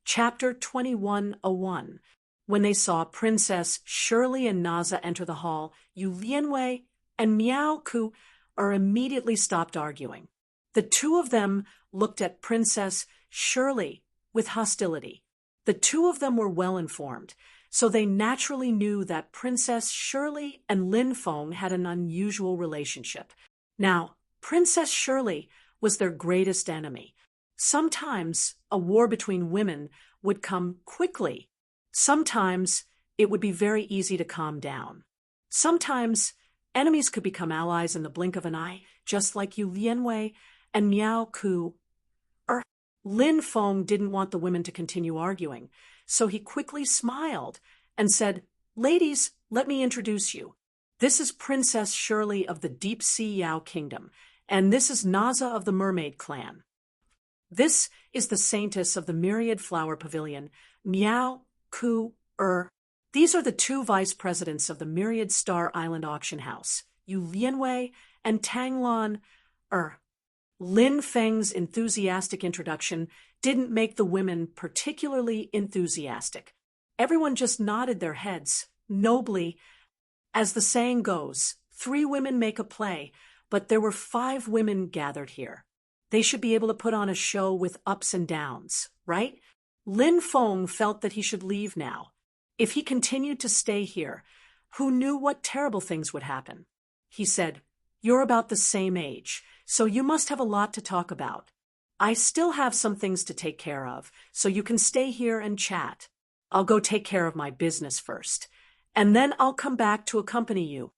Chapter 2101. When they saw Princess Shirley and Naza enter the hall, Yu Lianwei and Miao Ku immediately stopped arguing. The two of them looked at Princess Shirley with hostility. The two of them were well informed, so they naturally knew that Princess Shirley and Lin Feng had an unusual relationship. Now, Princess Shirley was their greatest enemy. Sometimes a war between women would come quickly. Sometimes it would be very easy to calm down. Sometimes enemies could become allies in the blink of an eye, just like Yu Lianwei and Miao Ku. Lin Feng didn't want the women to continue arguing, so he quickly smiled and said, "Ladies, let me introduce you. This is Princess Shirley of the Deep Sea Yao Kingdom, and this is Naza of the Mermaid Clan. This is the Saintess of the Myriad Flower Pavilion, Miao Ku. These are the two vice presidents of the Myriad Star Island Auction House, Yu Lianwei and Tanglan. Lin Feng's enthusiastic introduction didn't make the women particularly enthusiastic. Everyone just nodded their heads, nobly. As the saying goes, 3 women make a play, but there were 5 women gathered here. They should be able to put on a show with ups and downs, right? Lin Feng felt that he should leave now. If he continued to stay here, who knew what terrible things would happen? He said, "You're about the same age, so you must have a lot to talk about. I still have some things to take care of, so you can stay here and chat. I'll go take care of my business first, and then I'll come back to accompany you."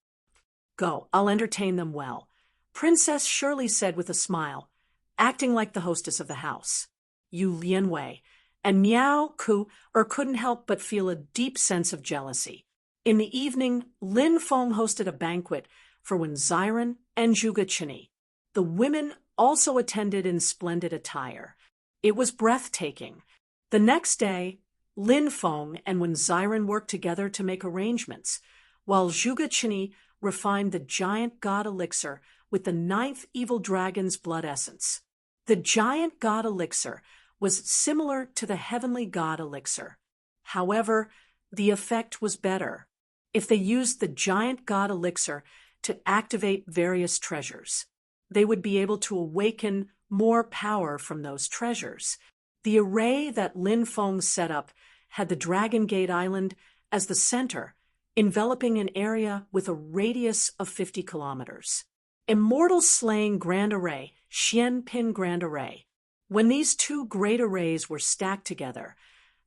"Go, I'll entertain them well," Princess Shirley said with a smile, acting like the hostess of the house. Yu Lianwei and Miao Ku couldn't help but feel a deep sense of jealousy. In the evening, Lin Feng hosted a banquet for Wen Xiren and Zhuge Qinyi. The women also attended in splendid attire. It was breathtaking. The next day, Lin Feng and Wen Xiren worked together to make arrangements, while Zhuge Qinyi refined the giant god elixir with the 9th evil dragon's blood essence. The giant god elixir was similar to the heavenly god elixir. However, the effect was better. If they used the giant god elixir to activate various treasures, they would be able to awaken more power from those treasures. The array that Lin Feng set up had the Dragon Gate Island as the center, enveloping an area with a radius of 50 kilometers. Immortal Slaying Grand Array, Xian Pin Grand Array. When these 2 great arrays were stacked together,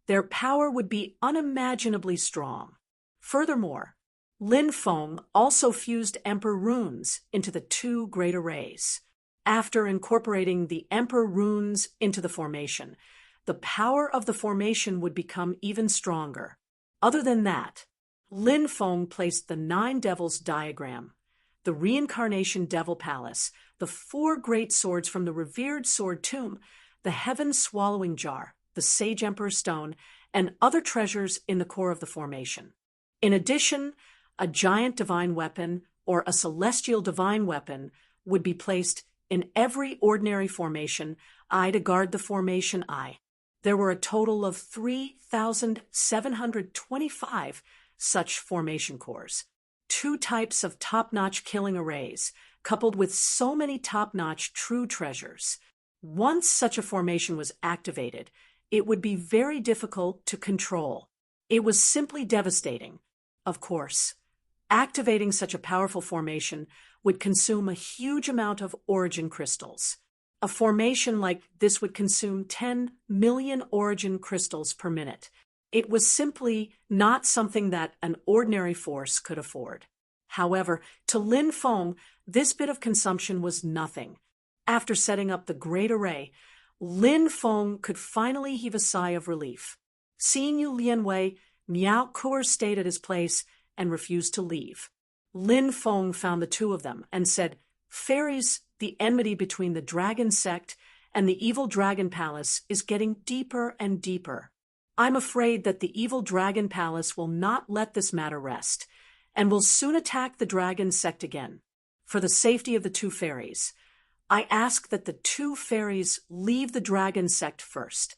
their power would be unimaginably strong. Furthermore, Lin Feng also fused Emperor runes into the 2 great arrays. After incorporating the Emperor runes into the formation, the power of the formation would become even stronger. Other than that, Lin Feng placed the 9 Devils diagram, the Reincarnation Devil Palace, the 4 great swords from the revered sword tomb, the Heaven Swallowing Jar, the Sage Emperor Stone, and other treasures in the core of the formation. In addition, a giant divine weapon or a celestial divine weapon would be placed in every ordinary formation eye to guard the formation eye. There were a total of 3,725 such formation cores. 2 types of top-notch killing arrays, coupled with so many top-notch true treasures. Once such a formation was activated, it would be very difficult to control. It was simply devastating. Of course, activating such a powerful formation would consume a huge amount of origin crystals. A formation like this would consume 10 million origin crystals per minute. It was simply not something that an ordinary force could afford. However, to Lin Feng, this bit of consumption was nothing. After setting up the great array, Lin Feng could finally heave a sigh of relief. Seeing Yu Lianwei, Miao Ku stayed at his place and refused to leave. Lin Feng found the 2 of them and said, "Fairies, the enmity between the dragon sect and the evil dragon palace is getting deeper and deeper. I'm afraid that the evil dragon palace will not let this matter rest, and will soon attack the dragon sect again. For the safety of the 2 fairies, I ask that the 2 fairies leave the dragon sect first."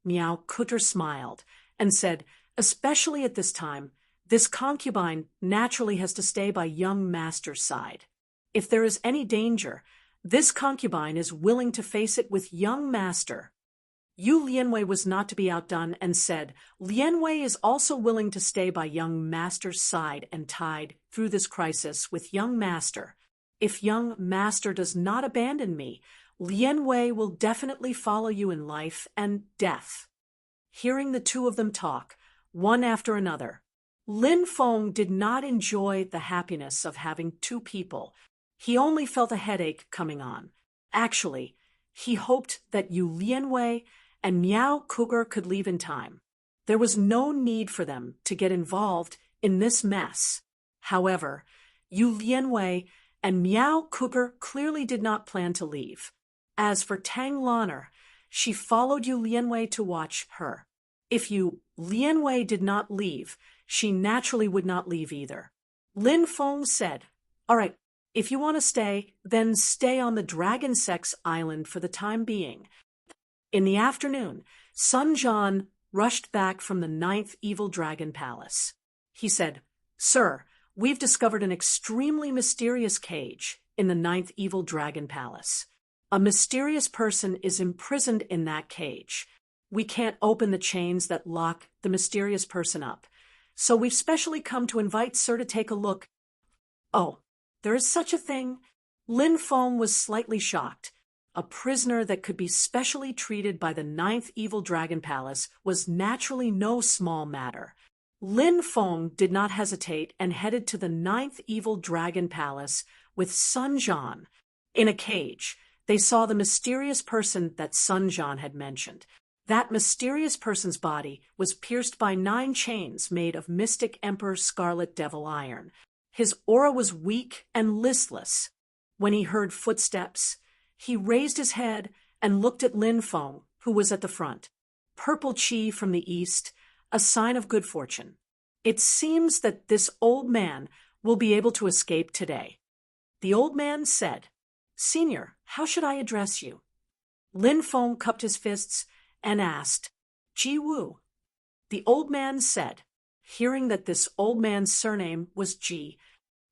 Miao Kutter smiled and said, especially at this time, this concubine naturally has to stay by young master's side. If there is any danger, this concubine is willing to face it with young master. Yu Lianwei was not to be outdone and said, Lianwei is also willing to stay by young master's side and tied through this crisis with young master. If young master does not abandon me, Lianwei will definitely follow you in life and death. Hearing the two of them talk, one after another, Lin Feng did not enjoy the happiness of having two people. He only felt a headache coming on. Actually, he hoped that Yu Lianwei and Miao Cougar could leave in time. There was no need for them to get involved in this mess. However, Yu Lianwei and Miao Cougar clearly did not plan to leave. As for Tang Lan'er, she followed Yu Lianwei to watch her. If Yu Lianwei did not leave, she naturally would not leave either. Lin Feng said, "All right, if you want to stay, then stay on the Dragon Sex Island for the time being." In the afternoon, Sun Jian rushed back from the 9th Evil Dragon Palace. He said, "Sir, we've discovered an extremely mysterious cage in the 9th Evil Dragon Palace. A mysterious person is imprisoned in that cage. We can't open the chains that lock the mysterious person up. So we've specially come to invite Sir to take a look." "Oh, there is such a thing?" Lin Feng was slightly shocked. A prisoner that could be specially treated by the 9th Evil Dragon Palace was naturally no small matter. Lin Feng did not hesitate and headed to the 9th Evil Dragon Palace with Sun Jian. In a cage, they saw the mysterious person that Sun Jian had mentioned. That mysterious person's body was pierced by 9 chains made of Mystic Emperor Scarlet Devil Iron. His aura was weak and listless. When he heard footsteps, he raised his head and looked at Lin Feng, who was at the front. Purple chi from the east, a sign of good fortune. It seems that this old man will be able to escape today. The old man said, "Senior, how should I address you?" Lin Feng cupped his fists and asked, "Ji Wu." The old man said, hearing that this old man's surname was Ji,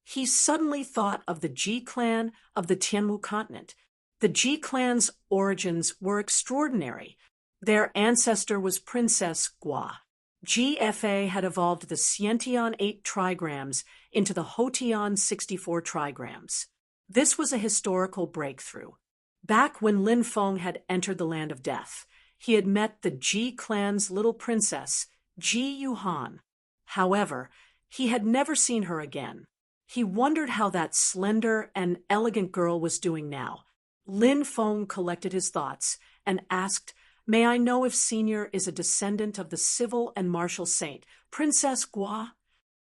he suddenly thought of the Ji clan of the Tianwu continent. The Ji clan's origins were extraordinary. Their ancestor was Princess Gua. GFA had evolved the Xiantian 8 trigrams into the Hotian 64 trigrams. This was a historical breakthrough. Back when Lin Feng had entered the land of death, he had met the Ji clan's little princess, Ji Yuhan. However, he had never seen her again. He wondered how that slender and elegant girl was doing now. Lin Feng collected his thoughts and asked, "May I know if Senior is a descendant of the civil and martial saint, Princess Gua?"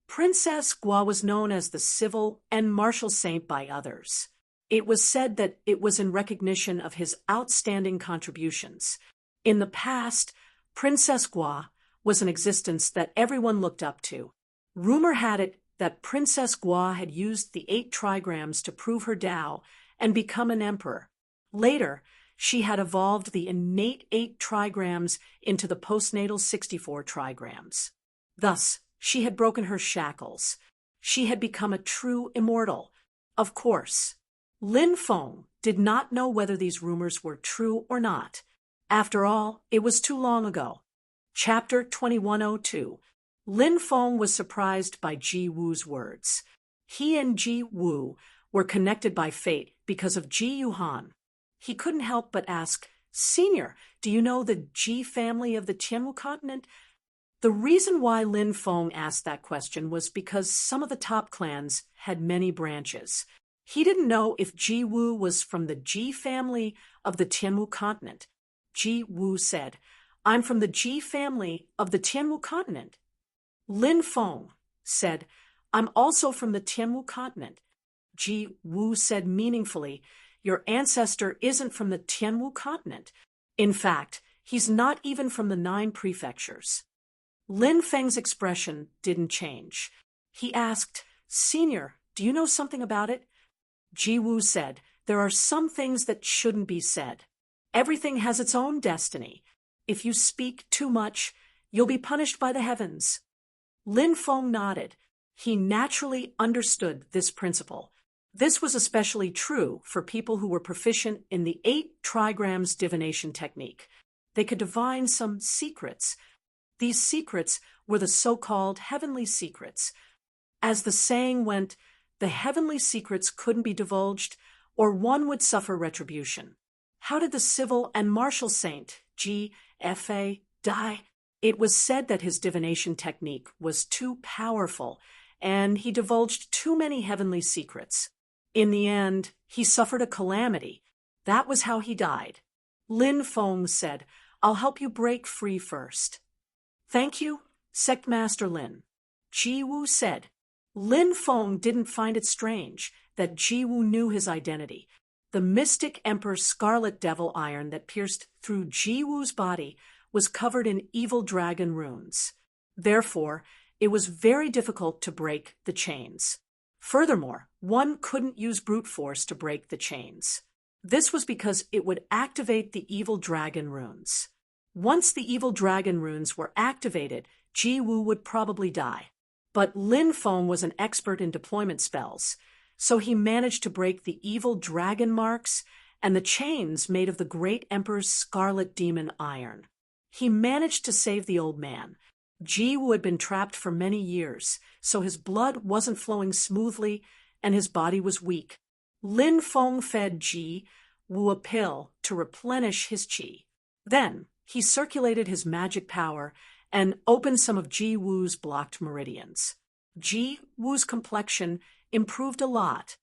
Princess Gua was known as the civil and martial saint by others. It was said that it was in recognition of his outstanding contributions. In the past, Princess Gua was an existence that everyone looked up to. Rumor had it that Princess Gua had used the 8 trigrams to prove her Tao and become an emperor. Later, she had evolved the innate 8 trigrams into the postnatal 64 trigrams. Thus, she had broken her shackles. She had become a true immortal. Of course, Lin Feng did not know whether these rumors were true or not. After all, it was too long ago. Chapter 2102. Lin Feng was surprised by Ji Wu's words. He and Ji Wu were connected by fate because of Ji Yuhan. He couldn't help but ask, "Senior, do you know the Ji family of the Tianwu continent?" The reason why Lin Feng asked that question was because some of the top clans had many branches. He didn't know if Ji Wu was from the Ji family of the Tianwu continent. Ji Wu said, "I'm from the Ji family of the Tianwu continent." Lin Feng said, "I'm also from the Tianwu continent." Ji Wu said meaningfully, "Your ancestor isn't from the Tianwu continent. In fact, he's not even from the 9 prefectures." Lin Feng's expression didn't change. He asked, "Senior, do you know something about it?" Ji Wu said, "There are some things that shouldn't be said. Everything has its own destiny. If you speak too much, you'll be punished by the heavens. Lin Feng nodded. He naturally understood this principle. This was especially true for people who were proficient in the 8 trigrams divination technique. They could divine some secrets. These secrets were the so-called heavenly secrets. As the saying went, the heavenly secrets couldn't be divulged, or one would suffer retribution. How did the civil and martial saint, G.F.A., die? It was said that his divination technique was too powerful, and he divulged too many heavenly secrets. In the end, he suffered a calamity. That was how he died. Lin Feng said, "I'll help you break free first." "Thank you, Sect Master Lin." Ji Wu said. Lin Feng didn't find it strange that Ji Wu knew his identity. The mystic Emperor's scarlet devil iron that pierced through Ji Wu's body was covered in evil dragon runes. Therefore, it was very difficult to break the chains. Furthermore, one couldn't use brute force to break the chains. This was because it would activate the evil dragon runes. Once the evil dragon runes were activated, Ji Wu would probably die. But Lin Feng was an expert in deployment spells, so he managed to break the evil dragon marks and the chains made of the great Emperor's scarlet demon iron. He managed to save the old man. Ji Wu had been trapped for many years, so his blood wasn't flowing smoothly and his body was weak. Lin Feng fed Ji Wu a pill to replenish his qi. Then he circulated his magic power and opened some of Ji Wu's blocked meridians. Ji Wu's complexion improved a lot.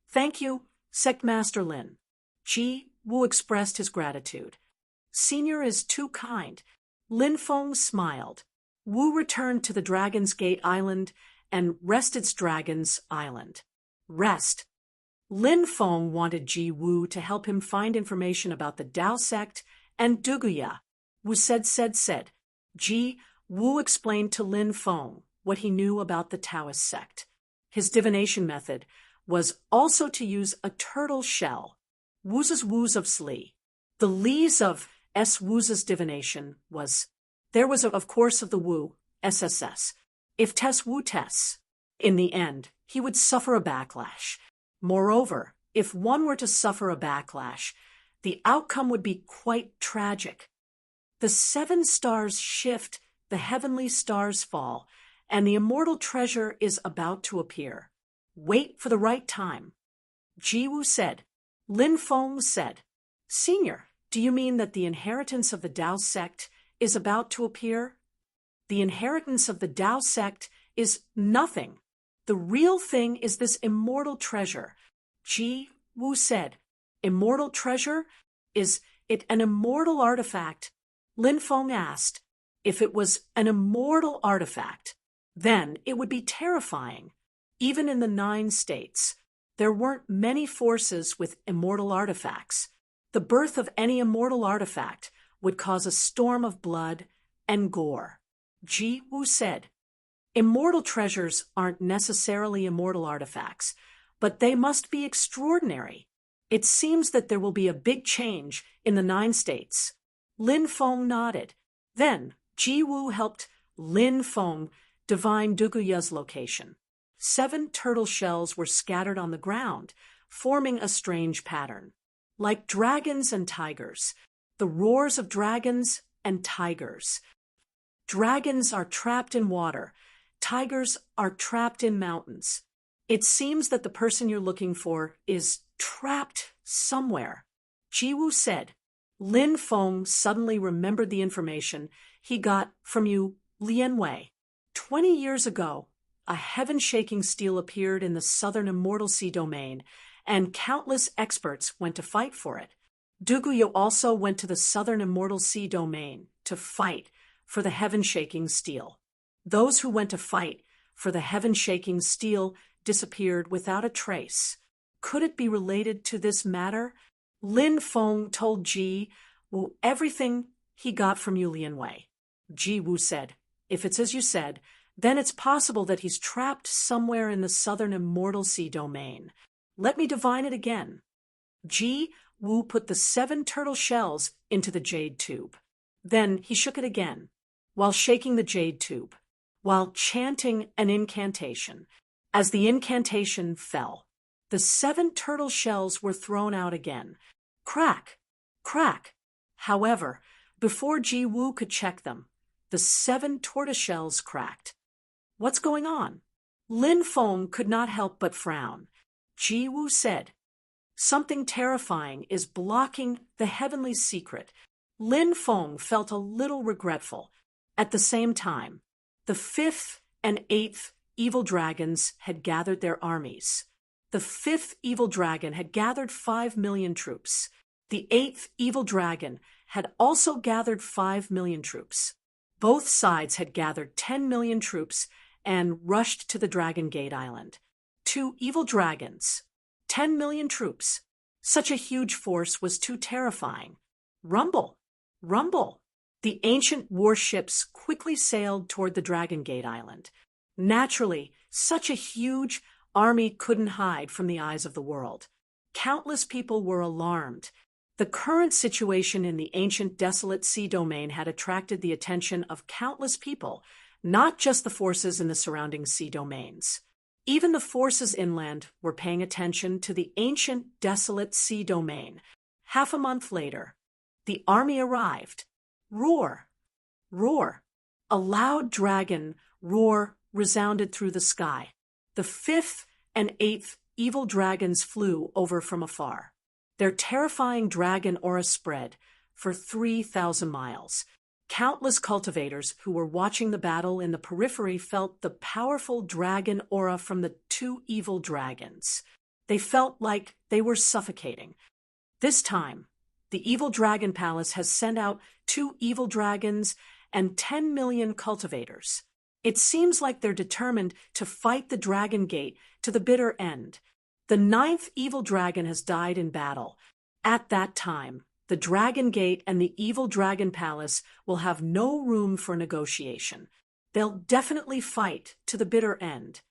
"Thank you, Sect Master Lin." Ji Wu expressed his gratitude. "Senior is too kind." Lin Feng smiled. Wu returned to the Dragon's Gate Island and Rested's Dragon's Island. Rest. Lin Feng wanted Ji Wu to help him find information about the Tao sect and Duguya. Wu said. Ji Wu explained to Lin Feng what he knew about the Taoist sect. His divination method was also to use a turtle shell. Wu's Wu's of Sli. The Li's of S. Wu's divination was, there was of course of the Wu, SSS. If Tess Wu Tess, in the end, he would suffer a backlash. Moreover, if one were to suffer a backlash, the outcome would be quite tragic. The 7 stars shift, the heavenly stars fall, and the immortal treasure is about to appear. Wait for the right time. Ji Wu said. Lin Feng said, "Senior, do you mean that the inheritance of the Tao sect is about to appear?" "The inheritance of the Tao sect is nothing. The real thing is this immortal treasure." Ji Wu said, "Immortal treasure? Is it an immortal artifact?" Lin Feng asked. If it was an immortal artifact, then it would be terrifying. Even in the 9 states, there weren't many forces with immortal artifacts. The birth of any immortal artifact would cause a storm of blood and gore. Ji Wu said, "Immortal treasures aren't necessarily immortal artifacts, but they must be extraordinary. It seems that there will be a big change in the 9 states." Lin Feng nodded. Then Ji Wu helped Lin Feng divine Duguya's location. 7 turtle shells were scattered on the ground, forming a strange pattern. Like dragons and tigers, the roars of dragons and tigers. Dragons are trapped in water. Tigers are trapped in mountains. It seems that the person you're looking for is trapped somewhere. Ji Wu said. Lin Feng suddenly remembered the information he got from you, Lian Wei. 20 years ago, a heaven-shaking steel appeared in the southern Immortal Sea domain, and countless experts went to fight for it. Duguya also went to the southern Immortal Sea domain to fight for the heaven-shaking steel. Those who went to fight for the heaven-shaking steel disappeared without a trace. Could it be related to this matter? Lin Feng told Ji Wu everything he got from Yu Lianwei. Ji Wu said, "If it's as you said, then it's possible that he's trapped somewhere in the southern Immortal Sea domain. Let me divine it again." Ji Wu put the 7 turtle shells into the jade tube. Then he shook it again, while shaking the jade tube, while chanting an incantation. As the incantation fell, the 7 turtle shells were thrown out again. Crack! Crack! However, before Ji Wu could check them, the 7 tortoise shells cracked. What's going on? Lin Feng could not help but frown. Ji Wu said, "Something terrifying is blocking the heavenly secret." Lin Feng felt a little regretful. At the same time, the 5th and 8th evil dragons had gathered their armies. The 5th evil dragon had gathered 5 million troops. The 8th evil dragon had also gathered 5 million troops. Both sides had gathered 10 million troops and rushed to the Dragon Gate Island. 2 evil dragons, 10 million troops. Such a huge force was too terrifying. Rumble! Rumble! The ancient warships quickly sailed toward the Dragon Gate Island. Naturally, such a huge army couldn't hide from the eyes of the world. Countless people were alarmed. The current situation in the ancient desolate sea domain had attracted the attention of countless people, not just the forces in the surrounding sea domains. Even the forces inland were paying attention to the ancient desolate sea domain. Half a month later, the army arrived. Roar! Roar! A loud dragon roar resounded through the sky. The 5th and 8th evil dragons flew over from afar. Their terrifying dragon aura spread for 3,000 miles. Countless cultivators who were watching the battle in the periphery felt the powerful dragon aura from the 2 evil dragons. They felt like they were suffocating. This time, the evil dragon palace has sent out 2 evil dragons and 10 million cultivators. It seems like they're determined to fight the Dragon Gate to the bitter end. The 9th evil dragon has died in battle. At that time, the Dragon Gate and the evil dragon palace will have no room for negotiation. They'll definitely fight to the bitter end.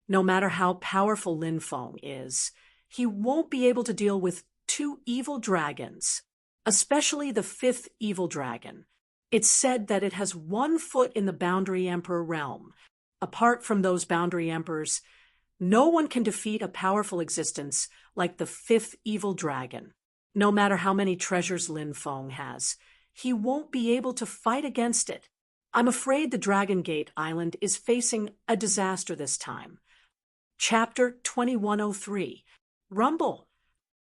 No matter how powerful Lin Feng is, he won't be able to deal with 2 evil dragons, especially the 5th evil dragon. It's said that it has 1 foot in the Boundary Emperor realm. Apart from those Boundary Emperors, no one can defeat a powerful existence like the 5th evil dragon. No matter how many treasures Lin Feng has, he won't be able to fight against it. I'm afraid the Dragon Gate Island is facing a disaster this time. Chapter 2103. Rumble.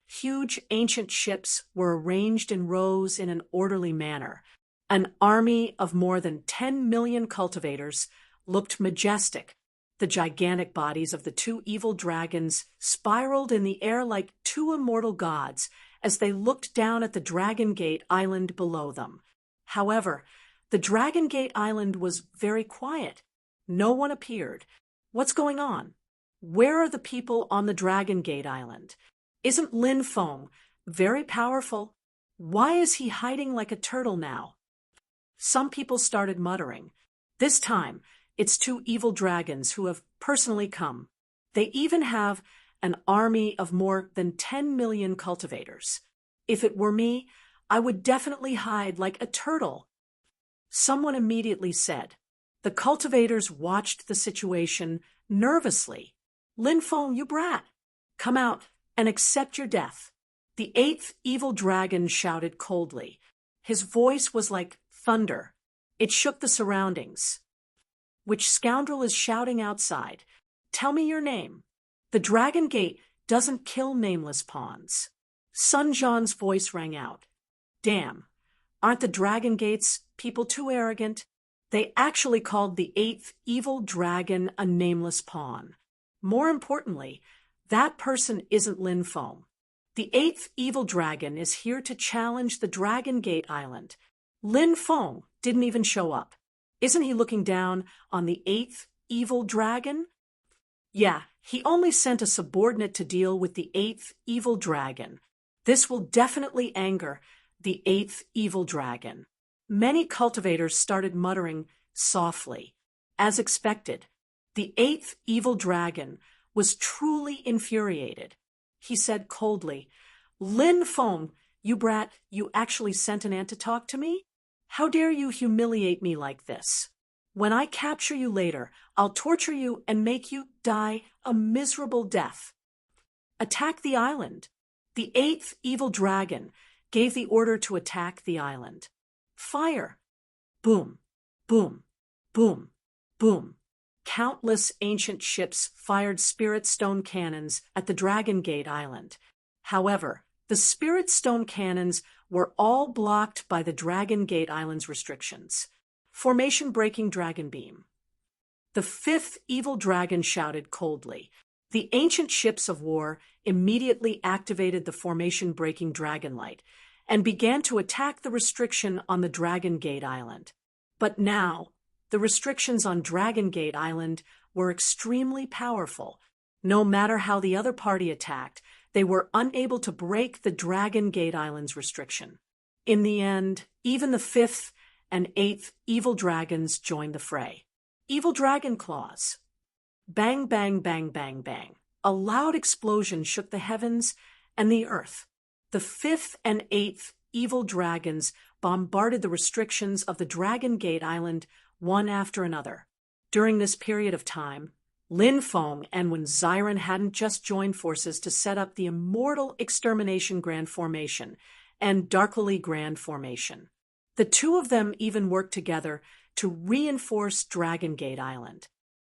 Huge ancient ships were arranged in rows in an orderly manner. An army of more than 10 million cultivators looked majestic. The gigantic bodies of the 2 evil dragons spiraled in the air like 2 immortal gods as they looked down at the Dragon Gate Island below them. However, the Dragon Gate Island was very quiet. No one appeared. What's going on? Where are the people on the Dragon Gate Island? Isn't Lin Feng very powerful? Why is he hiding like a turtle now? Some people started muttering. This time, it's 2 evil dragons who have personally come. They even have an army of more than 10 million cultivators. If it were me, I would definitely hide like a turtle. Someone immediately said. The cultivators watched the situation nervously. Lin Feng, you brat! Come out and accept your death. The 8th evil dragon shouted coldly. His voice was like thunder. It shook the surroundings. Which scoundrel is shouting outside? Tell me your name. The Dragon Gate doesn't kill nameless pawns. Sun Jian's voice rang out. Damn, aren't the Dragon Gate's people too arrogant? They actually called the 8th evil dragon a nameless pawn. More importantly, that person isn't Lin Feng. The 8th evil dragon is here to challenge the Dragon Gate Island. Lin Feng didn't even show up. Isn't he looking down on the 8th evil dragon? Yeah, he only sent a subordinate to deal with the 8th evil dragon. This will definitely anger the 8th evil dragon. Many cultivators started muttering softly. As expected, the 8th evil dragon was truly infuriated. He said coldly, Lin Feng, you brat, you actually sent an ant to talk to me? How dare you humiliate me like this? When I capture you later, I'll torture you and make you die a miserable death. Attack the island. The eighth evil dragon gave the order to attack the island. Fire! Boom, boom, boom, boom. Countless ancient ships fired spirit stone cannons at the Dragon Gate Island. However, the spirit stone cannons were all blocked by the Dragon Gate Island's restrictions. Formation-breaking dragon beam. The fifth evil dragon shouted coldly. The ancient ships of war immediately activated the formation-breaking dragon light and began to attack the restriction on the Dragon Gate Island. But now, the restrictions on Dragon Gate Island were extremely powerful. No matter how the other party attacked, they were unable to break the Dragon Gate Island's restriction. In the end, even the fifth and eighth evil dragons joined the fray. Evil dragon claws. Bang, bang, bang, bang, bang. A loud explosion shook the heavens and the earth. The fifth and eighth evil dragons bombarded the restrictions of the Dragon Gate Island one after another. During this period of time, Lin Feng and Wen Xiren hadn't just joined forces to set up the immortal Extermination Grand Formation and Darkly Grand Formation. The two of them even worked together to reinforce Dragon Gate Island.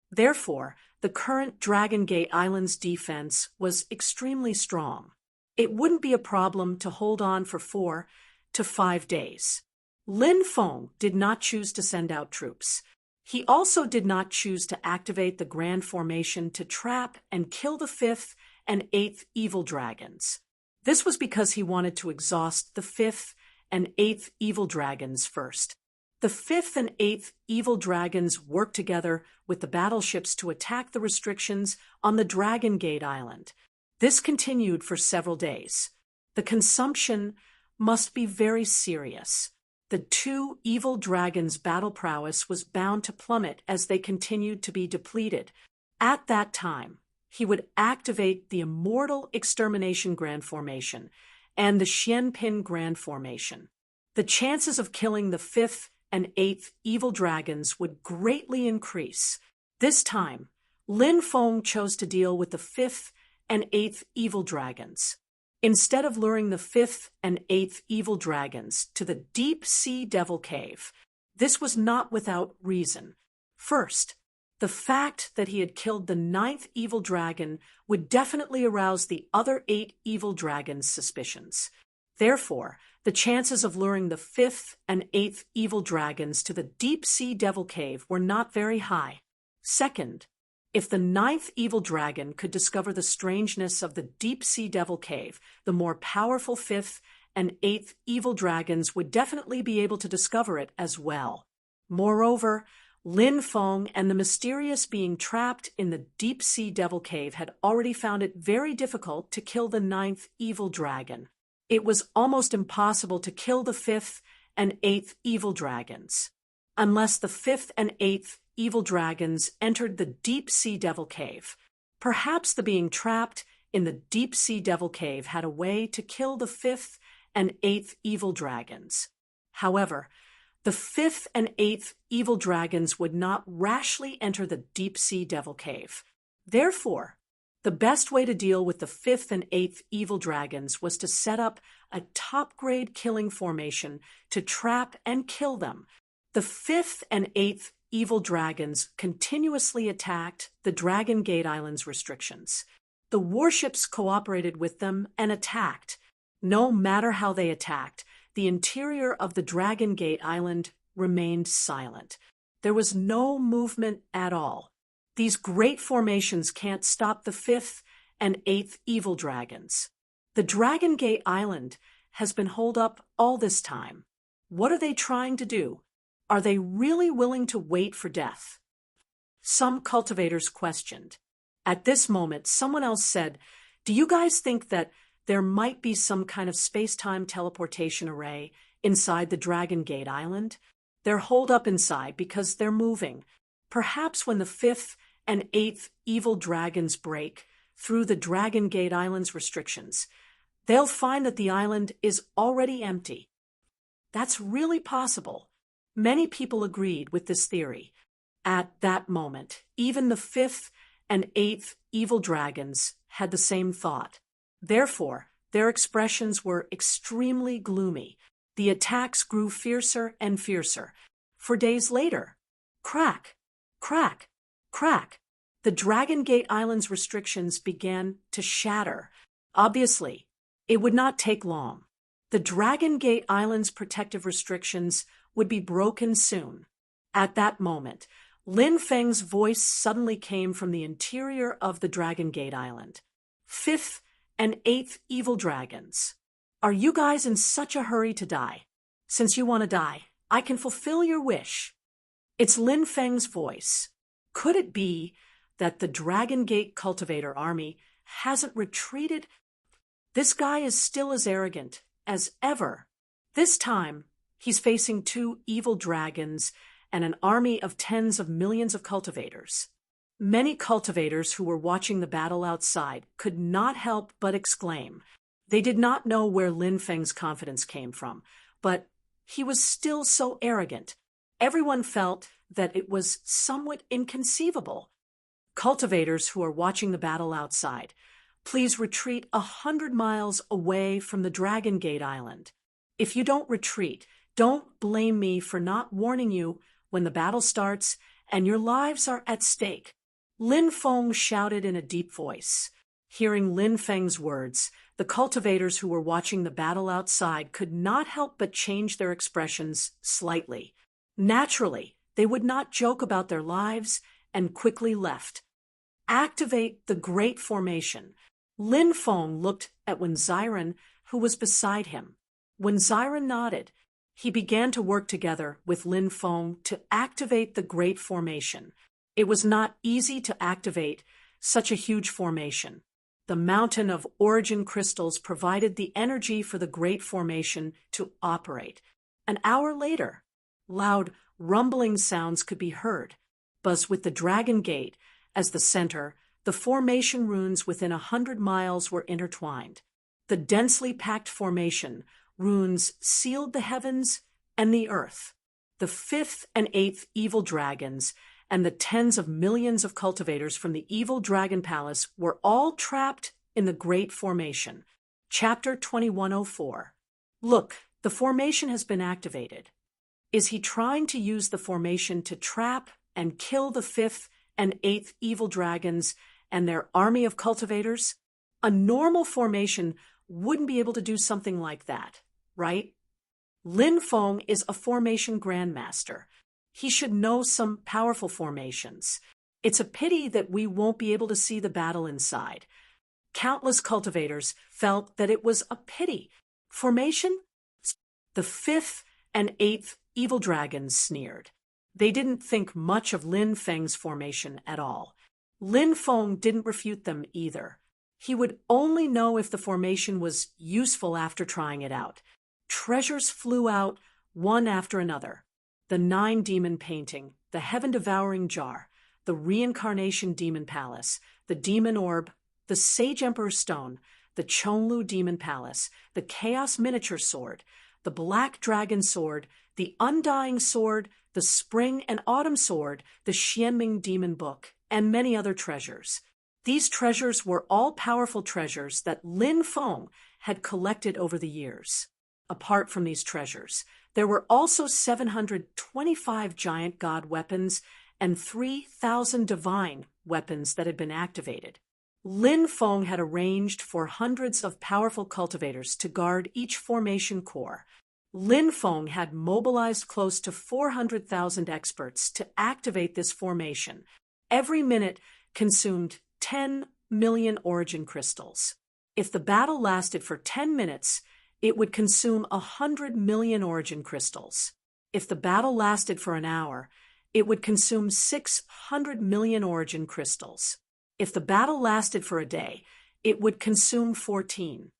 Therefore, the current Dragon Gate Island's defense was extremely strong. It wouldn't be a problem to hold on for 4 to 5 days. Lin Feng did not choose to send out troops. He also did not choose to activate the Grand Formation to trap and kill the fifth and eighth evil dragons. This was because he wanted to exhaust the fifth and eighth evil dragons first. The fifth and eighth evil dragons worked together with the battleships to attack the restrictions on the Dragon Gate Island. This continued for several days. The consumption must be very serious. The two evil dragons' battle prowess was bound to plummet as they continued to be depleted. At that time, he would activate the immortal Extermination Grand Formation and the Xianpin Grand Formation. The chances of killing the fifth and eighth evil dragons would greatly increase. This time, Lin Feng chose to deal with the fifth and eighth evil dragons. Instead of luring the fifth and eighth evil dragons to the deep sea devil cave, this was not without reason. First, the fact that he had killed the ninth evil dragon would definitely arouse the other 8 evil dragons' suspicions. Therefore, the chances of luring the fifth and eighth evil dragons to the deep sea devil cave were not very high. Second, if the ninth evil dragon could discover the strangeness of the deep sea devil cave, the more powerful fifth and eighth evil dragons would definitely be able to discover it as well. Moreover, Lin Feng and the mysterious being trapped in the deep sea devil cave had already found it very difficult to kill the ninth evil dragon. It was almost impossible to kill the fifth and eighth evil dragons. Unless the fifth and eighth evil dragons entered the deep sea devil cave. Perhaps the being trapped in the deep sea devil cave had a way to kill the fifth and eighth evil dragons. However, the fifth and eighth evil dragons would not rashly enter the deep sea devil cave. Therefore, the best way to deal with the fifth and eighth evil dragons was to set up a top-grade killing formation to trap and kill them. The fifth and eighth evil dragons continuously attacked the Dragon Gate Island's restrictions. The warships cooperated with them and attacked. No matter how they attacked, the interior of the Dragon Gate Island remained silent. There was no movement at all. These great formations can't stop the fifth and eighth evil dragons. The Dragon Gate Island has been holed up all this time. What are they trying to do? Are they really willing to wait for death? Some cultivators questioned. At this moment, someone else said, "Do you guys think that there might be some kind of space-time teleportation array inside the Dragon Gate Island? They're holed up inside because they're moving. Perhaps when the fifth and eighth evil dragons break through the Dragon Gate Island's restrictions, they'll find that the island is already empty." That's really possible. Many people agreed with this theory. At that moment, even the fifth and eighth evil dragons had the same thought. Therefore, their expressions were extremely gloomy. The attacks grew fiercer and fiercer. For days later, crack, crack, crack, the Dragon Gate Island's restrictions began to shatter. Obviously, it would not take long. The Dragon Gate Island's protective restrictions would be broken soon. At that moment, Lin Feng's voice suddenly came from the interior of the Dragon Gate Island. Fifth and eighth evil dragons. Are you guys in such a hurry to die? Since you want to die, I can fulfill your wish. It's Lin Feng's voice. Could it be that the Dragon Gate Cultivator army hasn't retreated? This guy is still as arrogant as ever. This time, he's facing two evil dragons and an army of tens of millions of cultivators. Many cultivators who were watching the battle outside could not help but exclaim. They did not know where Lin Feng's confidence came from, but he was still so arrogant. Everyone felt that it was somewhat inconceivable. Cultivators who are watching the battle outside, please retreat 100 miles away from the Dragon Gate Island. If you don't retreat, don't blame me for not warning you when the battle starts and your lives are at stake. Lin Feng shouted in a deep voice. Hearing Lin Feng's words, the cultivators who were watching the battle outside could not help but change their expressions slightly. Naturally, they would not joke about their lives and quickly left. Activate the Great Formation. Lin Feng looked at Wen Xiren, who was beside him. When Xiren nodded, he began to work together with Lin Feng to activate the Great Formation. It was not easy to activate such a huge formation. The mountain of origin crystals provided the energy for the Great Formation to operate. An hour later, loud rumbling sounds could be heard. Buzz with the Dragon Gate as the center, the formation runes within 100 miles were intertwined. The densely packed formation runes sealed the heavens and the earth. The fifth and eighth evil dragons and the tens of millions of cultivators from the evil dragon palace were all trapped in the Great Formation. Chapter 2104. Look, the formation has been activated. Is he trying to use the formation to trap and kill the fifth and eighth evil dragons and their army of cultivators? A normal formation wouldn't be able to do something like that, right? Lin Feng is a formation grandmaster. He should know some powerful formations. It's a pity that we won't be able to see the battle inside. Countless cultivators felt that it was a pity. Formation? The fifth and eighth evil dragons sneered. They didn't think much of Lin Feng's formation at all. Lin Feng didn't refute them either. He would only know if the formation was useful after trying it out. Treasures flew out one after another. The 9 demon painting, the heaven-devouring jar, the reincarnation demon palace, the demon orb, the sage emperor's stone, the Chonlu demon palace, the chaos miniature sword, the black dragon sword, the undying sword, the spring and autumn sword, the Xianming demon book, and many other treasures. These treasures were all powerful treasures that Lin Feng had collected over the years. Apart from these treasures, there were also 725 giant god weapons and 3,000 divine weapons that had been activated. Lin Feng had arranged for hundreds of powerful cultivators to guard each formation core. Lin Feng had mobilized close to 400,000 experts to activate this formation. Every minute consumed 10 million origin crystals. If the battle lasted for 10 minutes, it would consume 100 million origin crystals. If the battle lasted for an hour, it would consume 600 million origin crystals. If the battle lasted for a day, it would consume 14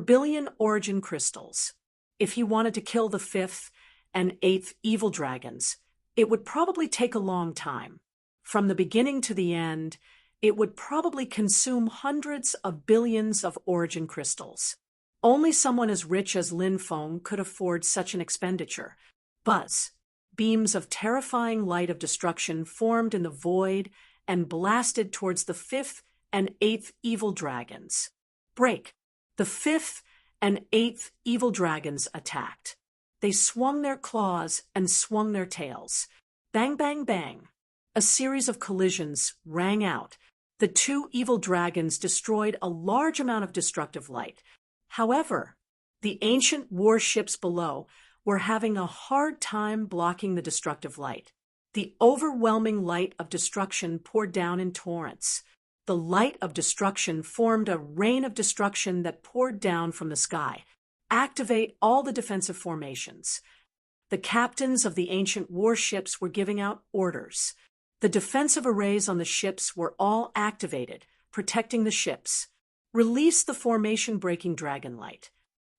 billion origin crystals. If he wanted to kill the fifth and eighth evil dragons, it would probably take a long time. From the beginning to the end, it would probably consume hundreds of billions of origin crystals. Only someone as rich as Lin Feng could afford such an expenditure. Buzz. Beams of terrifying light of destruction formed in the void and blasted towards the fifth and eighth evil dragons. Break. The fifth and eighth evil dragons attacked. They swung their claws and swung their tails. Bang, bang, bang. A series of collisions rang out. The two evil dragons destroyed a large amount of destructive light. However, the ancient warships below were having a hard time blocking the destructive light. The overwhelming light of destruction poured down in torrents. The light of destruction formed a rain of destruction that poured down from the sky. Activate all the defensive formations. The captains of the ancient warships were giving out orders. The defensive arrays on the ships were all activated, protecting the ships. Release the formation-breaking dragon light.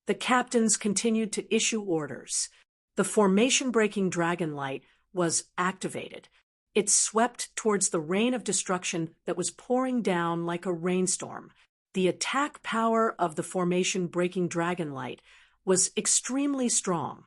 The captains continued to issue orders. The formation-breaking dragon light was activated. It swept towards the rain of destruction that was pouring down like a rainstorm. The attack power of the formation-breaking dragon light was extremely strong.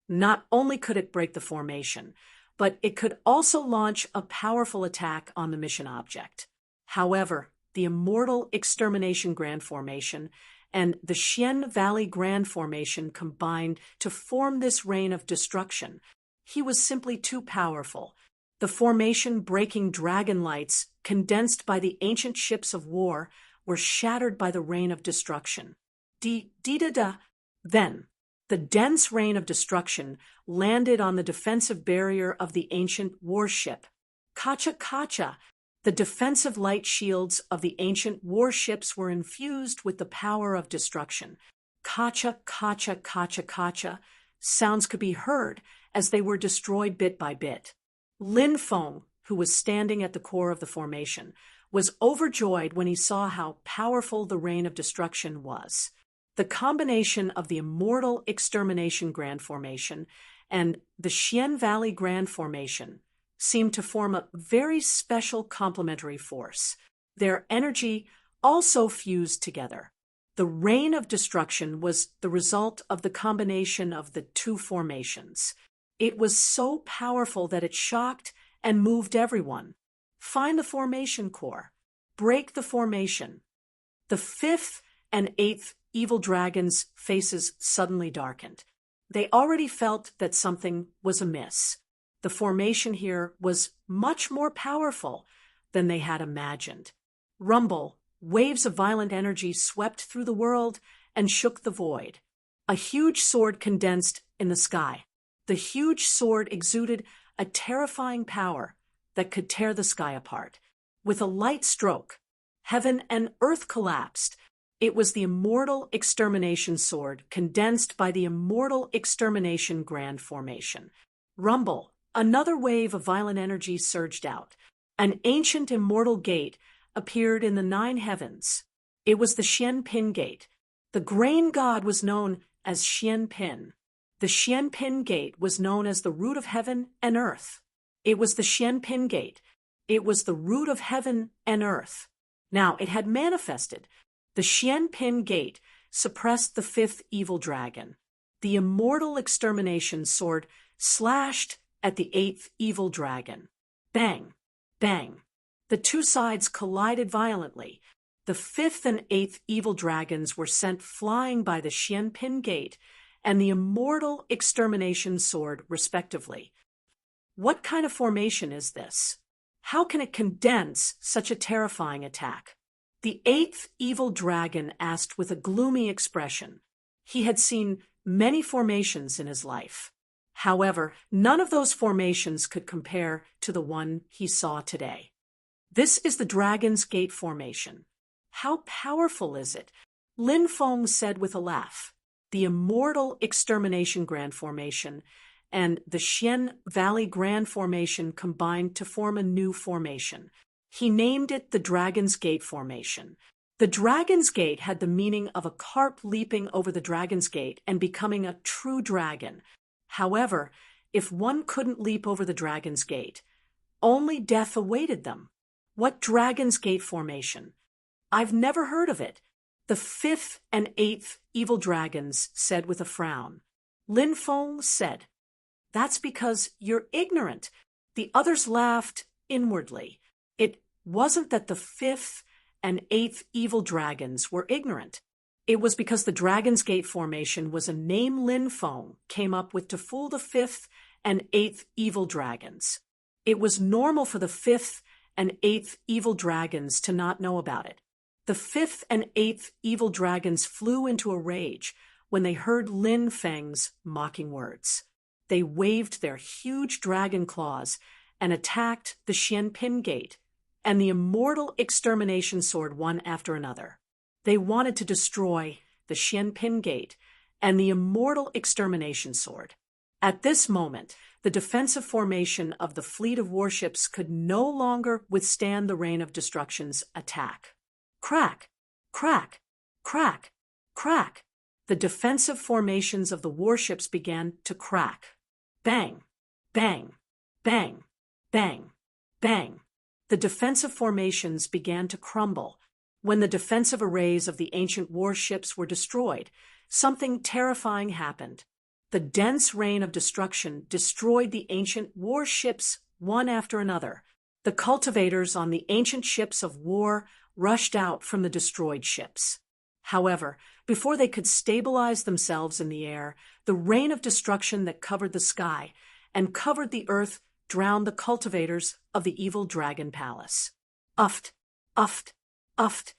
Not only could it break the formation, but it could also launch a powerful attack on the mission object. However, the Immortal Extermination Grand Formation and the Xian Valley Grand Formation combined to form this rain of destruction. He was simply too powerful. The formation-breaking dragon lights, condensed by the ancient ships of war, were shattered by the rain of destruction. Then, the dense rain of destruction landed on the defensive barrier of the ancient warship. Kacha kacha! The defensive light shields of the ancient warships were infused with the power of destruction. Kacha kacha kacha kacha! Sounds could be heard as they were destroyed bit by bit. Lin Feng, who was standing at the core of the formation, was overjoyed when he saw how powerful the rain of destruction was. The combination of the Immortal Extermination Grand Formation and the Xian Valley Grand Formation seemed to form a very special complementary force. Their energy also fused together. The rain of destruction was the result of the combination of the two formations. It was so powerful that it shocked and moved everyone. Find the formation core. Break the formation. The fifth and eighth evil dragons' faces suddenly darkened. They already felt that something was amiss. The formation here was much more powerful than they had imagined. Rumble, waves of violent energy swept through the world and shook the void. A huge sword condensed in the sky. The huge sword exuded a terrifying power that could tear the sky apart. With a light stroke, heaven and earth collapsed. It was the Immortal Extermination Sword, condensed by the Immortal Extermination Grand Formation. Rumble, another wave of violent energy surged out. An ancient immortal gate appeared in the 9 heavens. It was the Xian Pin Gate. The grain god was known as Xian Pin. The Xian Pin Gate was known as the root of heaven and earth. It was the Xian Pin Gate. It was the root of heaven and earth. Now it had manifested. The Xian Pin Gate suppressed the fifth evil dragon. The Immortal Extermination Sword slashed at the eighth evil dragon. Bang! Bang! The two sides collided violently. The fifth and eighth evil dragons were sent flying by the Xian Pin Gate and the Immortal Extermination Sword, respectively. What kind of formation is this? How can it condense such a terrifying attack? The eighth evil dragon asked with a gloomy expression. He had seen many formations in his life. However, none of those formations could compare to the one he saw today. This is the Dragon's Gate formation. How powerful is it? Lin Feng said with a laugh. The Immortal Extermination Grand Formation and the Xian Valley Grand Formation combined to form a new formation. He named it the Dragon's Gate Formation. The Dragon's Gate had the meaning of a carp leaping over the Dragon's Gate and becoming a true dragon. However, if one couldn't leap over the Dragon's Gate, only death awaited them. What Dragon's Gate Formation? I've never heard of it. The fifth and eighth evil dragons said with a frown. Lin Feng said, "That's because you're ignorant." The others laughed inwardly. It wasn't that the fifth and eighth evil dragons were ignorant. It was because the Dragon's Gate formation was a name Lin Feng came up with to fool the fifth and eighth evil dragons. It was normal for the fifth and eighth evil dragons to not know about it. The fifth and eighth evil dragons flew into a rage when they heard Lin Feng's mocking words. They waved their huge dragon claws and attacked the Xianpin Gate and the immortal extermination sword one after another. They wanted to destroy the Xianpin Gate and the immortal extermination sword. At this moment, the defensive formation of the fleet of warships could no longer withstand the Rain of Destruction's attack. Crack, crack, crack, crack. The defensive formations of the warships began to crack. Bang, bang, bang, bang, bang. The defensive formations began to crumble. When the defensive arrays of the ancient warships were destroyed, something terrifying happened. The dense rain of destruction destroyed the ancient warships one after another. The cultivators on the ancient ships of war rushed out from the destroyed ships. However, before they could stabilize themselves in the air, the rain of destruction that covered the sky and covered the earth drowned the cultivators of the evil dragon palace. Uft, uft, uft.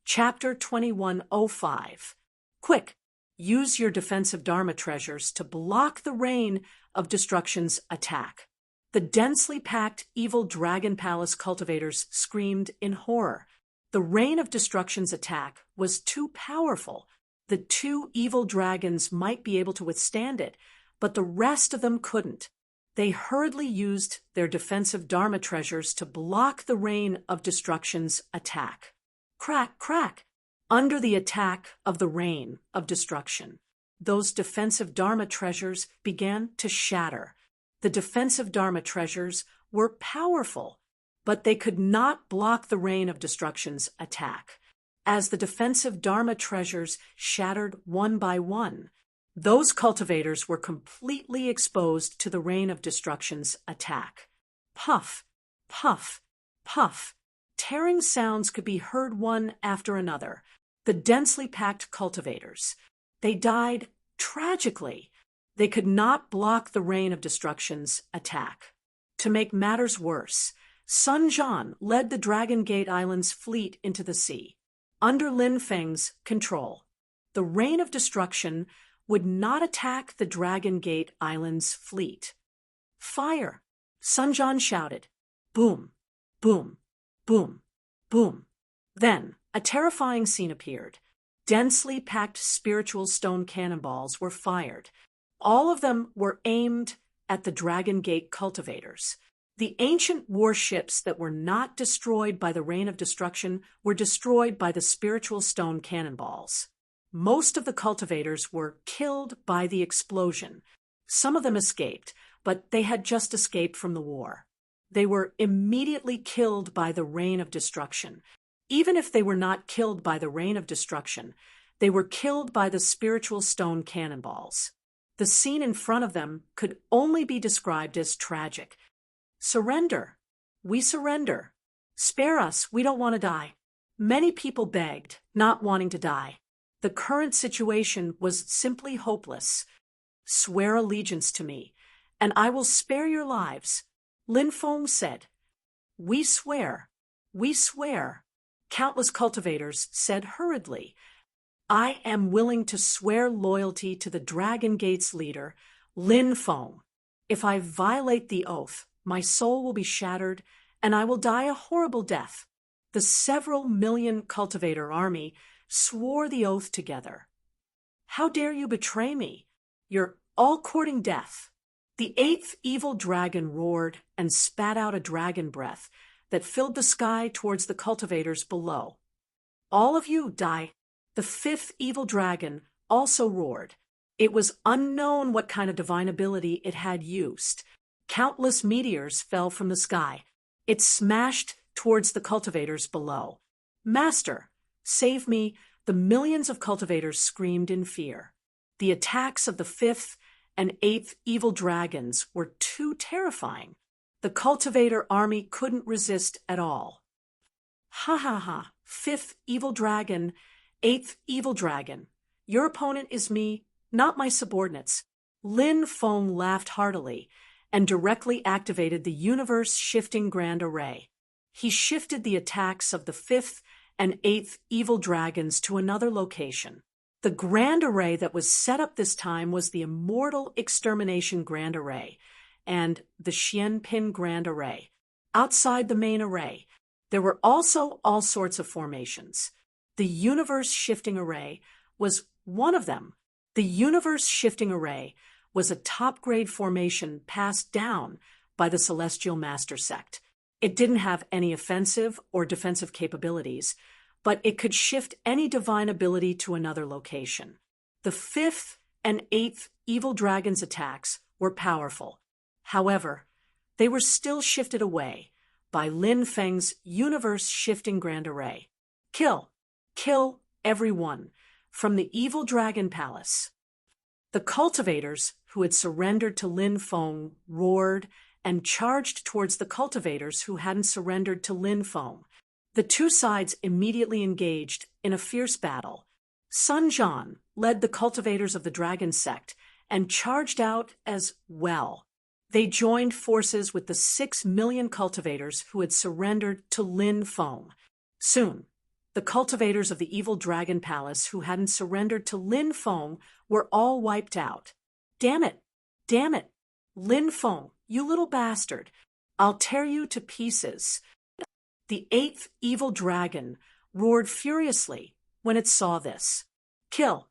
Chapter 2105. Quick, use your defensive Dharma treasures to block the rain of destruction's attack. The densely packed evil dragon palace cultivators screamed in horror. The rain of destruction's attack was too powerful. The two evil dragons might be able to withstand it, but the rest of them couldn't. They hurriedly used their defensive Dharma treasures to block the rain of destruction's attack. Crack, crack. Under the attack of the rain of destruction, those defensive Dharma treasures began to shatter. The defensive Dharma treasures were powerful, but they could not block the rain of destruction's attack. As the defensive Dharma treasures shattered one by one, those cultivators were completely exposed to the rain of destruction's attack. Puff, puff, puff. Tearing sounds could be heard one after another. The densely packed cultivators. They died tragically. They could not block the rain of destruction's attack. To make matters worse, Sun Jian led the Dragon Gate Island's fleet into the sea. Under Lin Feng's control, the rain of destruction would not attack the Dragon Gate Island's fleet. Fire! Sun Jian shouted. Boom, boom, boom, boom. Then, a terrifying scene appeared. Densely packed spiritual stone cannonballs were fired. All of them were aimed at the Dragon Gate cultivators. The ancient warships that were not destroyed by the rain of destruction were destroyed by the spiritual stone cannonballs. Most of the cultivators were killed by the explosion. Some of them escaped, but they had just escaped from the war. They were immediately killed by the rain of destruction. Even if they were not killed by the rain of destruction, they were killed by the spiritual stone cannonballs. The scene in front of them could only be described as tragic. Surrender. We surrender. Spare us. We don't want to die. Many people begged, not wanting to die. The current situation was simply hopeless. Swear allegiance to me, and I will spare your lives. Lin Feng said. We swear. We swear. Countless cultivators said hurriedly. I am willing to swear loyalty to the Dragon Gate's leader, Lin Feng. If I violate the oath, my soul will be shattered, and I will die a horrible death. The several million cultivator army swore the oath together. How dare you betray me? You're all courting death. The eighth evil dragon roared and spat out a dragon breath that filled the sky towards the cultivators below. All of you die. The fifth evil dragon also roared. It was unknown what kind of divine ability it had used. Countless meteors fell from the sky. It smashed towards the cultivators below. Master, save me. The millions of cultivators screamed in fear. The attacks of the fifth and eighth evil dragons were too terrifying. The cultivator army couldn't resist at all. Ha ha ha, fifth evil dragon, eighth evil dragon. Your opponent is me, not my subordinates. Lin Feng laughed heartily and directly activated the universe-shifting Grand Array. He shifted the attacks of the fifth and eighth evil dragons to another location. The Grand Array that was set up this time was the Immortal Extermination Grand Array and the Xianpin Grand Array. Outside the main array, there were also all sorts of formations. The Universe-Shifting Array was one of them. The Universe-Shifting Array was a top-grade formation passed down by the Celestial Master Sect. It didn't have any offensive or defensive capabilities, but it could shift any divine ability to another location. The fifth and eighth evil dragon's attacks were powerful. However, they were still shifted away by Lin Feng's universe-shifting Grand Array. Kill everyone from the evil dragon palace. The cultivators who had surrendered to Lin Feng roared and charged towards the cultivators who hadn't surrendered to Lin Feng. The two sides immediately engaged in a fierce battle. Sun Jian led the cultivators of the dragon sect and charged out as well. They joined forces with the 6 million cultivators who had surrendered to Lin Feng. Soon, the cultivators of the evil dragon palace who hadn't surrendered to Lin Feng were all wiped out. Damn it! Lin Feng, you little bastard! I'll tear you to pieces. The eighth evil dragon roared furiously when it saw this. Kill!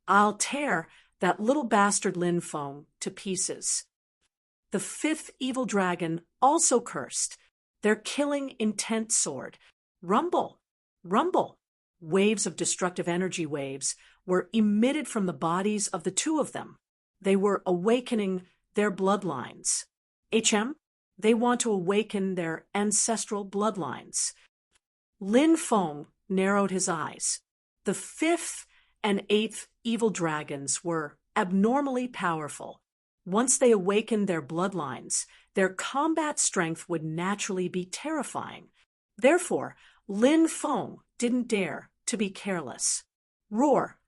I'll tear that little bastard Lin Feng to pieces. The fifth evil dragon also cursed, their killing intent sword. Rumble! Waves of destructive energy waves were emitted from the bodies of the two of them. They were awakening their bloodlines. They want to awaken their ancestral bloodlines. Lin Feng narrowed his eyes. The fifth and eighth evil dragons were abnormally powerful. Once they awakened their bloodlines, their combat strength would naturally be terrifying. Therefore, Lin Feng didn't dare to be careless. Roar!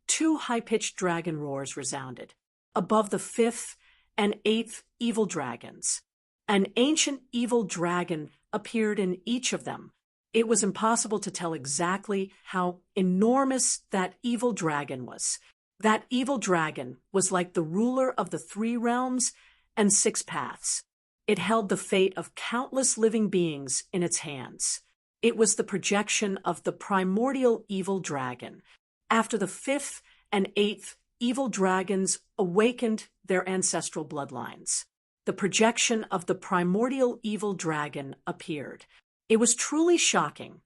Two high-pitched dragon roars resounded above the fifth and eighth evil dragons. An ancient evil dragon appeared in each of them. It was impossible to tell exactly how enormous that evil dragon was. That evil dragon was like the ruler of the 3 realms and 6 paths. It held the fate of countless living beings in its hands. It was the projection of the primordial evil dragon. After the 5th and 8th evil dragons awakened their ancestral bloodlines, the projection of the primordial evil dragon appeared. It was truly shocking.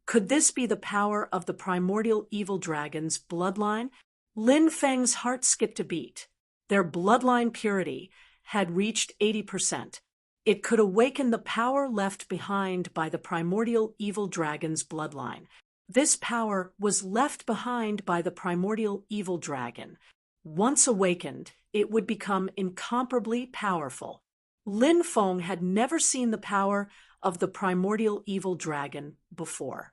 Could this be the power of the primordial evil dragon's bloodline? Lin Feng's heart skipped a beat. Their bloodline purity had reached 80%. It could awaken the power left behind by the primordial evil dragon's bloodline. This power was left behind by the primordial evil dragon. Once awakened, it would become incomparably powerful. Lin Feng had never seen the power of the primordial evil dragon before.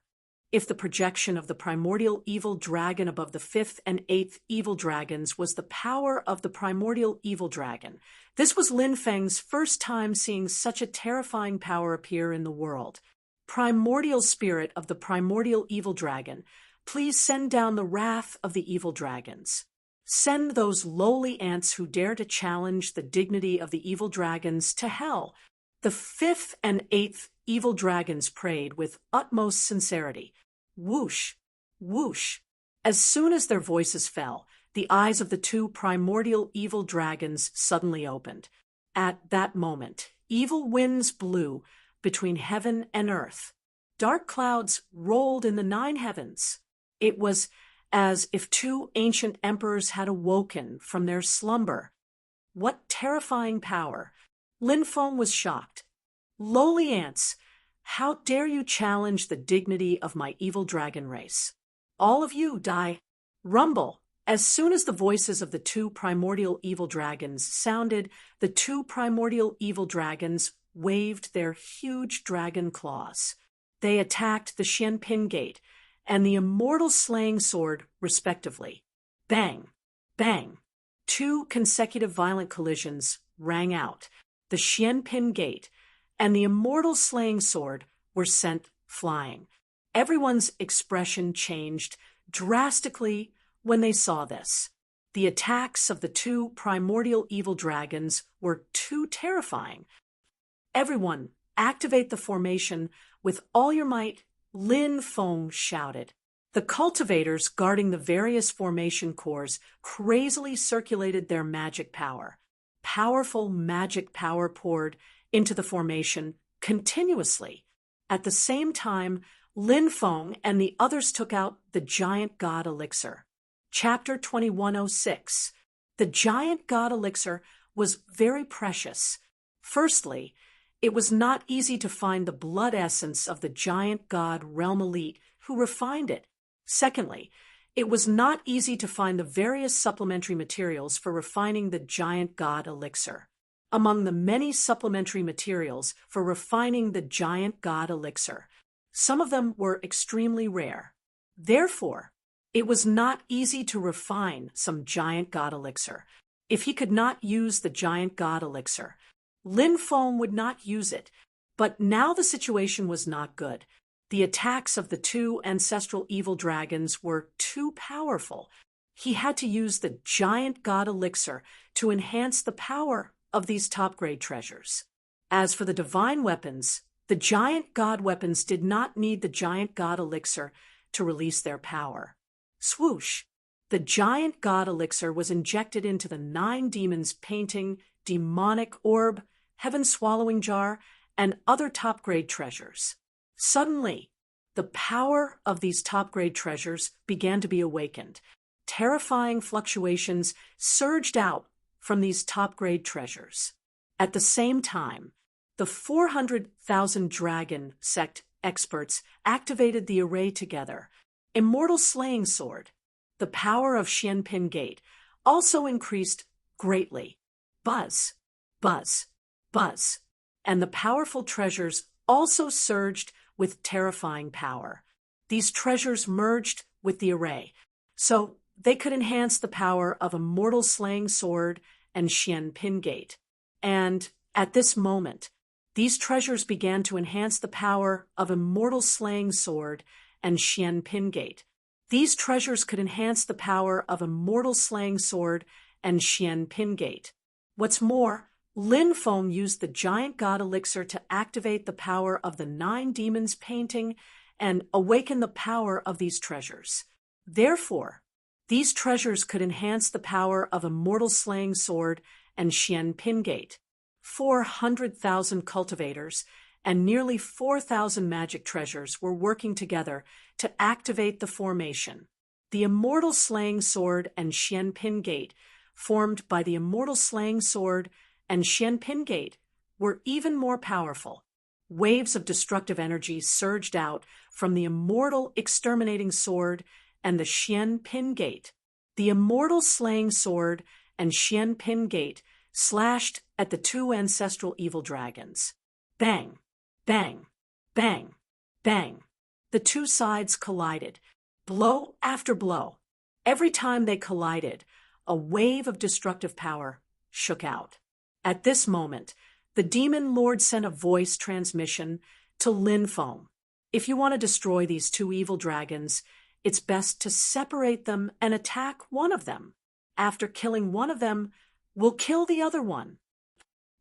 If the projection of the primordial evil dragon above the 5th and 8th evil dragons was the power of the primordial evil dragon, this was Lin Feng's first time seeing such a terrifying power appear in the world. Primordial spirit of the primordial evil dragon, please send down the wrath of the evil dragons. Send those lowly ants who dare to challenge the dignity of the evil dragons to hell. The 5th and 8th evil dragons prayed with utmost sincerity. Whoosh! Whoosh! As soon as their voices fell, the eyes of the 2 primordial evil dragons suddenly opened. At that moment, evil winds blew between heaven and earth. Dark clouds rolled in the 9 heavens. It was as if 2 ancient emperors had awoken from their slumber. What terrifying power! Lin Feng was shocked. Lowly ants, How dare you challenge the dignity of my evil dragon race? All of you die. Rumble. As soon as the voices of the two primordial evil dragons sounded, the two primordial evil dragons waved their huge dragon claws. They attacked the Xianpin Gate and the immortal slaying sword, respectively. Bang! Bang! Two consecutive violent collisions rang out. The Xianpin Gate and the immortal slaying sword were sent flying. Everyone's expression changed drastically when they saw this. The attacks of the two primordial evil dragons were too terrifying. Everyone, activate the formation with all your might, Lin Feng shouted. The cultivators guarding the various formation cores crazily circulated their magic power. Powerful magic power poured into the formation continuously. At the same time, Lin Feng and the others took out the giant god elixir. Chapter 2106. The giant god elixir was very precious. Firstly, it was not easy to find the blood essence of the giant god realm elite who refined it. Secondly, it was not easy to find the various supplementary materials for refining the giant god elixir. Among the many supplementary materials for refining the giant god elixir, some of them were extremely rare. Therefore, it was not easy to refine some giant god elixir. If he could not use the giant god elixir, Lin Feng would not use it. But now the situation was not good. The attacks of the two ancestral evil dragons were too powerful. He had to use the giant god elixir to enhance the power of these top-grade treasures. As for the divine weapons, the giant god weapons did not need the giant god elixir to release their power. Swoosh! The giant god elixir was injected into the 9 demons painting, demonic orb, heaven-swallowing jar, and other top-grade treasures. Suddenly, the power of these top-grade treasures began to be awakened. Terrifying fluctuations surged out from these top-grade treasures. At the same time, the 400,000 Dragon Sect experts activated the array together. Immortal Slaying Sword, the power of Xianpin Gate, also increased greatly. Buzz, buzz, buzz, and the powerful treasures also surged with terrifying power. These treasures merged with the array, so they could enhance the power of Immortal Slaying Sword and Xianpin Gate. And at this moment, these treasures began to enhance the power of Immortal Slaying Sword and Xianpin Gate. These treasures could enhance the power of Immortal Slaying Sword and Xianpin Gate. What's more, Lin Feng used the giant god elixir to activate the power of the 9 demons painting and awaken the power of these treasures. Therefore, these treasures could enhance the power of Immortal Slaying Sword and Xianpin Gate. 400,000 cultivators and nearly 4,000 magic treasures were working together to activate the formation. The Immortal Slaying Sword and Xianpin Gate, formed by the Immortal Slaying Sword and Xianpin Gate, were even more powerful. Waves of destructive energy surged out from the Immortal Exterminating Sword and the Xianpin Gate. The Immortal Slaying Sword and Xianpin Gate slashed at the two ancestral evil dragons. Bang, bang, bang, bang. The two sides collided, blow after blow. Every time they collided, a wave of destructive power shook out. At this moment, the Demon Lord sent a voice transmission to Lin Feng. If you want to destroy these two evil dragons, it's best to separate them and attack one of them. After killing one of them, we'll kill the other one.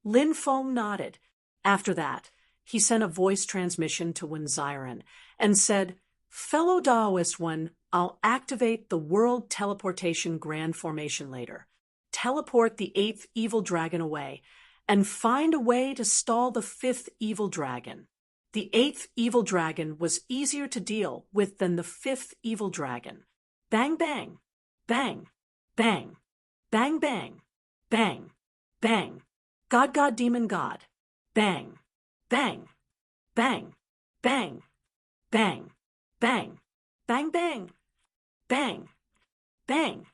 Lin Feng nodded. After that, he sent a voice transmission to Wen Xiren and said, "Fellow Daoist One, I'll activate the World Teleportation Grand Formation later. Teleport the 8th evil dragon away, and find a way to stall the 5th evil dragon." The 8th evil dragon was easier to deal with than the 5th evil dragon. Bang, bang, bang, bang, bang, bang, bang, bang. God, God, demon, God. Bang, bang, bang. Bang! Bang! Bang! Bang bang! Bang! Bang!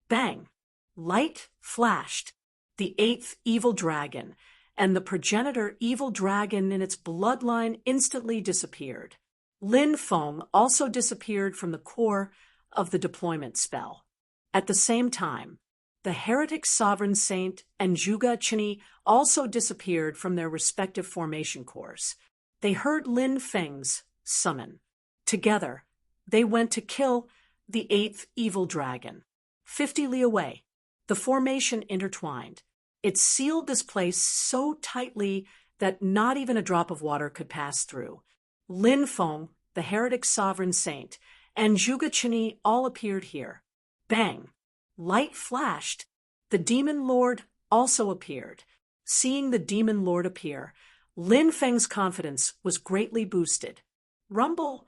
Bang! Light flashed. The eighth evil dragon, and the progenitor evil dragon in its bloodline instantly disappeared. Lin Feng also disappeared from the core of the deployment spell. At the same time, the heretic sovereign saint and Zhuge Qinyi also disappeared from their respective formation cores. They heard Lin Feng's summon. Together, they went to kill the eighth evil dragon. 50 li away, the formation intertwined. It sealed this place so tightly that not even a drop of water could pass through. Lin Feng, the heretic sovereign saint, and Zhuge Qinyi all appeared here. Bang! Light flashed. The demon lord also appeared. Seeing the demon lord appear, Lin Feng's confidence was greatly boosted. Rumble!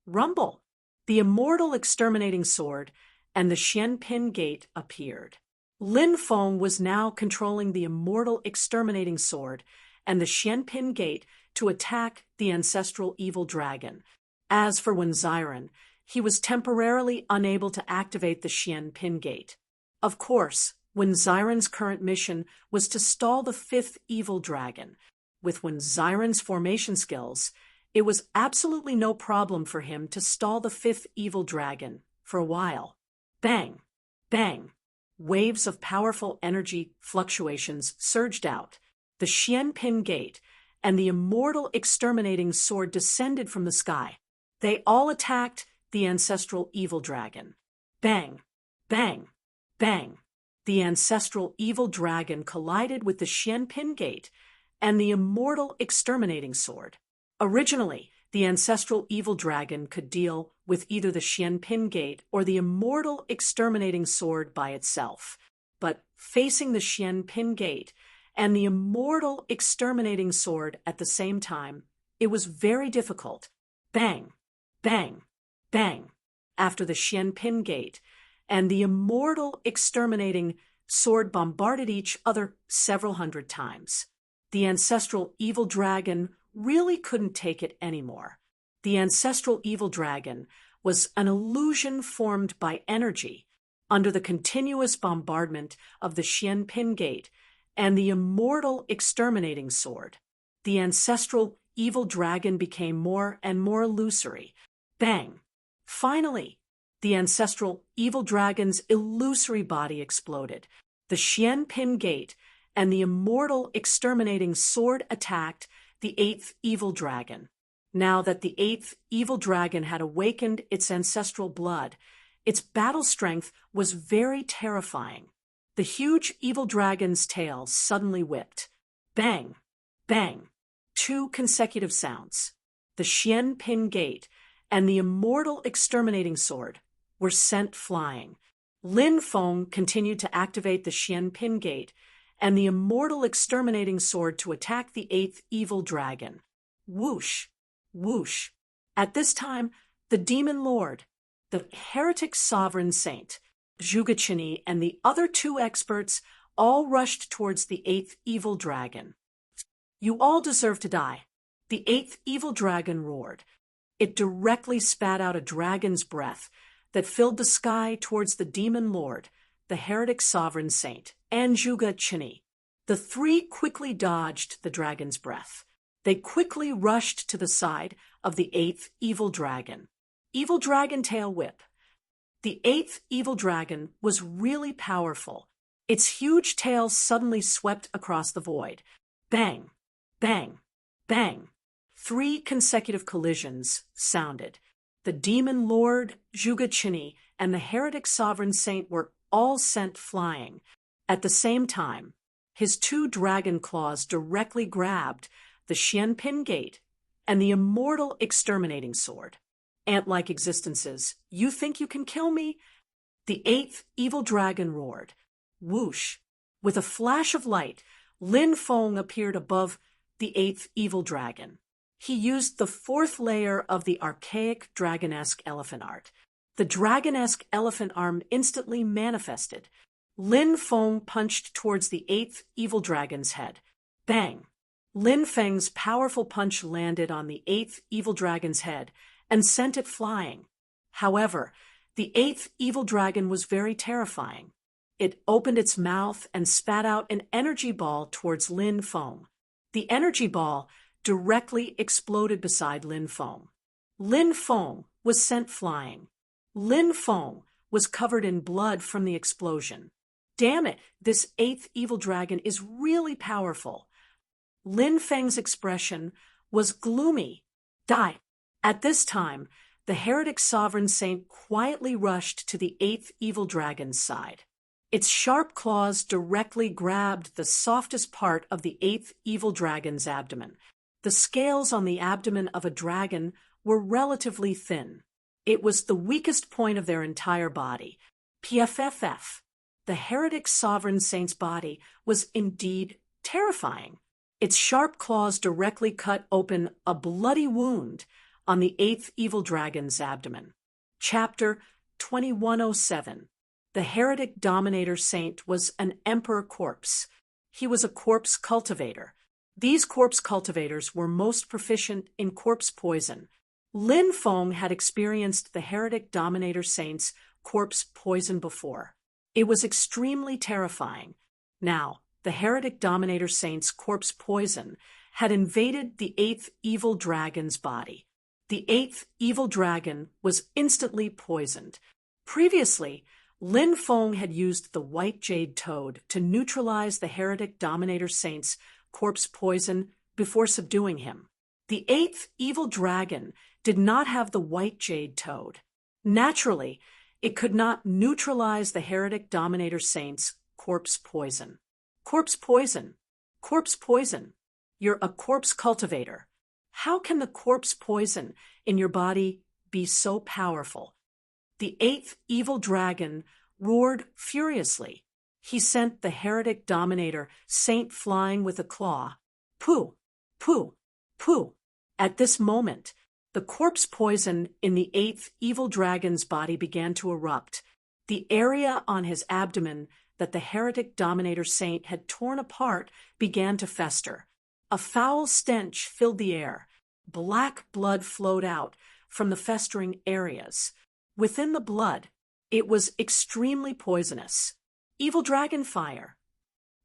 Rumble! The immortal exterminating sword and the Xianpin Gate appeared. Lin Feng was now controlling the immortal exterminating sword and the Xianpin Gate to attack the ancestral evil dragon. As for Wen Xiren, he was temporarily unable to activate the Xianpin Gate. Of course, Wen Xiren's current mission was to stall the fifth evil dragon. With Wen Xiren's formation skills, it was absolutely no problem for him to stall the fifth evil dragon for a while. Bang! Bang! Waves of powerful energy fluctuations surged out. The Xianpin Gate and the immortal exterminating sword descended from the sky. They all attacked the ancestral evil dragon. Bang! Bang! Bang! The ancestral evil dragon collided with the Xianpin Gate and the immortal exterminating sword. Originally, the ancestral evil dragon could deal with either the Xianpin Gate or the immortal exterminating sword by itself. But facing the Xianpin Gate and the immortal exterminating sword at the same time, it was very difficult. Bang! Bang! Bang! After the Xianpin Gate and the immortal exterminating sword bombarded each other several hundred times. The ancestral evil dragon really couldn't take it anymore. The ancestral evil dragon was an illusion formed by energy under the continuous bombardment of the Xianpin Gate and the immortal exterminating sword. The ancestral evil dragon became more and more illusory. Bang! Finally, the ancestral evil dragon's illusory body exploded. The Xianpin Gate and the immortal exterminating sword attacked the eighth evil dragon. Now that the eighth evil dragon had awakened its ancestral blood, its battle strength was very terrifying. The huge evil dragon's tail suddenly whipped. Bang! Bang! 2 consecutive sounds. The Xianpin Gate and the immortal exterminating sword were sent flying. Lin Feng continued to activate the Xianpin Gate and the immortal exterminating sword to attack the eighth evil dragon. Whoosh! Whoosh! At this time, the demon lord, the heretic sovereign saint, Zhuge Qinyi, and the other 2 experts all rushed towards the eighth evil dragon. You all deserve to die. The eighth evil dragon roared. It directly spat out a dragon's breath that filled the sky towards the demon lord, the heretic sovereign saint, and Zhuge Qinyi. The 3 quickly dodged the dragon's breath. They quickly rushed to the side of the eighth evil dragon. Evil dragon tail whip. The eighth evil dragon was really powerful. Its huge tail suddenly swept across the void. Bang! Bang! Bang! 3 consecutive collisions sounded. The demon lord, Zhuge Qinyi, and the heretic sovereign saint were all sent flying. At the same time, his 2 dragon claws directly grabbed the Xianpin Gate and the immortal exterminating sword. Ant-like existences, you think you can kill me? The eighth evil dragon roared. Whoosh! With a flash of light, Lin Feng appeared above the eighth evil dragon. He used the 4th layer of the archaic dragon-esque elephant art. The dragon-esque elephant arm instantly manifested. Lin Feng punched towards the eighth evil dragon's head. Bang! Lin Feng's powerful punch landed on the eighth evil dragon's head and sent it flying. However, the eighth evil dragon was very terrifying. It opened its mouth and spat out an energy ball towards Lin Feng. The energy ball directly exploded beside Lin Feng. Lin Feng was sent flying. Lin Feng was covered in blood from the explosion. Damn it, this eighth evil dragon is really powerful. Lin Feng's expression was gloomy. Die. At this time, the heretic sovereign saint quietly rushed to the eighth evil dragon's side. Its sharp claws directly grabbed the softest part of the eighth evil dragon's abdomen. The scales on the abdomen of a dragon were relatively thin. It was the weakest point of their entire body. PFFF. The heretic sovereign saint's body was indeed terrifying. Its sharp claws directly cut open a bloody wound on the eighth evil dragon's abdomen. Chapter 2107. The heretic dominator saint was an emperor corpse. He was a corpse cultivator. These corpse cultivators were most proficient in corpse poison. Lin Feng had experienced the heretic dominator saint's corpse poison before. It was extremely terrifying. Now, the heretic dominator saint's corpse poison had invaded the eighth evil dragon's body. The eighth evil dragon was instantly poisoned. Previously, Lin Feng had used the white jade toad to neutralize the heretic dominator saint's corpse poison before subduing him. The eighth evil dragon did not have the white jade toad. Naturally, it could not neutralize the heretic dominator saint's corpse poison. Corpse poison. Corpse poison. You're a corpse cultivator. How can the corpse poison in your body be so powerful? The eighth evil dragon roared furiously. He sent the heretic dominator saint flying with a claw. Pooh! Pooh! Pooh! At this moment, the corpse poison in the eighth evil dragon's body began to erupt. The area on his abdomen that the heretic dominator saint had torn apart began to fester. A foul stench filled the air. Black blood flowed out from the festering areas. Within the blood, it was extremely poisonous. Evil dragon fire.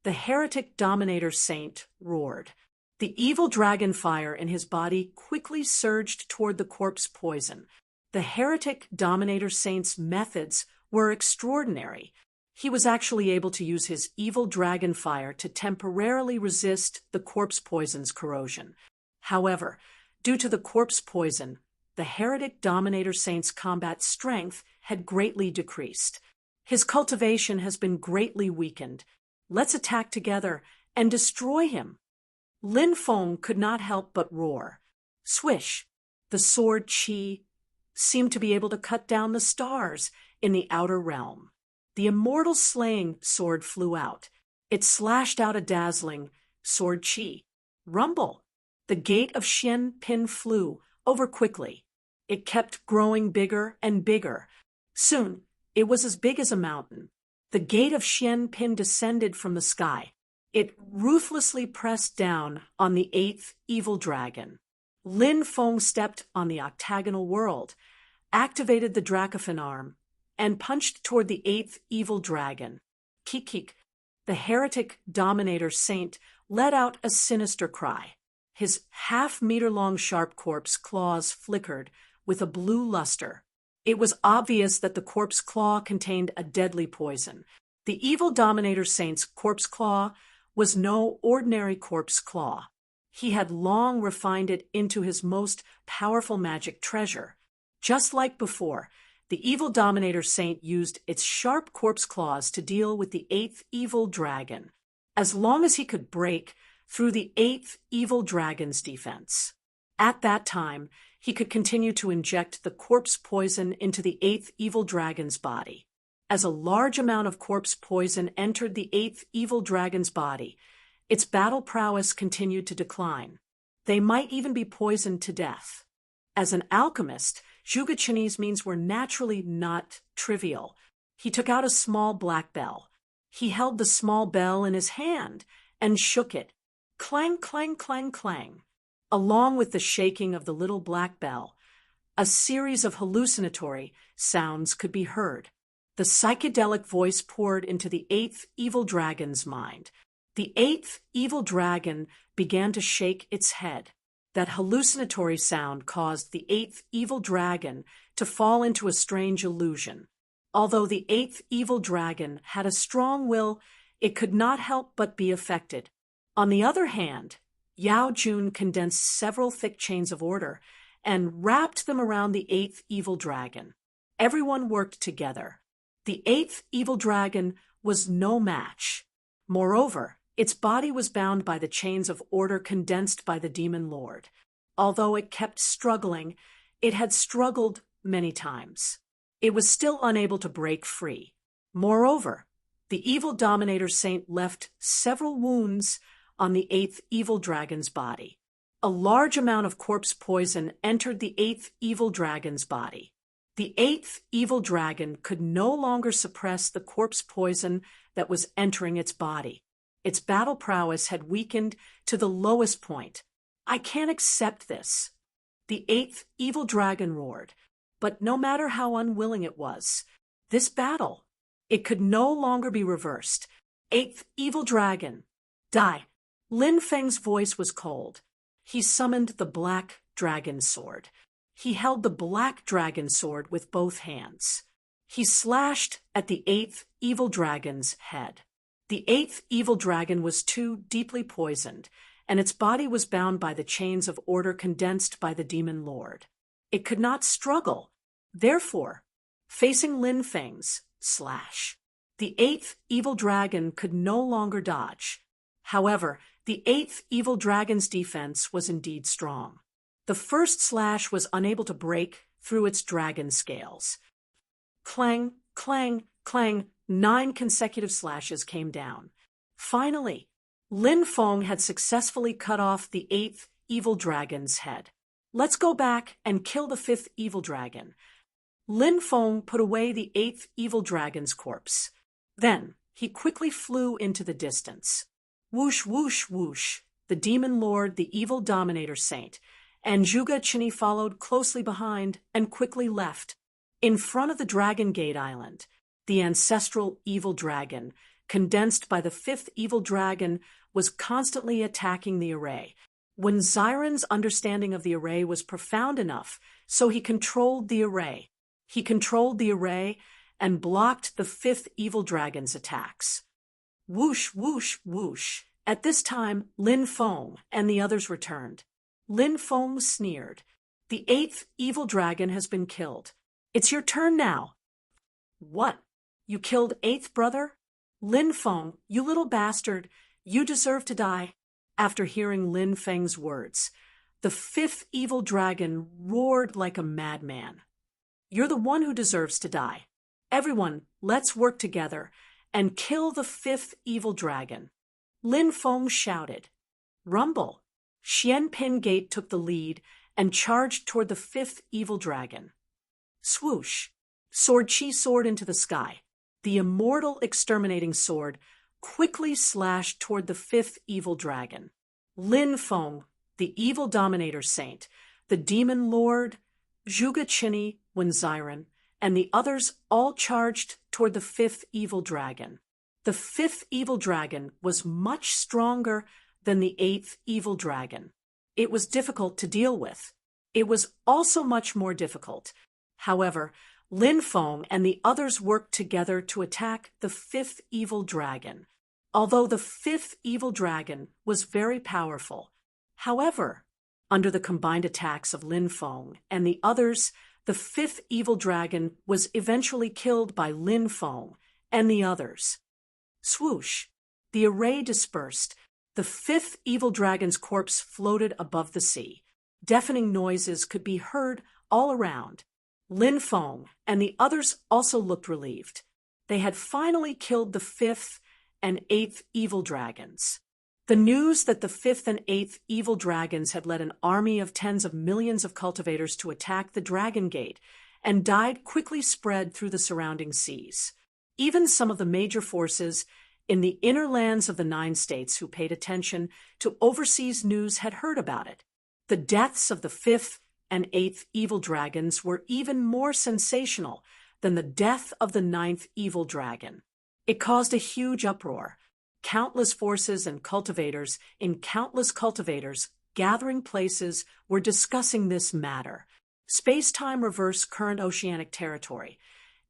The heretic dominator saint roared. The evil dragon fire in his body quickly surged toward the corpse poison. The heretic dominator saint's methods were extraordinary. He was actually able to use his evil dragon fire to temporarily resist the corpse poison's corrosion. However, due to the corpse poison, the heretic dominator saint's combat strength had greatly decreased. His cultivation has been greatly weakened. Let's attack together and destroy him. Lin Feng could not help but roar. Swish! The sword Qi seemed to be able to cut down the stars in the outer realm. The immortal slaying sword flew out. It slashed out a dazzling sword Qi. Rumble! The gate of Xian Pin flew over quickly. It kept growing bigger and bigger. Soon, it was as big as a mountain. The gate of Xian Pin descended from the sky. It ruthlessly pressed down on the eighth evil dragon. Lin Feng stepped on the octagonal world, activated the Dracophon arm, and punched toward the eighth evil dragon. Kikik, the heretic dominator saint, let out a sinister cry. His half-meter-long sharp corpse claws flickered with a blue luster. It was obvious that the corpse claw contained a deadly poison. The evil dominator saint's corpse claw was no ordinary corpse claw. He had long refined it into his most powerful magic treasure. Just like before, the evil dominator saint used its sharp corpse claws to deal with the eighth evil dragon, as long as he could break through the eighth evil dragon's defense. At that time, he could continue to inject the corpse poison into the eighth evil dragon's body. As a large amount of corpse poison entered the eighth evil dragon's body, its battle prowess continued to decline. They might even be poisoned to death. As an alchemist, Zhuge Chen's means were naturally not trivial. He took out a small black bell. He held the small bell in his hand and shook it. Clang, clang, clang, clang. Along with the shaking of the little black bell, a series of hallucinatory sounds could be heard. The psychedelic voice poured into the eighth evil dragon's mind. The eighth evil dragon began to shake its head. That hallucinatory sound caused the eighth evil dragon to fall into a strange illusion. Although the eighth evil dragon had a strong will, it could not help but be affected. On the other hand, Yao Jun condensed several thick chains of order and wrapped them around the eighth evil dragon. Everyone worked together. The eighth evil dragon was no match. Moreover, its body was bound by the chains of order condensed by the demon lord. Although it kept struggling, it had struggled many times. It was still unable to break free. Moreover, the evil dominator saint left several wounds on the eighth evil dragon's body. A large amount of corpse poison entered the eighth evil dragon's body. The eighth evil dragon could no longer suppress the corpse poison that was entering its body. Its battle prowess had weakened to the lowest point. I can't accept this. The eighth evil dragon roared, but no matter how unwilling it was, this battle, it could no longer be reversed. Eighth evil dragon, die. Lin Feng's voice was cold. He summoned the black dragon sword. He held the black dragon sword with both hands. He slashed at the eighth evil dragon's head. The eighth evil dragon was too deeply poisoned, and its body was bound by the chains of order condensed by the demon lord. It could not struggle. Therefore, facing Lin Feng's slash, the eighth evil dragon could no longer dodge. However, the eighth evil dragon's defense was indeed strong. The first slash was unable to break through its dragon scales. Clang, clang, clang, 9 consecutive slashes came down. Finally, Lin Feng had successfully cut off the eighth evil dragon's head. Let's go back and kill the fifth evil dragon. Lin Feng put away the eighth evil dragon's corpse. Then he quickly flew into the distance. Whoosh, whoosh, whoosh, the demon lord, the evil dominator saint, and Zhuge Qinyi followed closely behind and quickly left. In front of the Dragon Gate Island, the ancestral evil dragon, condensed by the fifth evil dragon, was constantly attacking the array. When Xiren's understanding of the array was profound enough, so he controlled the array. He controlled the array and blocked the fifth evil dragon's attacks. Whoosh, whoosh, whoosh. At this time, Lin Feng and the others returned. Lin Feng sneered. The eighth evil dragon has been killed. It's your turn now. What? You killed eighth brother? Lin Feng, you little bastard, you deserve to die. After hearing Lin Feng's words, the fifth evil dragon roared like a madman. You're the one who deserves to die. Everyone, let's work together and kill the fifth evil dragon. Lin Feng shouted. Rumble. Xianpin Gate took the lead and charged toward the fifth evil dragon. Swoosh. Sword Chi soared into the sky. The immortal exterminating sword quickly slashed toward the fifth evil dragon. Lin Feng, the evil dominator saint, the demon lord, Zhuge Qinyi, Wen Xiren, and the others all charged toward the fifth evil dragon. The fifth evil dragon was much stronger than the eighth evil dragon. It was difficult to deal with. It was also much more difficult. However, Lin Feng and the others worked together to attack the fifth evil dragon. Although the fifth evil dragon was very powerful, however, under the combined attacks of Lin Feng and the others, the fifth evil dragon was eventually killed by Lin Feng and the others. Swoosh! The array dispersed. The fifth evil dragon's corpse floated above the sea. Deafening noises could be heard all around. Lin Feng and the others also looked relieved. They had finally killed the fifth and eighth evil dragons. The news that the fifth and eighth evil dragons had led an army of tens of millions of cultivators to attack the Dragon Gate and died quickly spread through the surrounding seas. Even some of the major forces In the inner lands of the 9 states who paid attention to overseas news had heard about it. The deaths of the 5th and 8th evil dragons were even more sensational than the death of the 9th evil dragon. It caused a huge uproar. Countless forces and cultivators in countless cultivators gathering places were discussing this matter. Space-time reverse current oceanic territory.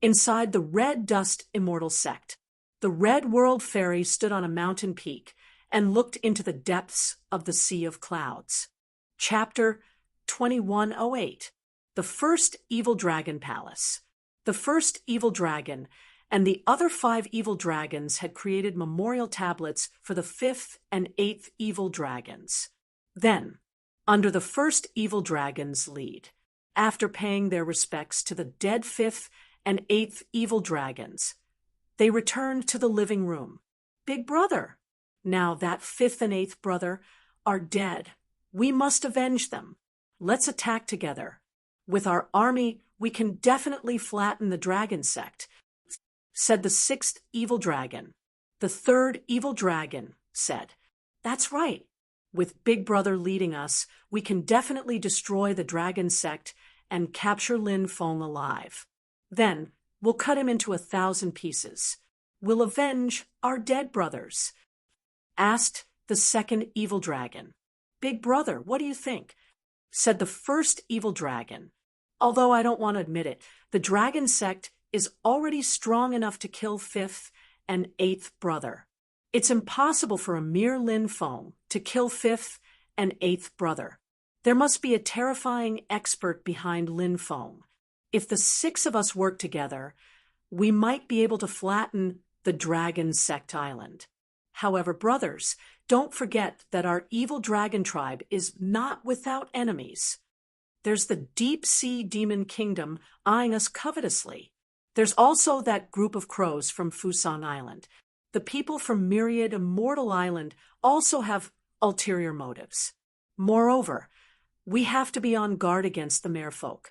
Inside the Red Dust Immortal Sect, the Red World Fairy stood on a mountain peak and looked into the depths of the Sea of Clouds. Chapter 2108. The First Evil Dragon Palace. The first evil dragon and the other 5 evil dragons had created memorial tablets for the 5th and 8th evil dragons. Then, under the first evil dragon's lead, after paying their respects to the dead 5th and 8th evil dragons, they returned to the living room. Big brother, now that 5th and 8th brother are dead. We must avenge them. Let's attack together. With our army, we can definitely flatten the dragon sect, said the 6th evil dragon. The 3rd evil dragon said, That's right. With Big Brother leading us, we can definitely destroy the dragon sect and capture Lin Feng alive. Then, we'll cut him into 1,000 pieces. We'll avenge our dead brothers, asked the 2nd evil dragon. Big brother, what do you think? Said the 1st evil dragon. Although I don't want to admit it, the dragon sect is already strong enough to kill 5th and 8th brother. It's impossible for a mere Lin Feng to kill 5th and 8th brother. There must be a terrifying expert behind Lin Feng. If the 6 of us work together, we might be able to flatten the Dragon Sect Island. However, brothers, don't forget that our evil dragon tribe is not without enemies. There's the Deep Sea Demon Kingdom eyeing us covetously. There's also that group of crows from Fusang Island. The people from Myriad Immortal Island also have ulterior motives. Moreover, we have to be on guard against the merfolk.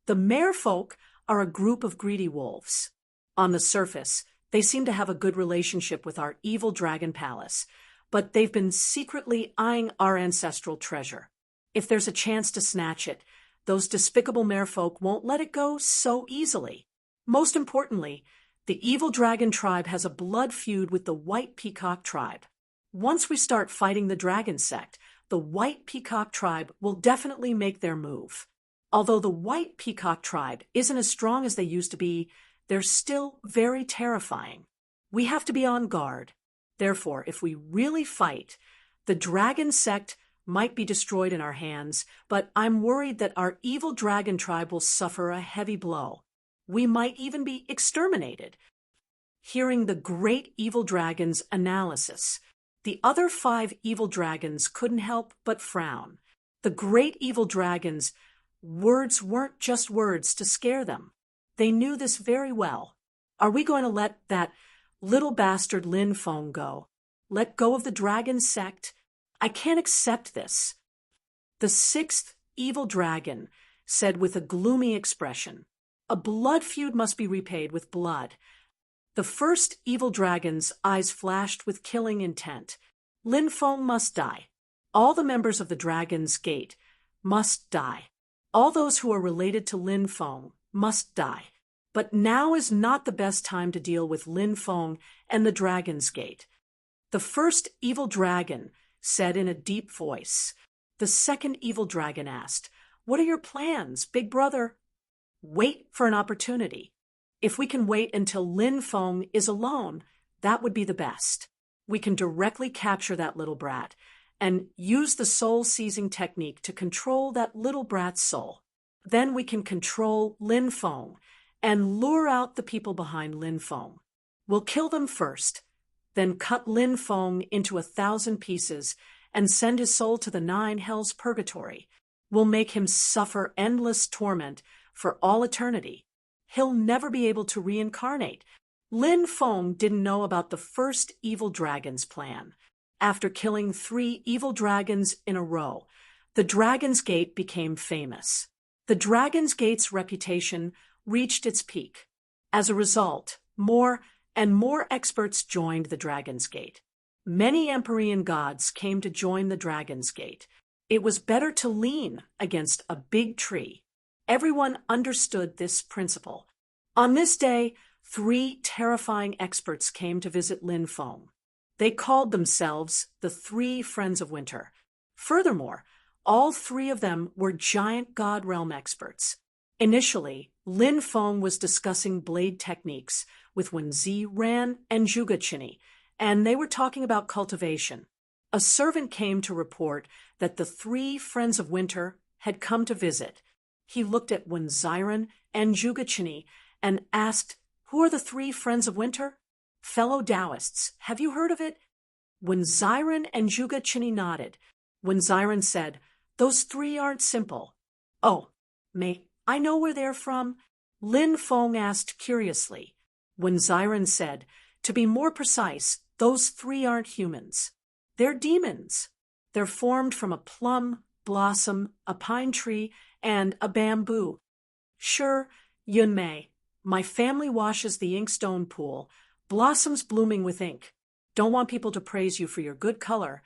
The merfolk are a group of greedy wolves. On the surface, they seem to have a good relationship with our evil dragon palace, but they've been secretly eyeing our ancestral treasure. If there's a chance to snatch it, those despicable merfolk won't let it go so easily. Most importantly, the evil dragon tribe has a blood feud with the White Peacock tribe. Once we start fighting the dragon sect, the White Peacock tribe will definitely make their move. Although the White Peacock tribe isn't as strong as they used to be, they're still very terrifying. We have to be on guard. Therefore, if we really fight, the dragon sect might be destroyed in our hands, but I'm worried that our evil dragon tribe will suffer a heavy blow. We might even be exterminated. Hearing the great evil dragon's analysis, the other 5 evil dragons couldn't help but frown. The great evil dragon's words weren't just words to scare them. They knew this very well. Are we going to let that little bastard Lin Feng go? Let go of the dragon sect? I can't accept this. The 6th evil dragon said with a gloomy expression, A blood feud must be repaid with blood. The 1st evil dragon's eyes flashed with killing intent. Lin Feng must die. All the members of the Dragon's Gate must die. All those who are related to Lin Feng must die. But now is not the best time to deal with Lin Feng and the Dragon's Gate. The 1st evil dragon said in a deep voice. The 2nd evil dragon asked, What are your plans, big brother? Wait for an opportunity. If we can wait until Lin Feng is alone, that would be the best. We can directly capture that little brat and use the soul-seizing technique to control that little brat's soul. Then we can control Lin Feng and lure out the people behind Lin Feng. We'll kill them first, then cut Lin Feng into 1,000 pieces and send his soul to the 9 hells purgatory. We'll make him suffer endless torment for all eternity. He'll never be able to reincarnate. Lin Feng didn't know about the 1st evil dragon's plan. After killing 3 evil dragons in a row, the Dragon's Gate became famous. The Dragon's Gate's reputation reached its peak. As a result, more and more experts joined the Dragon's Gate. Many Empyrean gods came to join the Dragon's Gate. It was better to lean against a big tree. Everyone understood this principle. On this day, 3 terrifying experts came to visit Lin Feng. They called themselves the 3 Friends of Winter. Furthermore, all 3 of them were giant god realm experts. Initially, Lin Feng was discussing blade techniques with Wenzi Ran and Zhuge Qinyi, and they were talking about cultivation. A servant came to report that the 3 Friends of Winter had come to visit. He looked at Wenziren and Zhuge Qinyi and asked, "Who are the 3 Friends of Winter?" "Fellow Taoists, have you heard of it?" Wenziren and Zhuge Qinyi nodded. Wenziren said, "Those 3 aren't simple." "Oh, may I know where they're from?" Lin Feng asked curiously. Wenziren said, "To be more precise, those 3 aren't humans. They're demons. They're formed from a plum, blossom, a pine tree, and a bamboo." "Sure, Yun Mei. My family washes the inkstone pool, blossoms blooming with ink. Don't want people to praise you for your good color.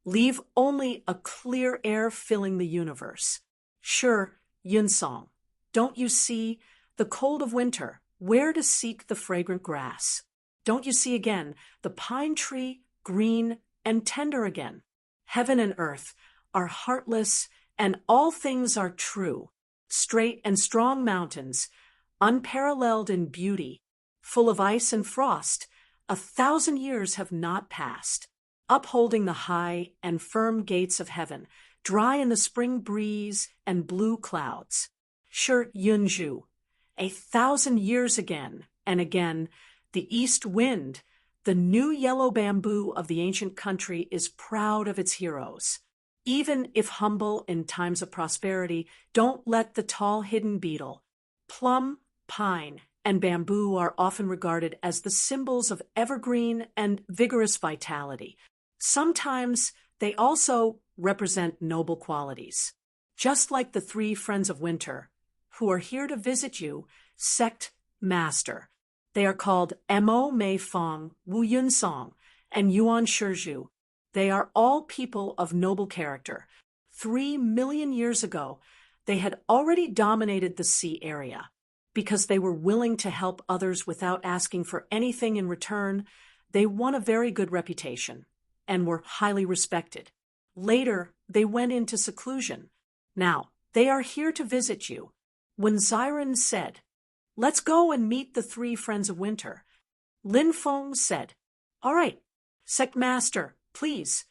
Leave only a clear air filling the universe." "Sure, Yun Song. Don't you see the cold of winter, where to seek the fragrant grass? Don't you see again the pine tree, green and tender again? Heaven and earth are heartless, and all things are true. Straight and strong mountains, unparalleled in beauty, full of ice and frost, 1,000 years have not passed, upholding the high and firm gates of heaven, dry in the spring breeze and blue clouds. Sure, Yunju, 1,000 years again and again, the east wind, the new yellow bamboo of the ancient country, is proud of its heroes. Even if humble in times of prosperity, don't let the tall hidden beetle. Plum, pine, and bamboo are often regarded as the symbols of evergreen and vigorous vitality. Sometimes they also represent noble qualities. Just like the 3 Friends of Winter, who are here to visit you, sect master. They are called Mo Mei Feng, Wu Yun Song, and Yuan Shizhu. They are all people of noble character. 3 million years ago, they had already dominated the sea area. Because they were willing to help others without asking for anything in return, they won a very good reputation and were highly respected. Later, they went into seclusion. Now, they are here to visit you. When Ziren said, "Let's go and meet the 3 Friends of Winter," Lin Feng said, "All right, sect master, please."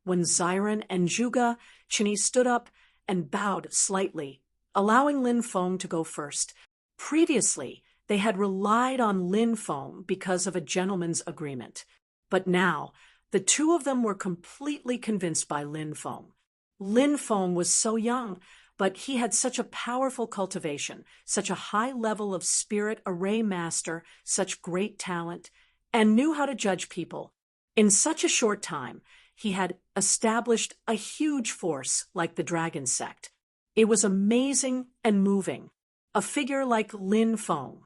When Ziren and Zhuge Qinyi stood up and bowed slightly, allowing Lin Feng to go first. Previously, they had relied on Lin Feng because of a gentleman's agreement. But now, the 2 of them were completely convinced by Lin Feng. Lin Feng was so young, but he had such a powerful cultivation, such a high level of spirit array master, such great talent, and knew how to judge people. In such a short time, he had established a huge force like the Dragon Sect. It was amazing and moving. A figure like Lin Feng.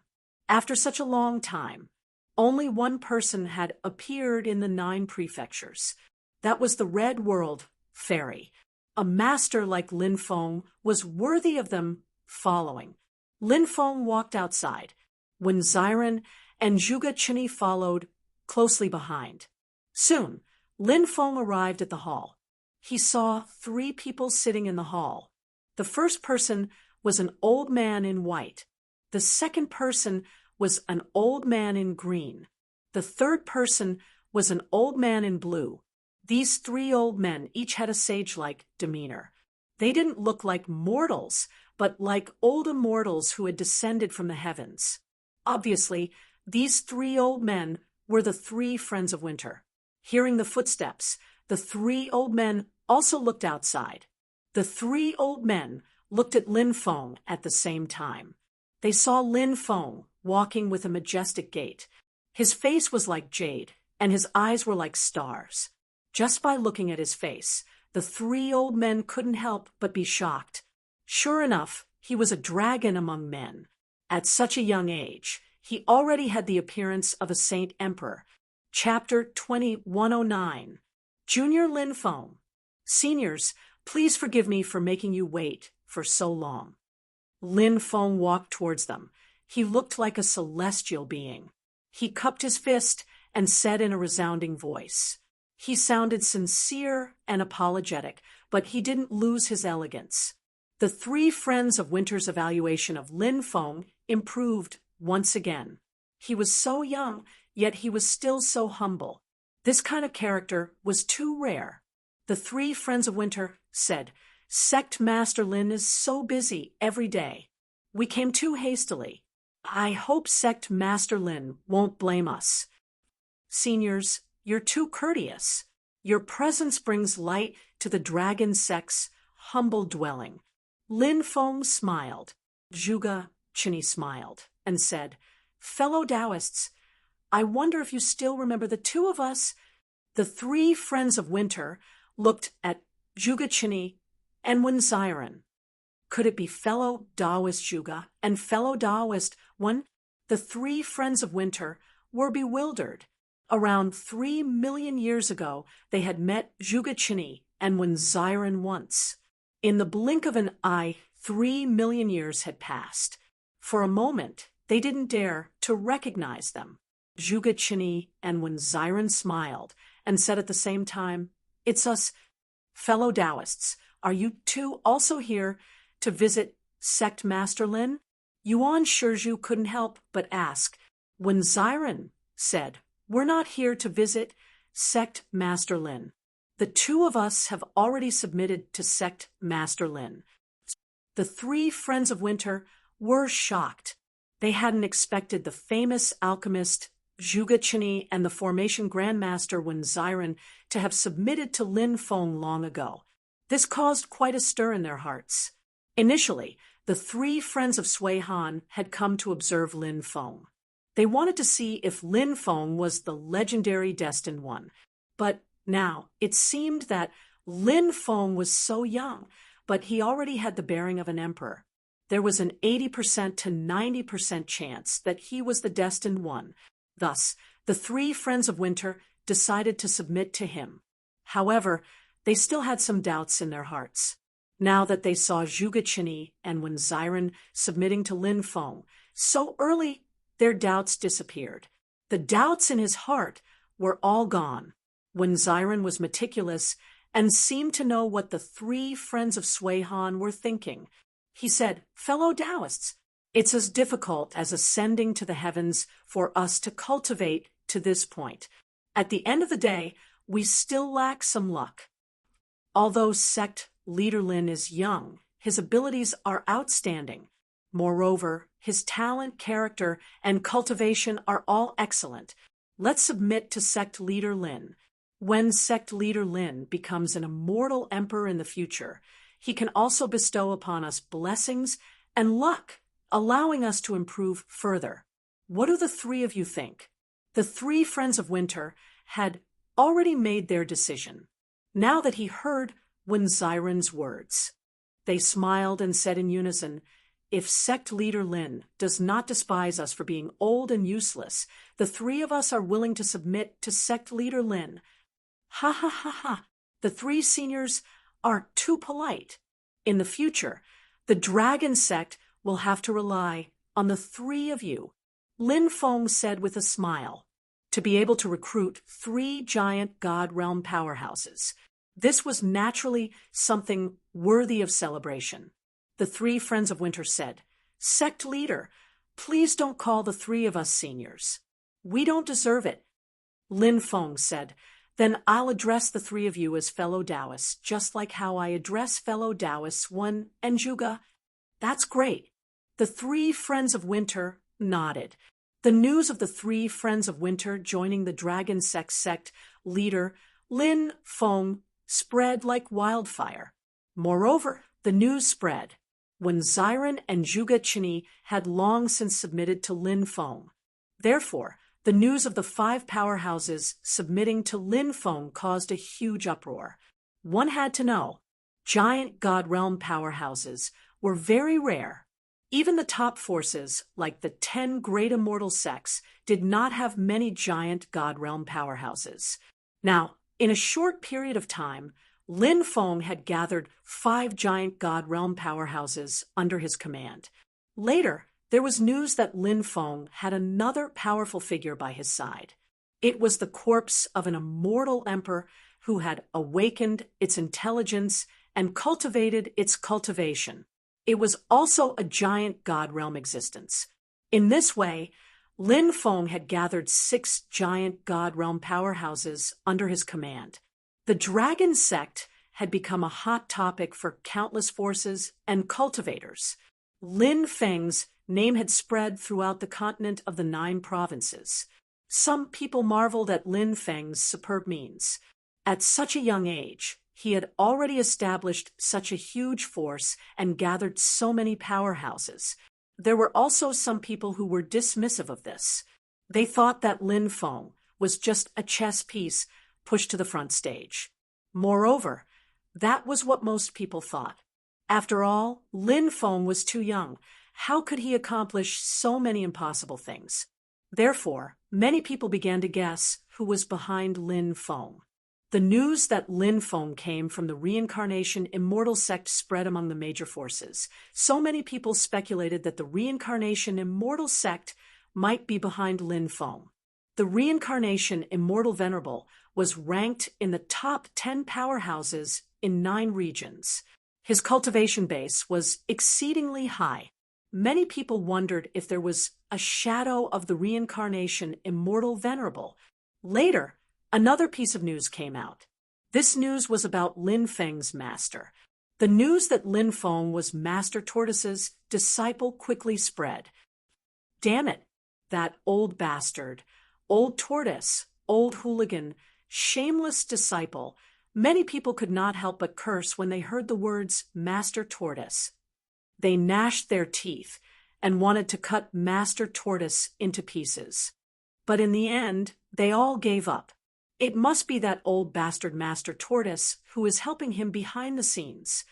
After such a long time, only one person had appeared in the 9 prefectures. That was the Red World Fairy. A master like Lin Feng was worthy of them following. Lin Feng walked outside, when Ziren and Zhuge Qinyi followed closely behind. Soon, Lin Feng arrived at the hall. He saw 3 people sitting in the hall. The first person was an old man in white. The second person was an old man in green. The third person was an old man in blue. These 3 old men each had a sage-like demeanor. They didn't look like mortals, but like old immortals who had descended from the heavens. Obviously, these 3 old men were the 3 Friends of Winter. Hearing the footsteps, the 3 old men also looked outside. The 3 old men looked at Lin Feng at the same time. They saw Lin Feng walking with a majestic gait. His face was like jade, and his eyes were like stars. Just by looking at his face, the 3 old men couldn't help but be shocked. Sure enough, he was a dragon among men. At such a young age, He already had the appearance of a saint emperor. Chapter 2109. Junior Lin Feng. Seniors, please forgive me for making you wait for so long. Lin Feng walked towards them. He looked like a celestial being. He cupped his fist and said in a resounding voice. He sounded sincere and apologetic, but he didn't lose his elegance. The three friends of Winter's evaluation of Lin Feng improved once again. He was so young, yet he was still so humble. This kind of character was too rare. The three friends of Winter said, "Sect Master Lin is so busy every day. We came too hastily. I hope Sect Master Lin won't blame us." Seniors, you're too courteous. Your presence brings light to the dragon sect's humble dwelling. Lin Feng smiled. Zhuge Qinyi smiled and said, "Fellow Taoists, I wonder if you still remember the two of us." The three friends of Winter looked at Zhuge Qinyi and Wen Xiren. Could it be fellow Taoist Zhuge and fellow Taoist Wen? The three friends of Winter were bewildered. Around 3 million years ago, they had met Zhuge Qinyi and Wen Xiren once. In the blink of an eye, 3 million years had passed. For a moment, they didn't dare to recognize them. Zhuge Qinyi and Wen Xiren smiled and said at the same time, "It's us, fellow Taoists. Are you two also here to visit Sect Master Lin?" Yuan Shizhu couldn't help but ask. Wen Xiren said, "We're not here to visit Sect Master Lin. The two of us have already submitted to Sect Master Lin." The three friends of Winter were shocked. They hadn't expected the famous alchemist Zhuge Qinyi and the formation grandmaster Wen Xiren to have submitted to Lin Feng long ago. This caused quite a stir in their hearts. Initially, the three friends of Sui Han had come to observe Lin Feng. They wanted to see if Lin Feng was the legendary destined one. But now it seemed that Lin Feng was so young, but he already had the bearing of an emperor. There was an 80% to 90% chance that he was the destined one. Thus, the three friends of Winter decided to submit to him. However, they still had some doubts in their hearts. Now that they saw Zhuge Qinyi and Wen Xiren submitting to Lin Feng so early, their doubts disappeared. The doubts in his heart were all gone. Wen Xiren was meticulous and seemed to know what the three friends of Sui Han were thinking. He said, "Fellow Taoists, it's as difficult as ascending to the heavens for us to cultivate to this point. At the end of the day, we still lack some luck. Although Sect Leader Lin is young, his abilities are outstanding. Moreover, his talent, character, and cultivation are all excellent. Let's submit to Sect Leader Lin. When Sect Leader Lin becomes an immortal emperor in the future, he can also bestow upon us blessings and luck, allowing us to improve further. What do the three of you think?" The three friends of Winter had already made their decision. Now that he heard Wen Xiren's words, they smiled and said in unison, "If Sect Leader Lin does not despise us for being old and useless, the three of us are willing to submit to Sect Leader Lin." Ha ha ha ha! The three seniors are too polite. In the future, the Dragon Sect will have to rely on the three of you, Lin Feng said with a smile, to be able to recruit 3 giant God Realm powerhouses. This was naturally something worthy of celebration. The three friends of Winter said, "Sect Leader, please don't call the three of us seniors. We don't deserve it." Lin Feng said, "Then I'll address the three of you as fellow Taoists, just like how I address fellow Taoists Wen and Zhuge." "That's great." The three friends of Winter nodded. The news of the three friends of Winter joining the Dragon Sect leader, Lin Feng, spread like wildfire. Moreover, the news spread. Wen Xiren and Zhuge Qinyi had long since submitted to Lin Feng. Therefore, the news of the 5 powerhouses submitting to Lin Feng caused a huge uproar. One had to know, giant God Realm powerhouses were very rare. Even the top forces, like the 10 great immortal sects, did not have many giant God realm powerhouses. Now, in a short period of time, Lin Feng had gathered 5 giant God realm powerhouses under his command. Later, there was news that Lin Feng had another powerful figure by his side. It was the corpse of an immortal emperor who had awakened its intelligence and cultivated its cultivation. It was also a giant God realm existence. In this way, Lin Feng had gathered 6 giant God realm powerhouses under his command. The dragon sect had become a hot topic for countless forces and cultivators. Lin Feng's name had spread throughout the continent of the 9 provinces. Some people marveled at Lin Feng's superb means. At such a young age, he had already established such a huge force and gathered so many powerhouses. There were also some people who were dismissive of this. They thought that Lin Feng was just a chess piece pushed to the front stage. Moreover, that was what most people thought. After all, Lin Feng was too young. How could he accomplish so many impossible things? Therefore, many people began to guess who was behind Lin Feng. The news that Lin Feng came from the reincarnation immortal sect spread among the major forces. So many people speculated that the reincarnation immortal sect might be behind Lin Feng. The reincarnation immortal venerable was ranked in the top 10 powerhouses in 9 regions. His cultivation base was exceedingly high. Many people wondered if there was a shadow of the reincarnation immortal venerable. Later, another piece of news came out. This news was about Lin Feng's master. The news that Lin Feng was Master Tortoise's disciple quickly spread. Damn it, that old bastard, old tortoise, old hooligan, shameless disciple. Many people could not help but curse when they heard the words Master Tortoise. They gnashed their teeth and wanted to cut Master Tortoise into pieces. But in the end, they all gave up. It must be that old bastard Master Tortoise who is helping him behind the scenes.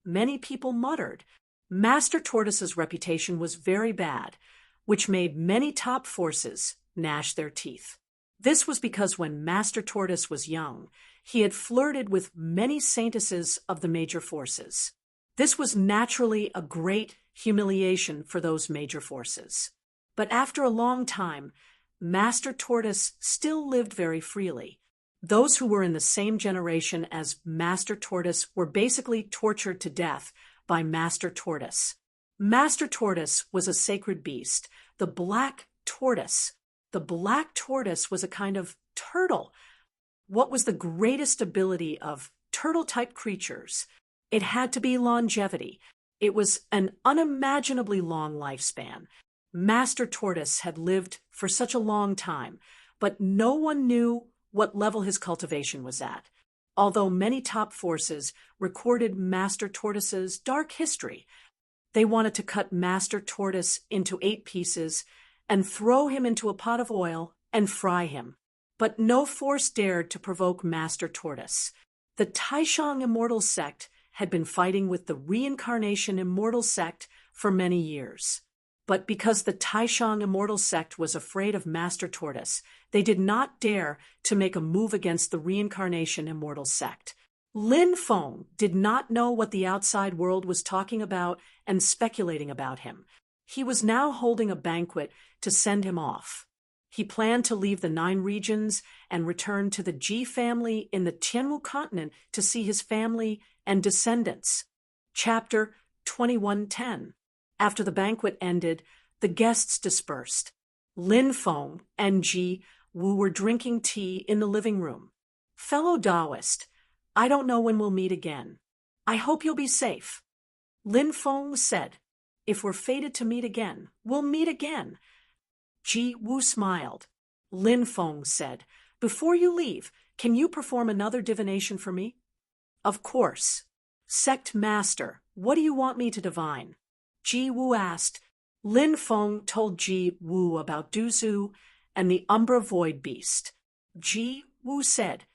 Many people muttered. Master Tortoise's reputation was very bad, which made many top forces gnash their teeth. This was because when Master Tortoise was young, he had flirted with many saintesses of the major forces. This was naturally a great humiliation for those major forces. But after a long time, Master Tortoise still lived very freely. Those who were in the same generation as Master Tortoise were basically tortured to death by Master Tortoise. Master Tortoise was a sacred beast, the black tortoise. The black tortoise was a kind of turtle. What was the greatest ability of turtle-type creatures? It had to be longevity. It was an unimaginably long lifespan. Master Tortoise had lived for such a long time, but no one knew what level his cultivation was at. Although many top forces recorded Master Tortoise's dark history, they wanted to cut Master Tortoise into 8 pieces and throw him into a pot of oil and fry him. But no force dared to provoke Master Tortoise. The Taishang Immortal Sect had been fighting with the Reincarnation Immortal Sect for many years. But because the Taishang Immortal Sect was afraid of Master Tortoise, they did not dare to make a move against the Reincarnation Immortal Sect. Lin Feng did not know what the outside world was talking about and speculating about him. He was now holding a banquet to send him off. He planned to leave the 9 regions and return to the Ji family in the Tianwu continent to see his family and descendants. Chapter 2110. After the banquet ended, the guests dispersed. Lin Feng and Ji Wu were drinking tea in the living room. Fellow Taoist, I don't know when we'll meet again. I hope you'll be safe. Lin Feng said, if we're fated to meet again, we'll meet again. Ji Wu smiled. Lin Feng said, before you leave, can you perform another divination for me? Of course. Sect Master, what do you want me to divine? Ji Wu asked. Lin Feng told Ji Wu about Duzu and the Umbra Void Beast. Ji Wu said,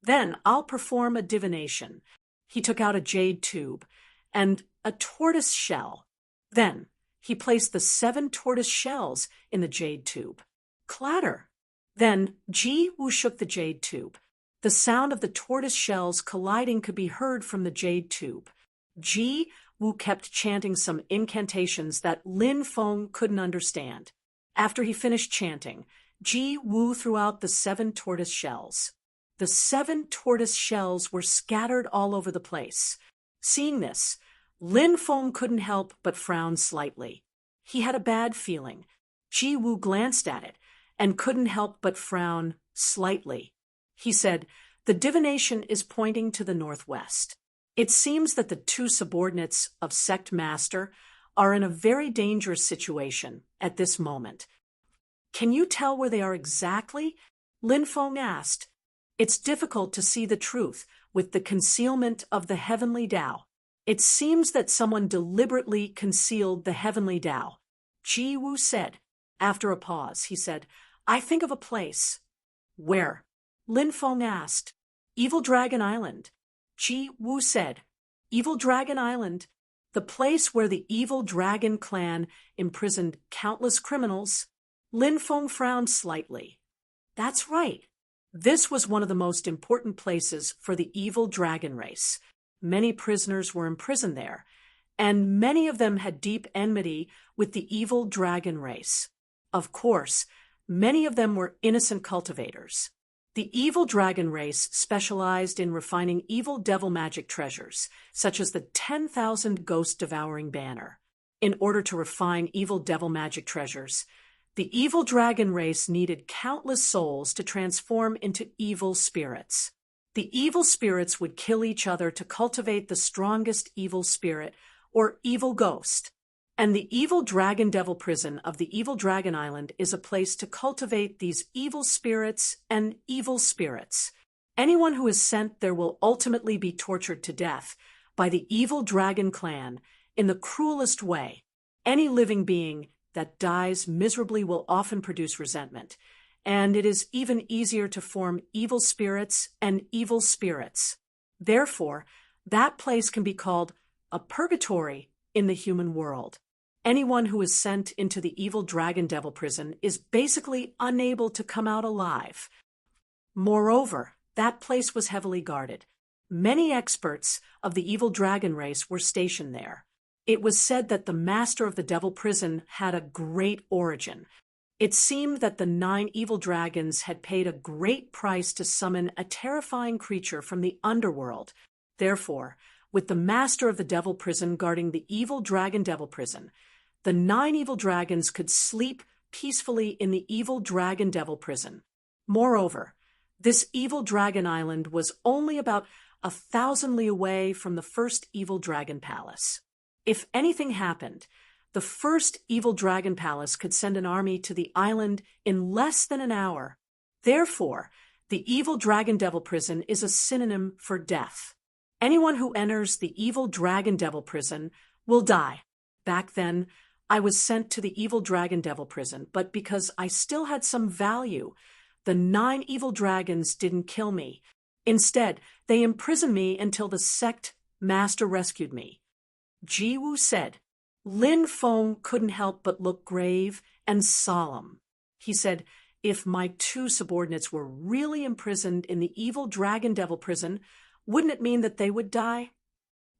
then I'll perform a divination. He took out a jade tube and a tortoise shell. Then, He placed the 7 tortoise shells in the jade tube. Clatter! Then Ji Wu shook the jade tube. The sound of the tortoise shells colliding could be heard from the jade tube. Ji Wu kept chanting some incantations that Lin Feng couldn't understand. After he finished chanting, Ji Wu threw out the 7 tortoise shells. The 7 tortoise shells were scattered all over the place. Seeing this, Lin Feng couldn't help but frown slightly. He had a bad feeling. Ji Wu glanced at it and couldn't help but frown slightly. He said, "The divination is pointing to the northwest. It seems that the 2 subordinates of Sect Master are in a very dangerous situation at this moment." "Can you tell where they are exactly?" Lin Feng asked. "It's difficult to see the truth with the concealment of the heavenly Tao. It seems that someone deliberately concealed the heavenly Tao." Ji Wu said. After a pause, he said, "I think of a place." "Where?" Lin Feng asked. "Evil Dragon Island." Ji Wu said, "Evil Dragon Island, the place where the Evil Dragon clan imprisoned countless criminals." Lin Feng frowned slightly. "That's right. This was one of the most important places for the Evil Dragon race. Many prisoners were imprisoned there, and many of them had deep enmity with the Evil Dragon race. Of course, many of them were innocent cultivators. The Evil Dragon race specialized in refining evil devil magic treasures, such as the 10,000 ghost-devouring banner. In order to refine evil devil magic treasures, the Evil Dragon race needed countless souls to transform into evil spirits. The evil spirits would kill each other to cultivate the strongest evil spirit, or evil ghost. And the Evil Dragon Devil Prison of the Evil Dragon Island is a place to cultivate these evil spirits and evil spirits. Anyone who is sent there will ultimately be tortured to death by the Evil Dragon clan in the cruelest way. Any living being that dies miserably will often produce resentment, and it is even easier to form evil spirits and evil spirits. Therefore, that place can be called a purgatory in the human world. Anyone who is sent into the Evil Dragon Devil Prison is basically unable to come out alive. Moreover, that place was heavily guarded. Many experts of the Evil Dragon race were stationed there. It was said that the master of the Devil Prison had a great origin. It seemed that the 9 evil dragons had paid a great price to summon a terrifying creature from the underworld. Therefore, with the master of the Devil Prison guarding the Evil Dragon Devil Prison, the 9 evil dragons could sleep peacefully in the Evil Dragon Devil Prison. Moreover, this Evil Dragon Island was only about 1,000 li away from the first Evil Dragon Palace. If anything happened, the first Evil Dragon Palace could send an army to the island in less than an hour. Therefore, the Evil Dragon Devil Prison is a synonym for death. Anyone who enters the Evil Dragon Devil Prison will die. Back then, I was sent to the Evil Dragon Devil Prison, but because I still had some value, the 9 evil dragons didn't kill me. Instead, they imprisoned me until the sect master rescued me. Ji Wu said. Lin Feng couldn't help but look grave and solemn. He said, "If my 2 subordinates were really imprisoned in the Evil Dragon Devil Prison, wouldn't it mean that they would die?"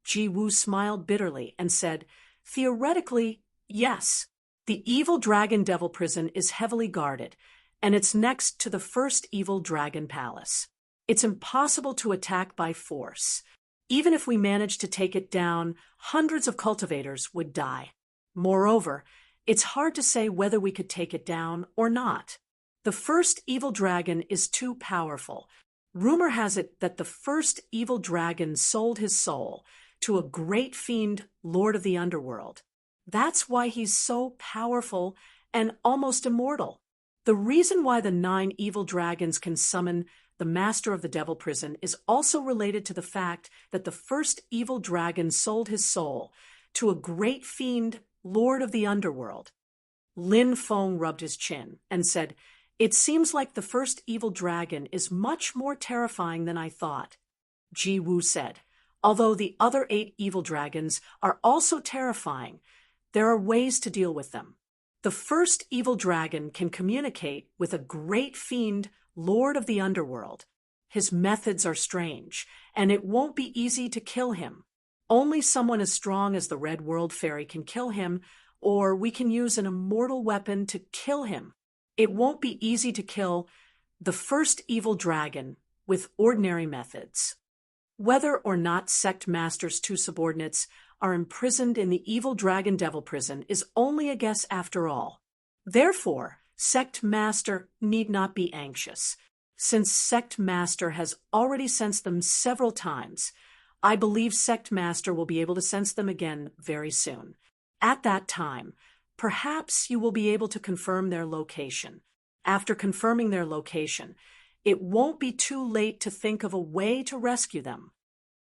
Ji Wu smiled bitterly and said, "Theoretically, yes. The Evil Dragon Devil Prison is heavily guarded, and it's next to the first Evil Dragon Palace. It's impossible to attack by force. Even if we managed to take it down, hundreds of cultivators would die. Moreover, it's hard to say whether we could take it down or not. The first evil dragon is too powerful. Rumor has it that the first evil dragon sold his soul to a great fiend, Lord of the Underworld. That's why he's so powerful and almost immortal. The reason why the 9 evil dragons can summon the master of the Devil Prison is also related to the fact that the first evil dragon sold his soul to a great fiend, Lord of the Underworld." Lin Feng rubbed his chin and said, "It seems like the first evil dragon is much more terrifying than I thought." Ji Wu said, "Although the other 8 evil dragons are also terrifying, There are ways to deal with them. The first evil dragon can communicate with a great fiend, lord of the underworld. His methods are strange, and it won't be easy to kill him. Only someone as strong as the Red World Fairy can kill him, or we can use an immortal weapon to kill him. It won't be easy to kill the first evil dragon with ordinary methods. Whether or not Sect Master's two subordinates are imprisoned in the evil dragon devil prison is only a guess after all. Therefore, Sect Master need not be anxious. Since Sect Master has already sensed them several times, I believe Sect Master will be able to sense them again very soon. At that time, perhaps you will be able to confirm their location. After confirming their location, it won't be too late to think of a way to rescue them.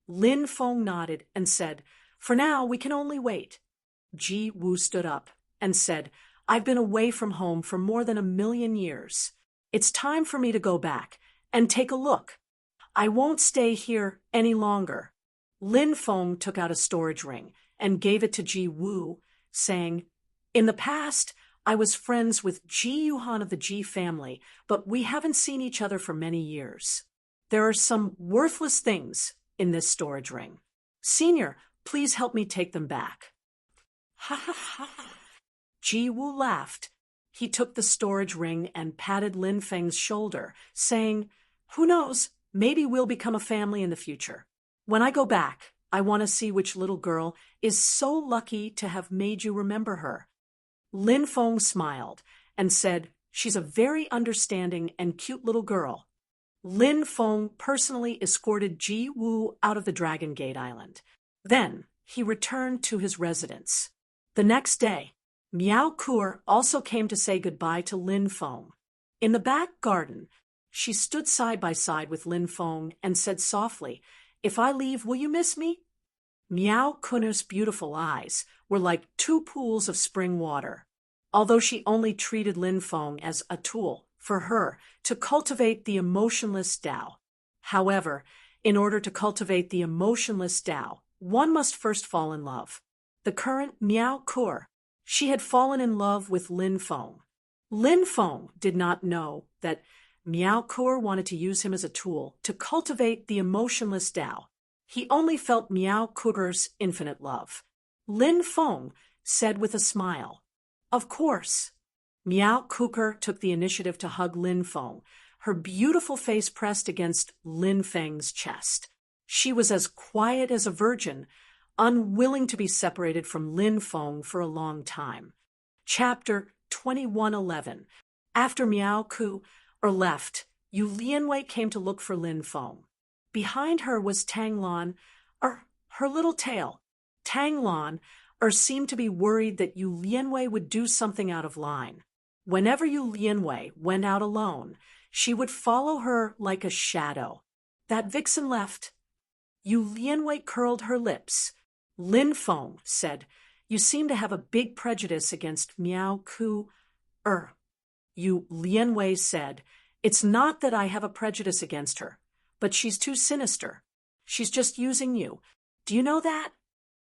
Lin Feng nodded and said, "For now, we can only wait." Ji Wu stood up and said, "I've been away from home for more than 1,000,000 years. It's time for me to go back and take a look. I won't stay here any longer." Lin Feng took out a storage ring and gave it to Ji Wu, saying, "In the past, I was friends with Ji Yuhan of the Ji family, but we haven't seen each other for many years. There are some worthless things in this storage ring. Senior, please help me take them back." Ha ha ha. Ji Wu laughed. He took the storage ring and patted Lin Feng's shoulder, saying, "Who knows, maybe we'll become a family in the future. When I go back, I want to see which little girl is so lucky to have made you remember her." Lin Feng smiled and said, "She's a very understanding and cute little girl." Lin Feng personally escorted Ji Wu out of the Dragon Gate Island. Then he returned to his residence. The next day, Miao Kur also came to say goodbye to Lin Feng. In the back garden, she stood side by side with Lin Feng and said softly, "If I leave, will you miss me?" Miao Kun's beautiful eyes were like two pools of spring water. Although she only treated Lin Feng as a tool for her to cultivate the emotionless Tao. However, in order to cultivate the emotionless Tao, one must first fall in love. The current Miao Kur, she had fallen in love with Lin Feng. Lin Feng did not know that Miao Kur wanted to use him as a tool to cultivate the emotionless Tao. He only felt Miao Kur's infinite love. Lin Feng said with a smile, "Of course." Miao Kur took the initiative to hug Lin Feng, her beautiful face pressed against Lin Feng's chest. She was as quiet as a virgin, unwilling to be separated from Lin Feng for a long time. Chapter 2111. After Miao Kur left, Yu Lianwei came to look for Lin Feng. Behind her was Tang Lan, her little tail. Tang Lan seemed to be worried that Yu Lianwei would do something out of line. Whenever Yu Lianwei went out alone, she would follow her like a shadow. That vixen left. Yu Lianwei curled her lips. Lin Feng said, "You seem to have a big prejudice against Miao Kur." Yu Lianwei said, "It's not that I have a prejudice against her, but she's too sinister. She's just using you. Do you know that?"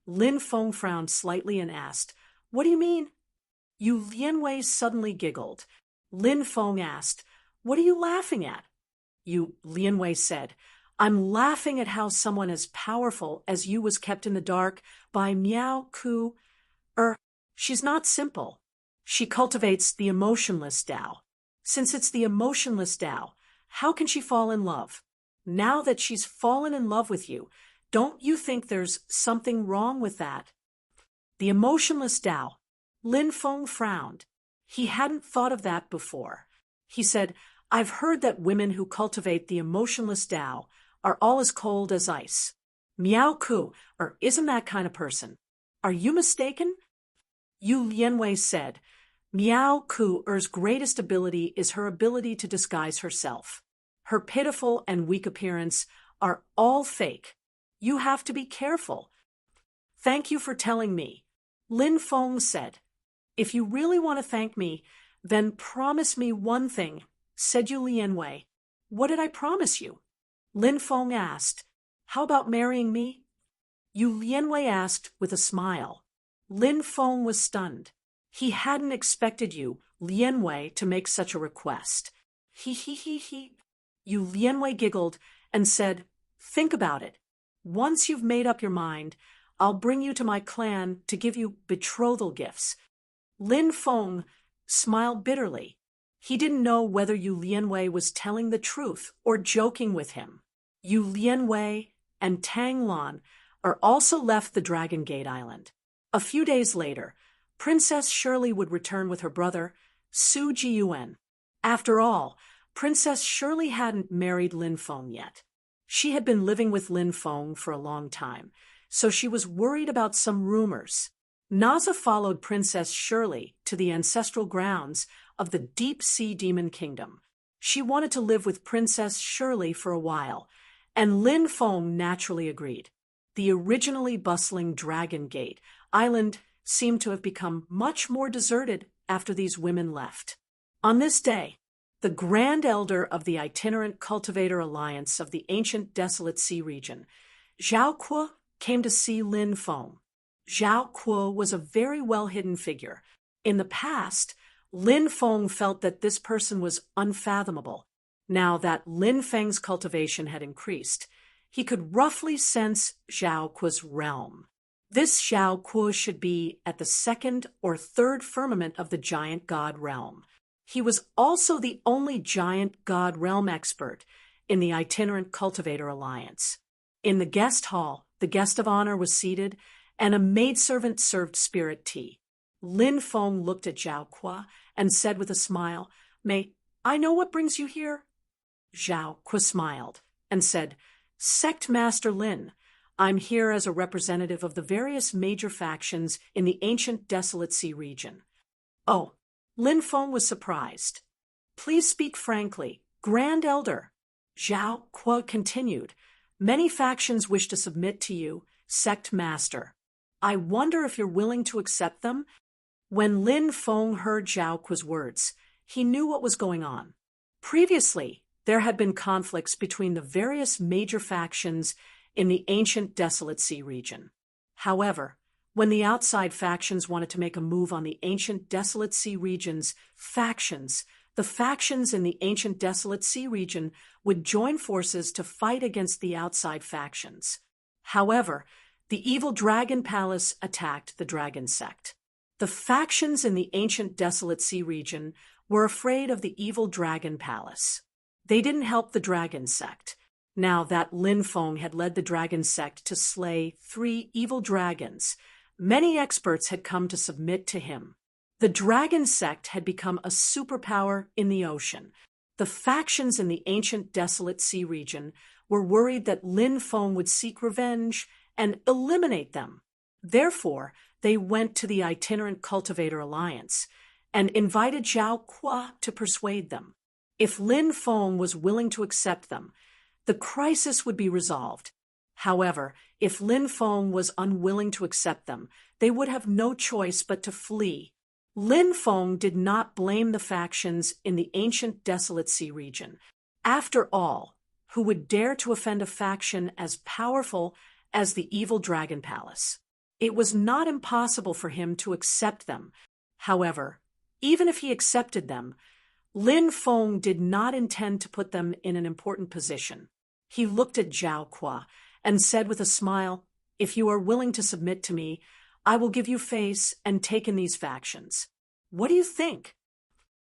Lin Feng frowned slightly and asked, "What do you mean?" Yu Lianwei suddenly giggled. Lin Feng asked, "What are you laughing at?" Yu Lianwei said, "I'm laughing at how someone as powerful as you was kept in the dark by Miao Kur. She's not simple. She cultivates the emotionless Tao. Since it's the emotionless Tao, how can she fall in love? Now that she's fallen in love with you, don't you think there's something wrong with that?" The emotionless Tao. Lin Feng frowned. He hadn't thought of that before. He said, "I've heard that women who cultivate the emotionless Tao are all as cold as ice. Miao Kur isn't that kind of person. Are you mistaken?" Yu Lianwei said, "Miao Kur's greatest ability is her ability to disguise herself. Her pitiful and weak appearance are all fake. You have to be careful." "Thank you for telling me," Lin Feng said. "If you really want to thank me, then promise me one thing," said Yu Lianwei. "What did I promise you?" Lin Feng asked. "How about marrying me?" Yu Lianwei asked with a smile. Lin Feng was stunned. He hadn't expected you, Lian Wei, to make such a request. He. You, Lian Wei giggled and said, "Think about it. Once you've made up your mind, I'll bring you to my clan to give you betrothal gifts." Lin Feng smiled bitterly. He didn't know whether Yu Lianwei was telling the truth or joking with him. Yu Lianwei and Tang Lan are also left the Dragon Gate Island. A few days later, Princess Shirley would return with her brother, Su Jiyuan. After all, Princess Shirley hadn't married Lin Feng yet. She had been living with Lin Feng for a long time, so she was worried about some rumors. Naza followed Princess Shirley to the ancestral grounds of the Deep-Sea Demon Kingdom. She wanted to live with Princess Shirley for a while, and Lin Feng naturally agreed. The originally bustling Dragon Gate Island seemed to have become much more deserted after these women left. On this day, the Grand Elder of the Itinerant Cultivator Alliance of the ancient Desolate Sea region, Zhao Kuo, came to see Lin Feng. Zhao Kuo was a very well-hidden figure. In the past, Lin Feng felt that this person was unfathomable. Now that Lin Feng's cultivation had increased, he could roughly sense Zhao Kuo's realm. This Zhao Kuo should be at the second or third firmament of the giant god realm. He was also the only giant god realm expert in the Itinerant Cultivator Alliance. In the guest hall, the guest of honor was seated, and a maidservant served spirit tea. Lin Feng looked at Zhao Kuo and said with a smile, "May I know what brings you here?" Zhao Kuo smiled and said, "Sect Master Lin, I'm here as a representative of the various major factions in the ancient Desolate Sea region." "Oh." Lin Feng was surprised. "Please speak frankly, Grand Elder." Zhao Kuo continued, "Many factions wish to submit to you, Sect Master. I wonder if you're willing to accept them?" When Lin Feng heard Zhao Kuo's words, he knew what was going on. Previously, there had been conflicts between the various major factions in the ancient Desolate Sea region. However, when the outside factions wanted to make a move on the ancient Desolate Sea region's factions, the factions in the ancient Desolate Sea region would join forces to fight against the outside factions. However, the evil Dragon Palace attacked the Dragon Sect. The factions in the ancient Desolate Sea region were afraid of the evil Dragon Palace. They didn't help the Dragon Sect. Now that Lin Feng had led the Dragon Sect to slay 3 evil dragons, many experts had come to submit to him. The Dragon Sect had become a superpower in the ocean. The factions in the ancient Desolate Sea region were worried that Lin Feng would seek revenge and eliminate them. Therefore, they went to the Itinerant Cultivator Alliance and invited Zhao Kuo to persuade them. If Lin Feng was willing to accept them, the crisis would be resolved. However, if Lin Feng was unwilling to accept them, they would have no choice but to flee. Lin Feng did not blame the factions in the ancient Desolate Sea region. After all, who would dare to offend a faction as powerful as the evil Dragon Palace? It was not impossible for him to accept them. However, even if he accepted them, Lin Feng did not intend to put them in an important position. He looked at Zhao Kuo and said with a smile, "If you are willing to submit to me, I will give you face and take in these factions. What do you think?"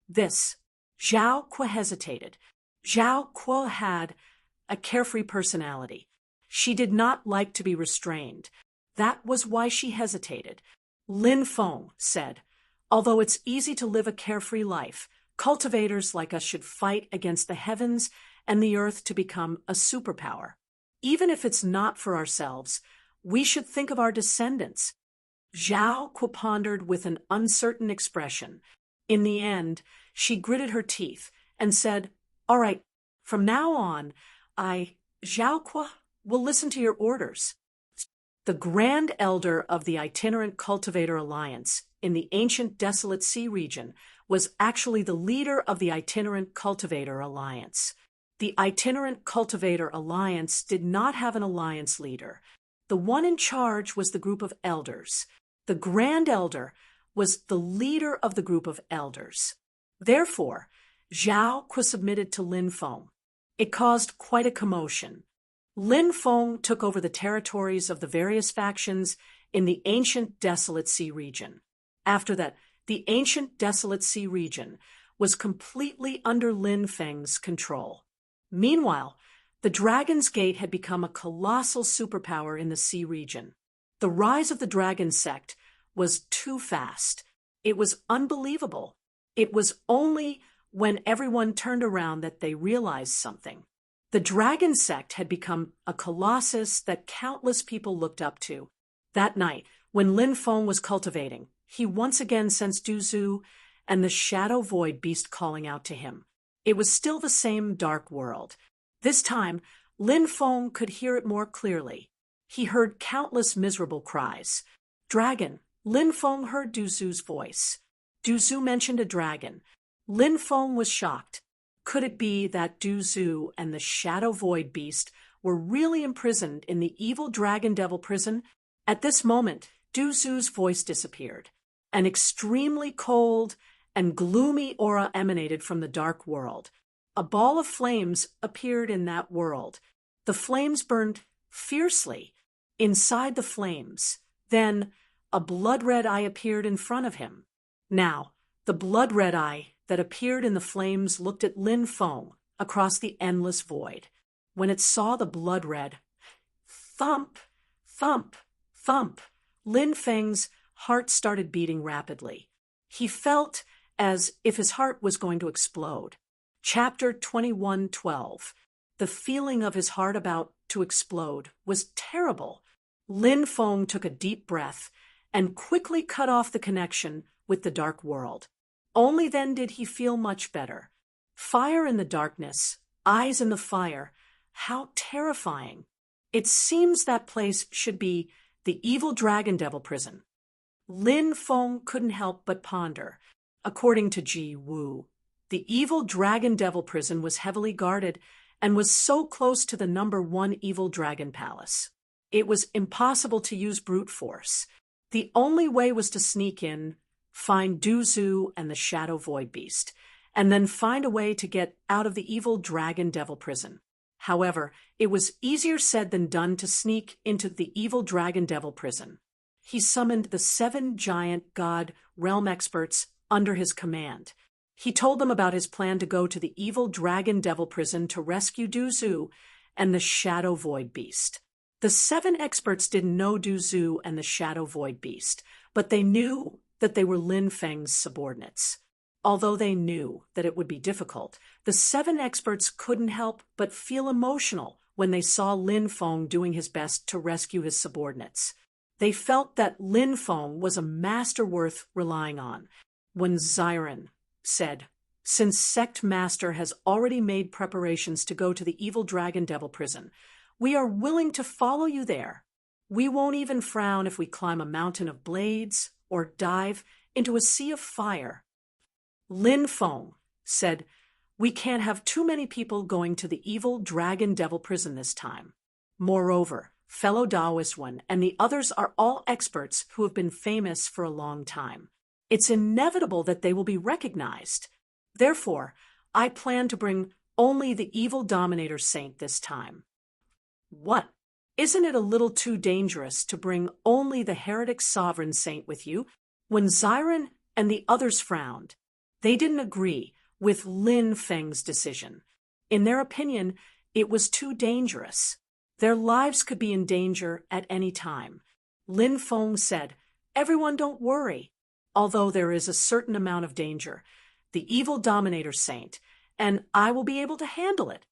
This. Zhao Kuo hesitated. Zhao Kuo had a carefree personality. She did not like to be restrained. That was why she hesitated. Lin Feng said, "Although it's easy to live a carefree life, cultivators like us should fight against the heavens and the earth to become a superpower. Even if it's not for ourselves, we should think of our descendants." Zhao Kuo pondered with an uncertain expression. In the end, she gritted her teeth and said, "All right, from now on, Zhao Kuo, will listen to your orders." The Grand Elder of the Itinerant Cultivator Alliance in the ancient Desolate Sea region was actually the leader of the Itinerant Cultivator Alliance. The Itinerant Cultivator Alliance did not have an alliance leader. The one in charge was the group of elders. The Grand Elder was the leader of the group of elders. Therefore, Zhao was submitted to Lin Feng. It caused quite a commotion. Lin Feng took over the territories of the various factions in the ancient Desolate Sea region. After that, the ancient Desolate Sea region was completely under Lin Feng's control. Meanwhile, the Dragon's Gate had become a colossal superpower in the sea region. The rise of the Dragon sect was too fast. It was unbelievable. It was only when everyone turned around that they realized something. The Dragon sect had become a colossus that countless people looked up to. That night, when Lin Feng was cultivating, he once again sensed Du Zhu and the Shadow Void Beast calling out to him. It was still the same dark world. This time, Lin Feng could hear it more clearly. He heard countless miserable cries. Dragon. Lin Feng heard Du Zhu's voice. Du Zhu mentioned a dragon. Lin Feng was shocked. Could it be that Du Zhu and the Shadow Void Beast were really imprisoned in the evil Dragon Devil prison? At this moment, Du Zhu's voice disappeared. An extremely cold and gloomy aura emanated from the dark world. A ball of flames appeared in that world. The flames burned fiercely. Inside the flames, then a blood-red eye appeared in front of him. Now, the blood-red eye that appeared in the flames looked at Lin Feng across the endless void. When it saw the blood-red, thump, thump, thump, Lin Feng's heart started beating rapidly. He felt as if his heart was going to explode. Chapter 21:12. The feeling of his heart about to explode was terrible. Lin Feng took a deep breath and quickly cut off the connection with the dark world. Only then did he feel much better. Fire in the darkness, eyes in the fire. How terrifying. It seems that place should be the evil Dragon Devil prison. Lin Feng couldn't help but ponder. According to Ji Wu, the evil Dragon Devil prison was heavily guarded and was so close to the #1 evil dragon palace. It was impossible to use brute force. The only way was to sneak in, find Du Zhu and the Shadow Void Beast, and then find a way to get out of the evil Dragon Devil prison. However, it was easier said than done to sneak into the evil Dragon Devil prison. He summoned the 7 giant god realm experts under his command. He told them about his plan to go to the evil Dragon Devil prison to rescue Du Zhu and the Shadow Void Beast. The 7 experts didn't know Du Zhu and the Shadow Void Beast, but they knew that they were Lin Feng's subordinates. Although they knew that it would be difficult, the 7 experts couldn't help but feel emotional when they saw Lin Feng doing his best to rescue his subordinates. They felt that Lin Feng was a master worth relying on. When Xiren said, "Since Sect Master has already made preparations to go to the evil Dragon Devil prison, we are willing to follow you there. We won't even frown if we climb a mountain of blades or dive into a sea of fire." Lin Feng said, "We can't have too many people going to the evil Dragon Devil prison this time. Moreover, fellow Taoist One and the others are all experts who have been famous for a long time. It's inevitable that they will be recognized. Therefore, I plan to bring only the evil Dominator Saint this time." "What? Isn't it a little too dangerous to bring only the heretic sovereign saint with you?" When Xiren and the others frowned, they didn't agree with Lin Feng's decision. In their opinion, it was too dangerous. Their lives could be in danger at any time. Lin Feng said, "Everyone don't worry. Although there is a certain amount of danger, the evil Dominator Saint, and I will be able to handle it."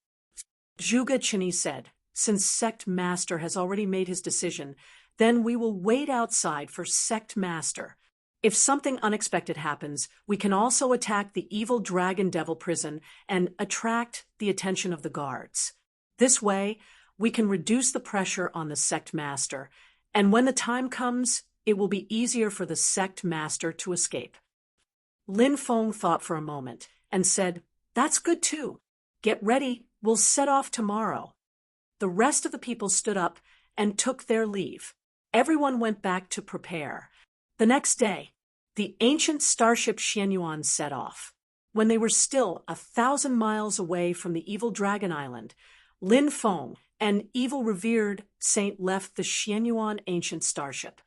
Zhuge Qinyi said, "Since Sect Master has already made his decision, then we will wait outside for Sect Master. If something unexpected happens, we can also attack the evil Dragon Devil prison and attract the attention of the guards. This way, we can reduce the pressure on the Sect Master, and when the time comes, it will be easier for the Sect Master to escape." Lin Feng thought for a moment and said, "That's good too. Get ready, we'll set off tomorrow." The rest of the people stood up and took their leave. Everyone went back to prepare. The next day, the ancient starship Xianyuan set off. When they were still 1,000 miles away from the evil Dragon Island, Lin Feng, an evil revered saint, left the Xianyuan ancient starship.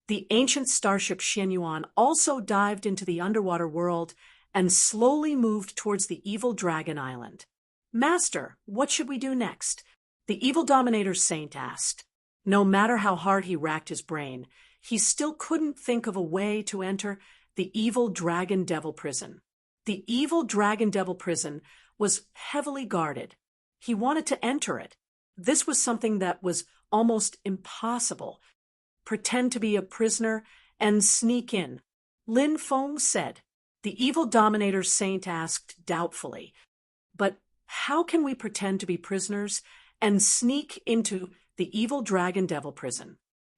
The ancient starship Xianyuan also dived into the underwater world and slowly moved towards the evil Dragon Island. "Master, what should we do next?" the evil Dominator Saint asked. No matter how hard he racked his brain, he still couldn't think of a way to enter the evil Dragon Devil prison. The evil Dragon Devil prison was heavily guarded. He wanted to enter it. This was something that was almost impossible. Pretend to be a prisoner and sneak in. Lin Feng said. The evil Dominator Saint asked doubtfully, "But how can we pretend to be prisoners and sneak into the evil Dragon Devil prison?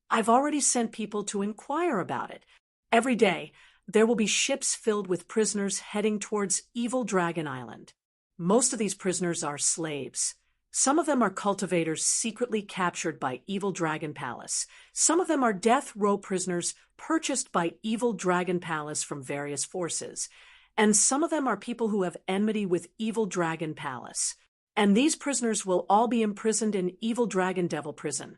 I've already sent people to inquire about it. Every day, there will be ships filled with prisoners heading towards evil Dragon Island. Most of these prisoners are slaves. Some of them are cultivators secretly captured by evil Dragon Palace. Some of them are death row prisoners purchased by evil Dragon Palace from various forces. And some of them are people who have enmity with evil Dragon Palace. And these prisoners will all be imprisoned in evil Dragon Devil prison,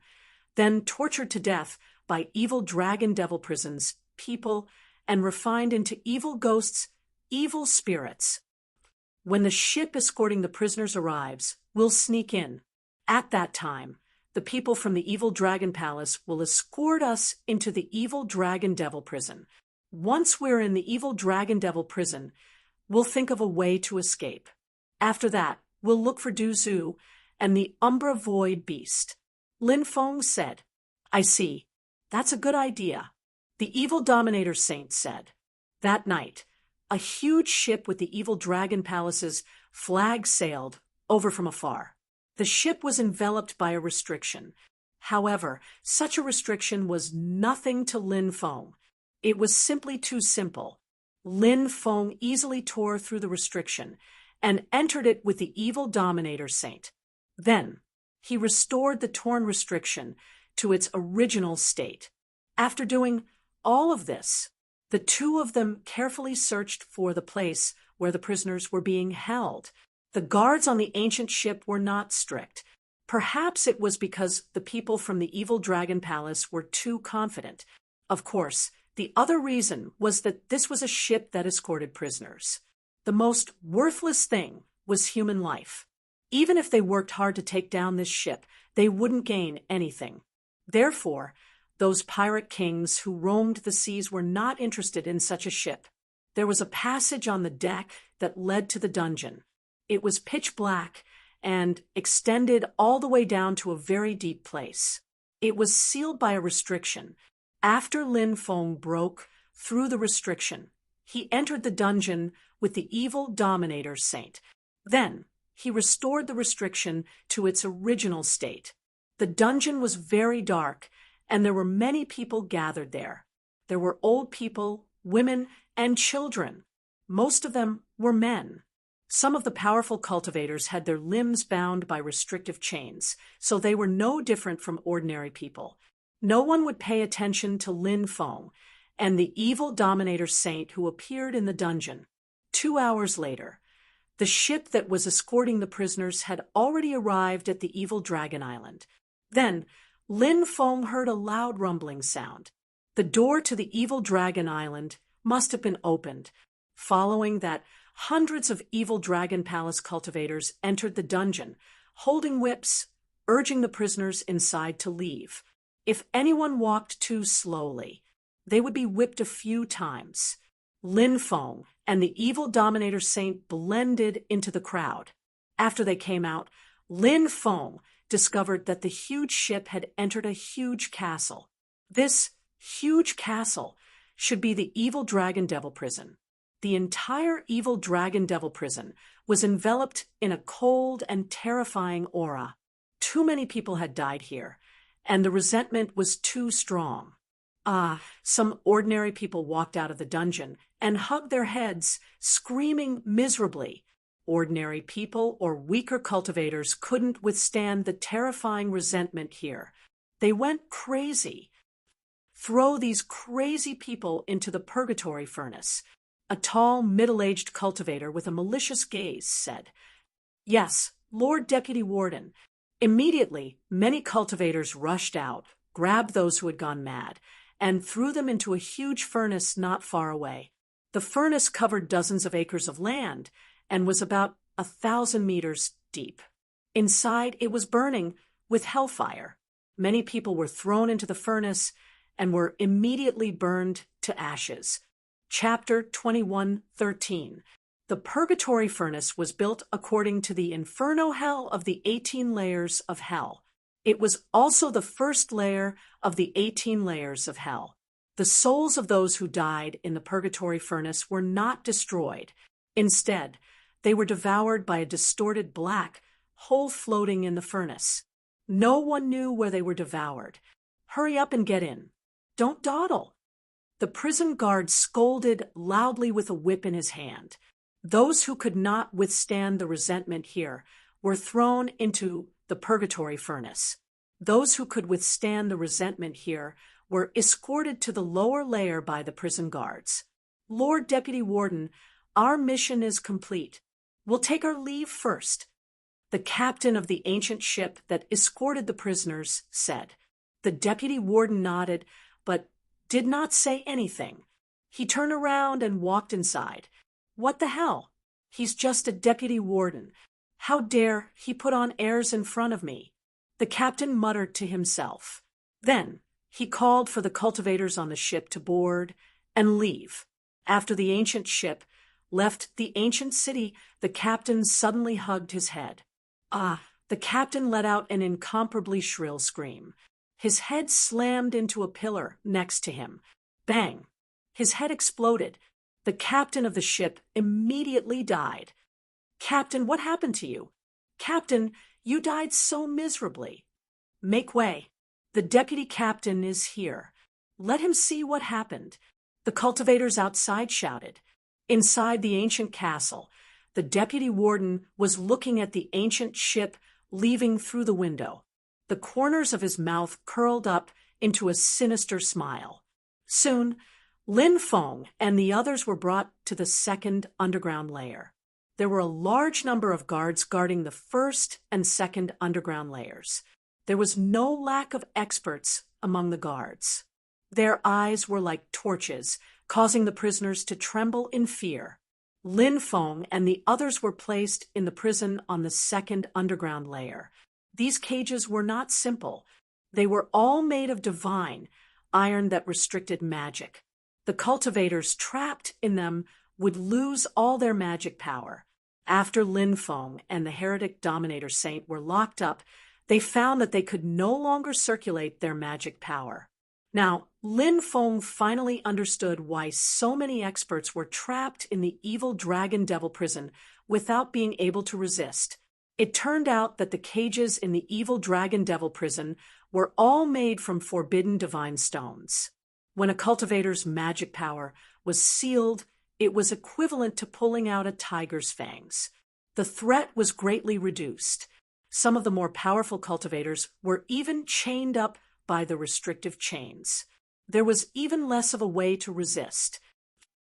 then tortured to death by evil Dragon Devil prison's people and refined into evil ghosts, evil spirits. When the ship escorting the prisoners arrives, we'll sneak in. At that time, the people from the evil Dragon Palace will escort us into the evil Dragon Devil prison. Once we're in the evil Dragon Devil prison, we'll think of a way to escape. After that, we'll look for Du Zhu and the Umbra Void Beast." Lin Feng said. "I see. That's a good idea." The evil Dominator Saint said. That night, a huge ship with the evil Dragon Palace's flag sailed over from afar. The ship was enveloped by a restriction. However, such a restriction was nothing to Lin Feng. It was simply too simple. Lin Feng easily tore through the restriction and entered it with the evil Dominator Saint. Then, he restored the torn restriction to its original state. After doing all of this, the two of them carefully searched for the place where the prisoners were being held. The guards on the ancient ship were not strict. Perhaps it was because the people from the evil Dragon Palace were too confident. Of course, the other reason was that this was a ship that escorted prisoners. The most worthless thing was human life. Even if they worked hard to take down this ship, they wouldn't gain anything. Therefore, those pirate kings who roamed the seas were not interested in such a ship. There was a passage on the deck that led to the dungeon. It was pitch black and extended all the way down to a very deep place. It was sealed by a restriction. After Lin Feng broke through the restriction, he entered the dungeon with the evil Dominator Saint. Then, he restored the restriction to its original state. The dungeon was very dark, and there were many people gathered there. There were old people, women, and children. Most of them were men. Some of the powerful cultivators had their limbs bound by restrictive chains, so they were no different from ordinary people. No one would pay attention to Lin Feng and the evil Dominator Saint who appeared in the dungeon. 2 hours later, the ship that was escorting the prisoners had already arrived at the evil Dragon Island. Then, Lin Feng heard a loud rumbling sound. The door to the evil Dragon Island must have been opened. Following that, hundreds of evil Dragon Palace cultivators entered the dungeon, holding whips, urging the prisoners inside to leave. If anyone walked too slowly, they would be whipped a few times. Lin Feng and the evil Dominator Saint blended into the crowd. After they came out, Lin Feng discovered that the huge ship had entered a huge castle. This huge castle should be the evil Dragon Devil prison. The entire evil Dragon Devil prison was enveloped in a cold and terrifying aura. Too many people had died here, and the resentment was too strong. Some ordinary people walked out of the dungeon and hugged their heads, screaming miserably. Ordinary people or weaker cultivators couldn't withstand the terrifying resentment here. They went crazy. throw these crazy people into the purgatory furnace. A tall, middle-aged cultivator with a malicious gaze said, "Yes, Lord Deputy Warden." Immediately, many cultivators rushed out, grabbed those who had gone mad, and threw them into a huge furnace not far away. The furnace covered dozens of acres of land and was about 1,000 meters deep. Inside, it was burning with hellfire. Many people were thrown into the furnace and were immediately burned to ashes. Chapter 21:13. The purgatory furnace was built according to the inferno hell of the 18 layers of hell. It was also the first layer of the 18 layers of hell. The souls of those who died in the purgatory furnace were not destroyed. Instead, they were devoured by a distorted black hole floating in the furnace. No one knew where they were devoured. "Hurry up and get in. Don't dawdle." The prison guard scolded loudly with a whip in his hand. Those who could not withstand the resentment here were thrown into the purgatory furnace. Those who could withstand the resentment here were escorted to the lower layer by the prison guards. "Lord Deputy Warden, our mission is complete. We'll take our leave first," the captain of the ancient ship that escorted the prisoners said. The deputy warden nodded, but did not say anything. He turned around and walked inside. What the hell? He's just a deputy warden. How dare he put on airs in front of me? The captain muttered to himself. Then he called for the cultivators on the ship to board and leave. After the ancient ship left the ancient city, the captain suddenly hugged his head. The captain let out an incomparably shrill scream. His head slammed into a pillar next to him. Bang! His head exploded. The captain of the ship immediately died. "Captain, what happened to you?" "Captain, you died so miserably." "Make way. The deputy captain is here. Let him see what happened." The cultivators outside shouted. Inside the ancient castle, the deputy warden was looking at the ancient ship leaving through the window. The corners of his mouth curled up into a sinister smile. Soon, Lin Feng and the others were brought to the second underground layer. There were a large number of guards guarding the first and second underground layers. There was no lack of experts among the guards. Their eyes were like torches, causing the prisoners to tremble in fear. Lin Feng and the others were placed in the prison on the second underground layer. These cages were not simple. They were all made of divine iron that restricted magic. The cultivators trapped in them would lose all their magic power. After Lin Feng and the heretic dominator saint were locked up, they found that they could no longer circulate their magic power. Now, Lin Feng finally understood why so many experts were trapped in the evil dragon devil prison without being able to resist. It turned out that the cages in the evil dragon devil prison were all made from forbidden divine stones. When a cultivator's magic power was sealed, it was equivalent to pulling out a tiger's fangs. The threat was greatly reduced. Some of the more powerful cultivators were even chained up by the restrictive chains. There was even less of a way to resist.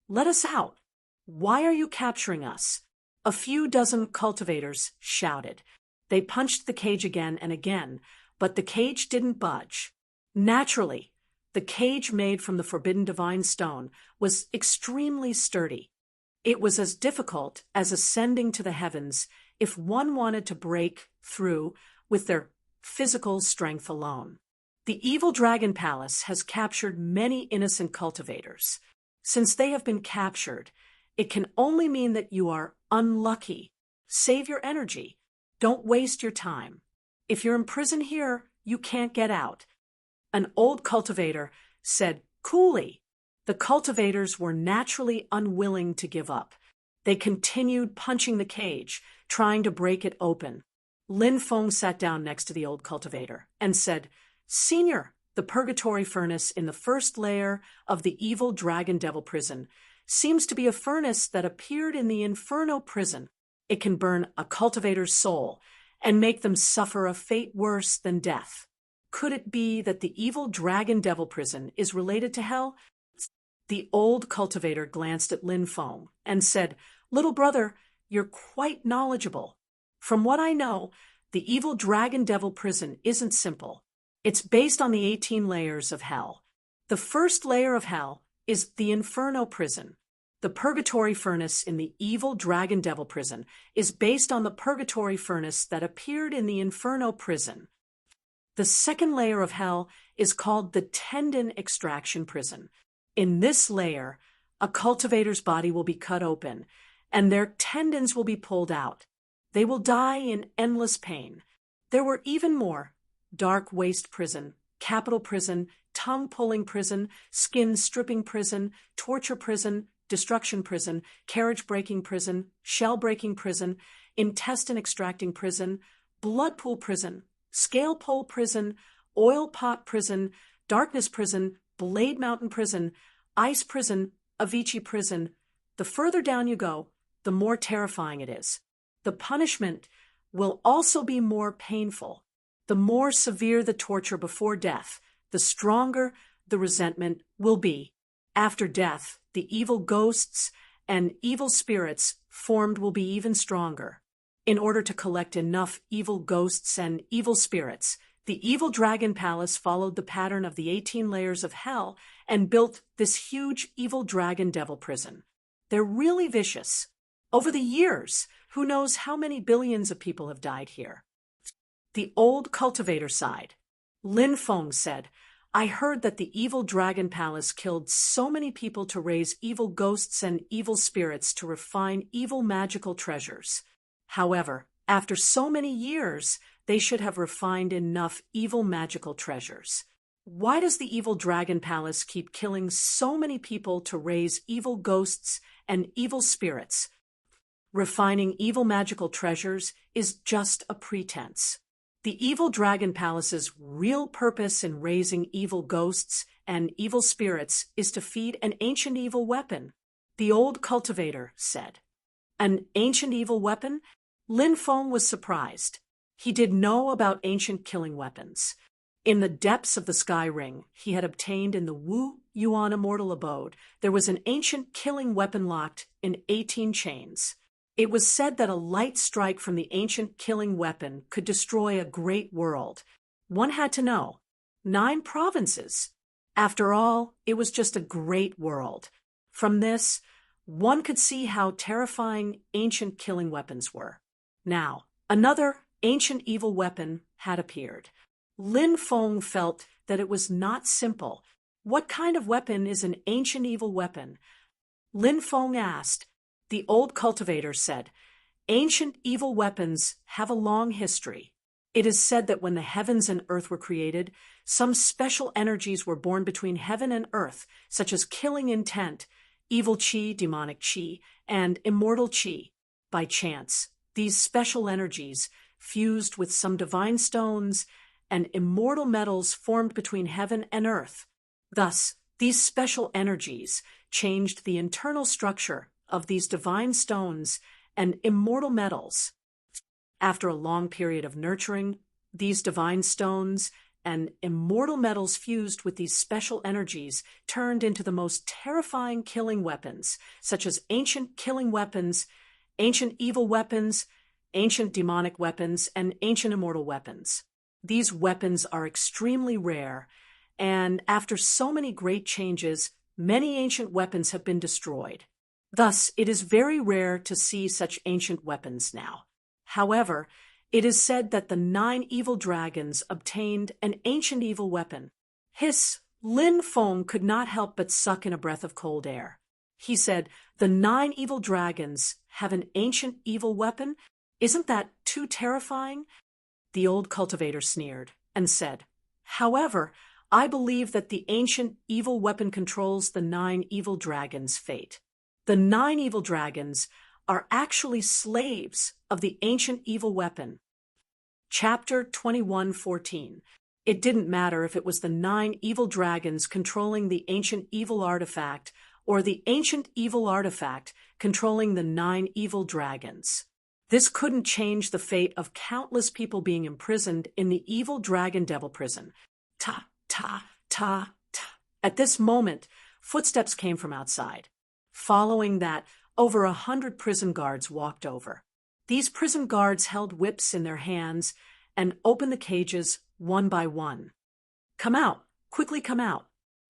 "Let us out! Why are you capturing us?" A few dozen cultivators shouted. They punched the cage again and again, but the cage didn't budge. Naturally, the cage made from the forbidden divine stone was extremely sturdy. It was as difficult as ascending to the heavens if one wanted to break through with their physical strength alone. The evil dragon palace has captured many innocent cultivators. Since they have been captured, it can only mean that you are unlucky. Save your energy. Don't waste your time. If you're in prison here, you can't get out. An old cultivator said coolly. The cultivators were naturally unwilling to give up. They continued punching the cage, trying to break it open. Lin Feng sat down next to the old cultivator and said, "Senior, the purgatory furnace in the first layer of the evil dragon devil prison seems to be a furnace that appeared in the inferno prison. It can burn a cultivator's soul and make them suffer a fate worse than death." Could it be that the evil dragon devil prison is related to hell? The old cultivator glanced at Lin Feng and said, "Little brother, you're quite knowledgeable. From what I know, the evil dragon devil prison isn't simple. It's based on the 18 layers of hell. The first layer of hell is the Inferno prison. The purgatory furnace in the evil dragon devil prison is based on the purgatory furnace that appeared in the Inferno prison. The second layer of hell is called the tendon extraction prison. In this layer, a cultivator's body will be cut open, and their tendons will be pulled out. They will die in endless pain. There were even more: dark waste prison, capital prison, tongue-pulling prison, skin-stripping prison, torture prison, destruction prison, carriage-breaking prison, shell-breaking prison, intestine-extracting prison, blood pool prison, scale pole prison, oil pot prison, darkness prison, Blade Mountain prison, ice prison, Avicii prison. The further down you go, the more terrifying it is. The punishment will also be more painful. The more severe the torture before death, the stronger the resentment will be. After death, the evil ghosts and evil spirits formed will be even stronger. In order to collect enough evil ghosts and evil spirits, the evil dragon palace followed the pattern of the 18 layers of hell and built this huge evil dragon devil prison. They're really vicious. Over the years, who knows how many billions of people have died here. The old cultivator sighed. Lin Feng said, "I heard that the evil dragon palace killed so many people to raise evil ghosts and evil spirits to refine evil magical treasures. However, after so many years, they should have refined enough evil magical treasures. Why does the evil dragon palace keep killing so many people to raise evil ghosts and evil spirits? Refining evil magical treasures is just a pretense. The evil dragon palace's real purpose in raising evil ghosts and evil spirits is to feed an ancient evil weapon," the old cultivator said. An ancient evil weapon? Lin Feng was surprised. He did know about ancient killing weapons. In the depths of the Sky Ring he had obtained in the Wu Yuan immortal abode, there was an ancient killing weapon locked in 18 chains. It was said that a light strike from the ancient killing weapon could destroy a great world. One had to know. 9 provinces. After all, it was just a great world. From this, one could see how terrifying ancient killing weapons were. Now, another ancient evil weapon had appeared. Lin Feng felt that it was not simple. What kind of weapon is an ancient evil weapon? Lin Feng asked. The old cultivator said, "Ancient evil weapons have a long history. It is said that when the heavens and earth were created, some special energies were born between heaven and earth, such as killing intent, evil chi, demonic chi, and immortal chi. By chance, these special energies fused with some divine stones and immortal metals formed between heaven and earth. Thus, these special energies changed the internal structure of these divine stones and immortal metals. After a long period of nurturing, these divine stones and immortal metals fused with these special energies turned into the most terrifying killing weapons, such as ancient killing weapons, ancient evil weapons, ancient demonic weapons, and ancient immortal weapons. These weapons are extremely rare, and after so many great changes, many ancient weapons have been destroyed. Thus, it is very rare to see such ancient weapons now. However, it is said that the 9 evil dragons obtained an ancient evil weapon." Lin Feng could not help but suck in a breath of cold air. He said, "The 9 evil dragons have an ancient evil weapon? Isn't that too terrifying?" The old cultivator sneered and said, "However, I believe that the ancient evil weapon controls the 9 evil dragons' fate. The 9 evil dragons are actually slaves of the ancient evil weapon." Chapter 21:14. It didn't matter if it was the 9 evil dragons controlling the ancient evil artifact or the ancient evil artifact controlling the 9 evil dragons. This couldn't change the fate of countless people being imprisoned in the evil dragon devil prison. Ta, ta, ta, ta. At this moment, footsteps came from outside. Following that, over 100 prison guards walked over. These prison guards held whips in their hands and opened the cages one by one. "Come out! Quickly come out!"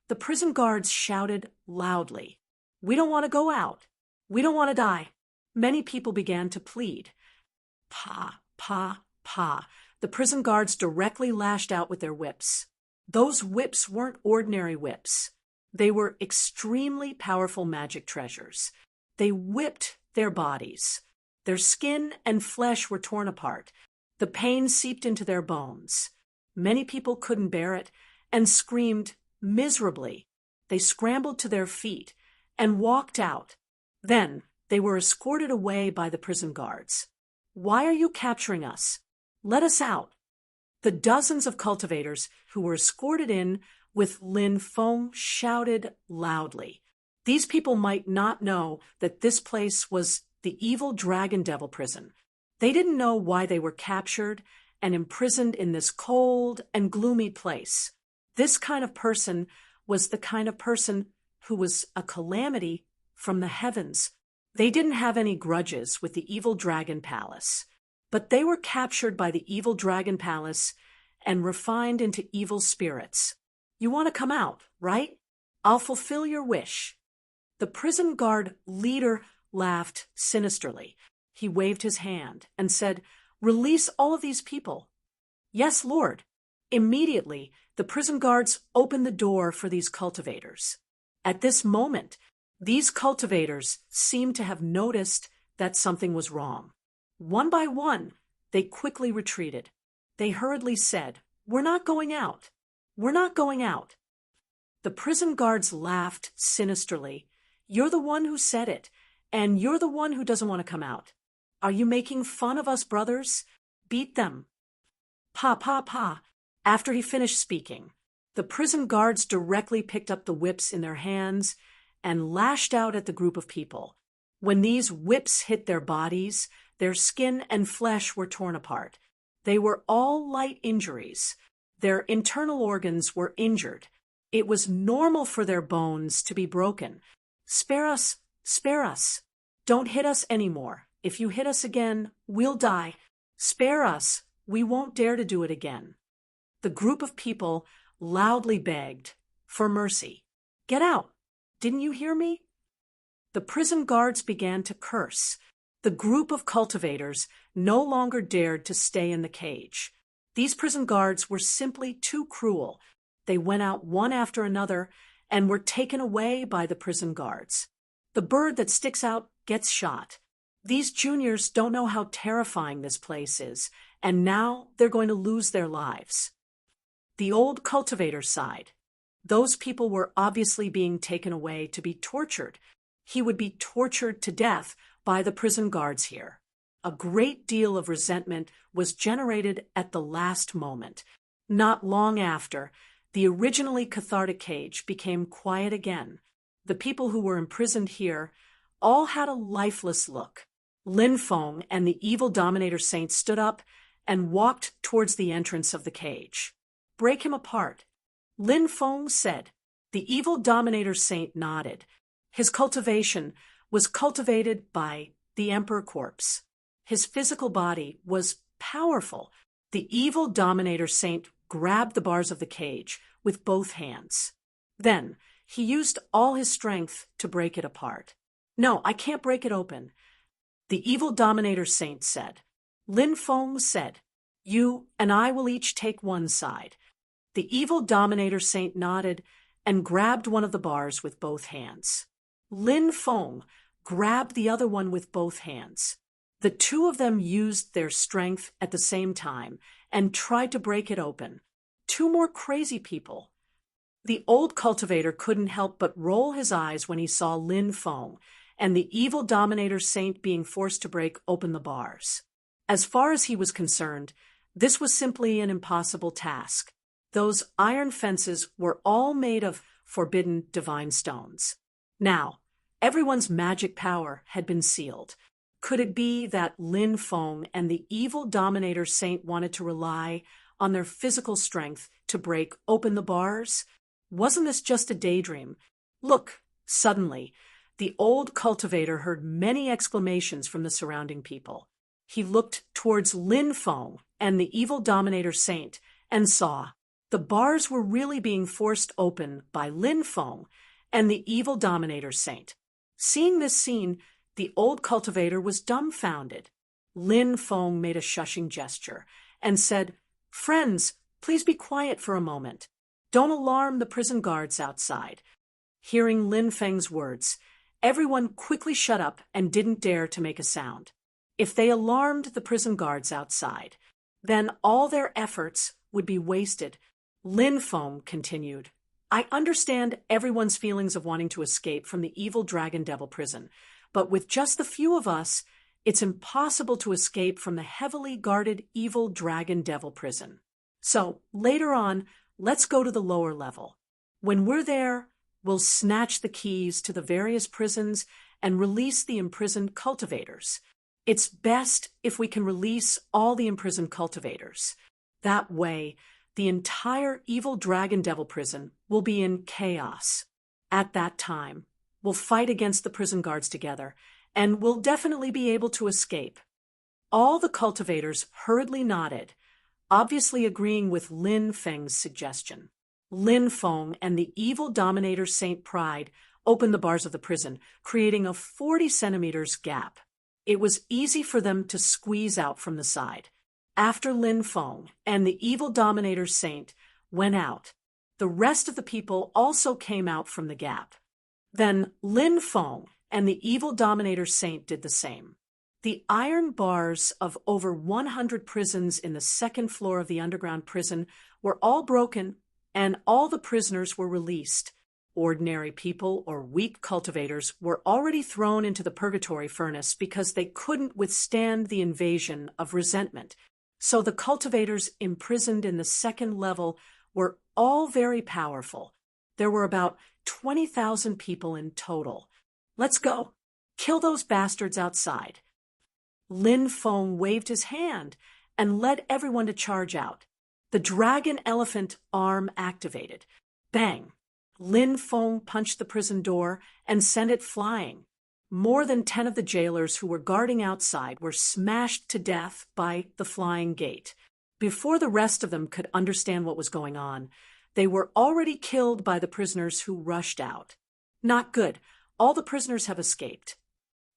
The prison guards shouted loudly. "We don't want to go out. We don't want to die." Many people began to plead. Pa, pa, pa. The prison guards directly lashed out with their whips. Those whips weren't ordinary whips. They were extremely powerful magic treasures. They whipped their bodies. Their skin and flesh were torn apart. The pain seeped into their bones. Many people couldn't bear it and screamed miserably. They scrambled to their feet and walked out. Then they were escorted away by the prison guards. "Why are you capturing us? Let us out." The dozens of cultivators who were escorted in with Lin Feng shouted loudly. These people might not know that this place was the evil dragon devil prison. They didn't know why they were captured and imprisoned in this cold and gloomy place. This kind of person was the kind of person who was a calamity from the heavens. They didn't have any grudges with the evil dragon palace, but they were captured by the evil dragon palace and refined into evil spirits. "You want to come out, right? I'll fulfill your wish." The prison guard leader laughed sinisterly. He waved his hand and said, "Release all of these people." "Yes, Lord." Immediately, the prison guards opened the door for these cultivators. At this moment, these cultivators seemed to have noticed that something was wrong. One by one, they quickly retreated. They hurriedly said, "We're not going out. We're not going out." The prison guards laughed sinisterly. "You're the one who said it, and you're the one who doesn't want to come out. Are you making fun of us, brothers? Beat them." Pa, pa, pa. After he finished speaking, the prison guards directly picked up the whips in their hands and lashed out at the group of people. When these whips hit their bodies, their skin and flesh were torn apart. They were all light injuries. Their internal organs were injured. It was normal for their bones to be broken. "Spare us! Spare us! Don't hit us anymore. If you hit us again, we'll die. Spare us! We won't dare to do it again." The group of people loudly begged for mercy. "Get out! Didn't you hear me?" The prison guards began to curse. The group of cultivators no longer dared to stay in the cage. These prison guards were simply too cruel. They went out one after another and were taken away by the prison guards. The bird that sticks out gets shot. These juniors don't know how terrifying this place is, and now they're going to lose their lives. The old cultivator sighed. Those people were obviously being taken away to be tortured. He would be tortured to death by the prison guards here. A great deal of resentment was generated at the last moment. Not long after, the originally cathartic cage became quiet again. The people who were imprisoned here all had a lifeless look. Lin Feng and the evil Dominator Saint stood up and walked towards the entrance of the cage. "Break him apart," Lin Feng said. The evil Dominator Saint nodded. His cultivation was cultivated by the Emperor Corpse. His physical body was powerful. The evil Dominator Saint grabbed the bars of the cage with both hands. Then he used all his strength to break it apart. "No, I can't break it open," the evil Dominator Saint said. Lin Feng said, "You and I will each take one side." The evil Dominator Saint nodded and grabbed one of the bars with both hands. Lin Feng grabbed the other one with both hands. The two of them used their strength at the same time and tried to break it open. Two more crazy people. The old cultivator couldn't help but roll his eyes when he saw Lin Feng and the evil Dominator Saint being forced to break open the bars. As far as he was concerned, this was simply an impossible task. Those iron fences were all made of forbidden divine stones. Now, everyone's magic power had been sealed. Could it be that Lin Feng and the evil Dominator Saint wanted to rely on their physical strength to break open the bars? Wasn't this just a daydream? Look, suddenly, the old cultivator heard many exclamations from the surrounding people. He looked towards Lin Feng and the evil Dominator Saint and saw the bars were really being forced open by Lin Feng and the evil Dominator Saint. Seeing this scene, the old cultivator was dumbfounded. Lin Feng made a shushing gesture and said, "Friends, please be quiet for a moment. Don't alarm the prison guards outside." Hearing Lin Feng's words, everyone quickly shut up and didn't dare to make a sound. If they alarmed the prison guards outside, then all their efforts would be wasted. Lin Feng continued, "I understand everyone's feelings of wanting to escape from the evil Dragon Devil prison, but with just the few of us, it's impossible to escape from the heavily guarded evil Dragon Devil prison. So, later on, let's go to the lower level. When we're there, we'll snatch the keys to the various prisons and release the imprisoned cultivators. It's best if we can release all the imprisoned cultivators. That way, the entire evil Dragon Devil prison will be in chaos. At that time, we'll fight against the prison guards together, and we'll definitely be able to escape." All the cultivators hurriedly nodded, obviously agreeing with Lin Feng's suggestion. Lin Feng and the evil Dominator Saint Pride opened the bars of the prison, creating a 40 centimeters gap. It was easy for them to squeeze out from the side. After Lin Feng and the evil Dominator Saint went out, the rest of the people also came out from the gap. Then Lin Feng and the evil Dominator Saint did the same. The iron bars of over 100 prisons in the second floor of the underground prison were all broken, and all the prisoners were released. Ordinary people or weak cultivators were already thrown into the purgatory furnace because they couldn't withstand the invasion of resentment. So the cultivators imprisoned in the second level were all very powerful. There were about 20,000 people in total. "Let's go. Kill those bastards outside." Lin Feng waved his hand and led everyone to charge out. The dragon elephant arm activated. Bang! Lin Feng punched the prison door and sent it flying. More than 10 of the jailers who were guarding outside were smashed to death by the flying gate. Before the rest of them could understand what was going on, they were already killed by the prisoners who rushed out. Not good. All the prisoners have escaped.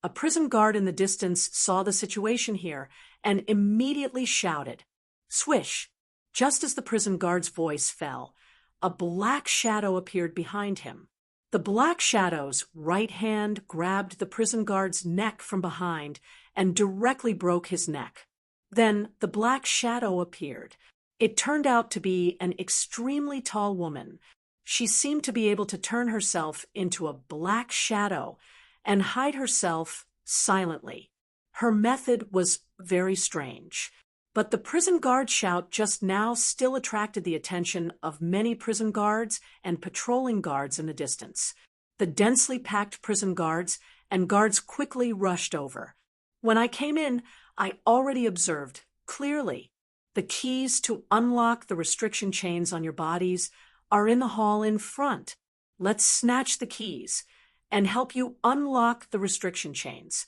A prison guard in the distance saw the situation here and immediately shouted. Swish! Just as the prison guard's voice fell, a black shadow appeared behind him. The black shadow's right hand grabbed the prison guard's neck from behind and directly broke his neck. Then the black shadow appeared. It turned out to be an extremely tall woman. She seemed to be able to turn herself into a black shadow and hide herself silently. Her method was very strange. But the prison guard shout just now still attracted the attention of many prison guards and patrolling guards in the distance. The densely packed prison guards and guards quickly rushed over. When I came in, I already observed clearly the keys to unlock the restriction chains on your bodies are in the hall in front. Let's snatch the keys and help you unlock the restriction chains.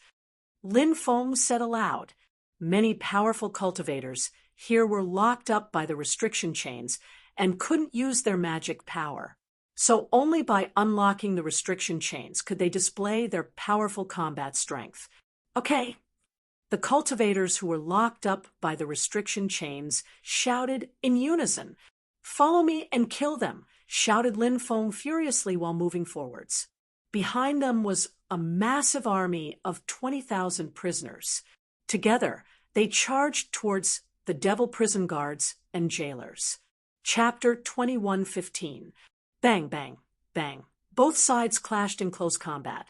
Lin Feng said aloud. Many powerful cultivators here were locked up by the restriction chains and couldn't use their magic power. So only by unlocking the restriction chains could they display their powerful combat strength. Okay. The cultivators who were locked up by the restriction chains shouted in unison. Follow me and kill them, shouted Lin Feng furiously while moving forwards. Behind them was a massive army of 20,000 prisoners. Together, they charged towards the devil prison guards and jailers. Chapter 21:15. Bang, bang, bang. Both sides clashed in close combat.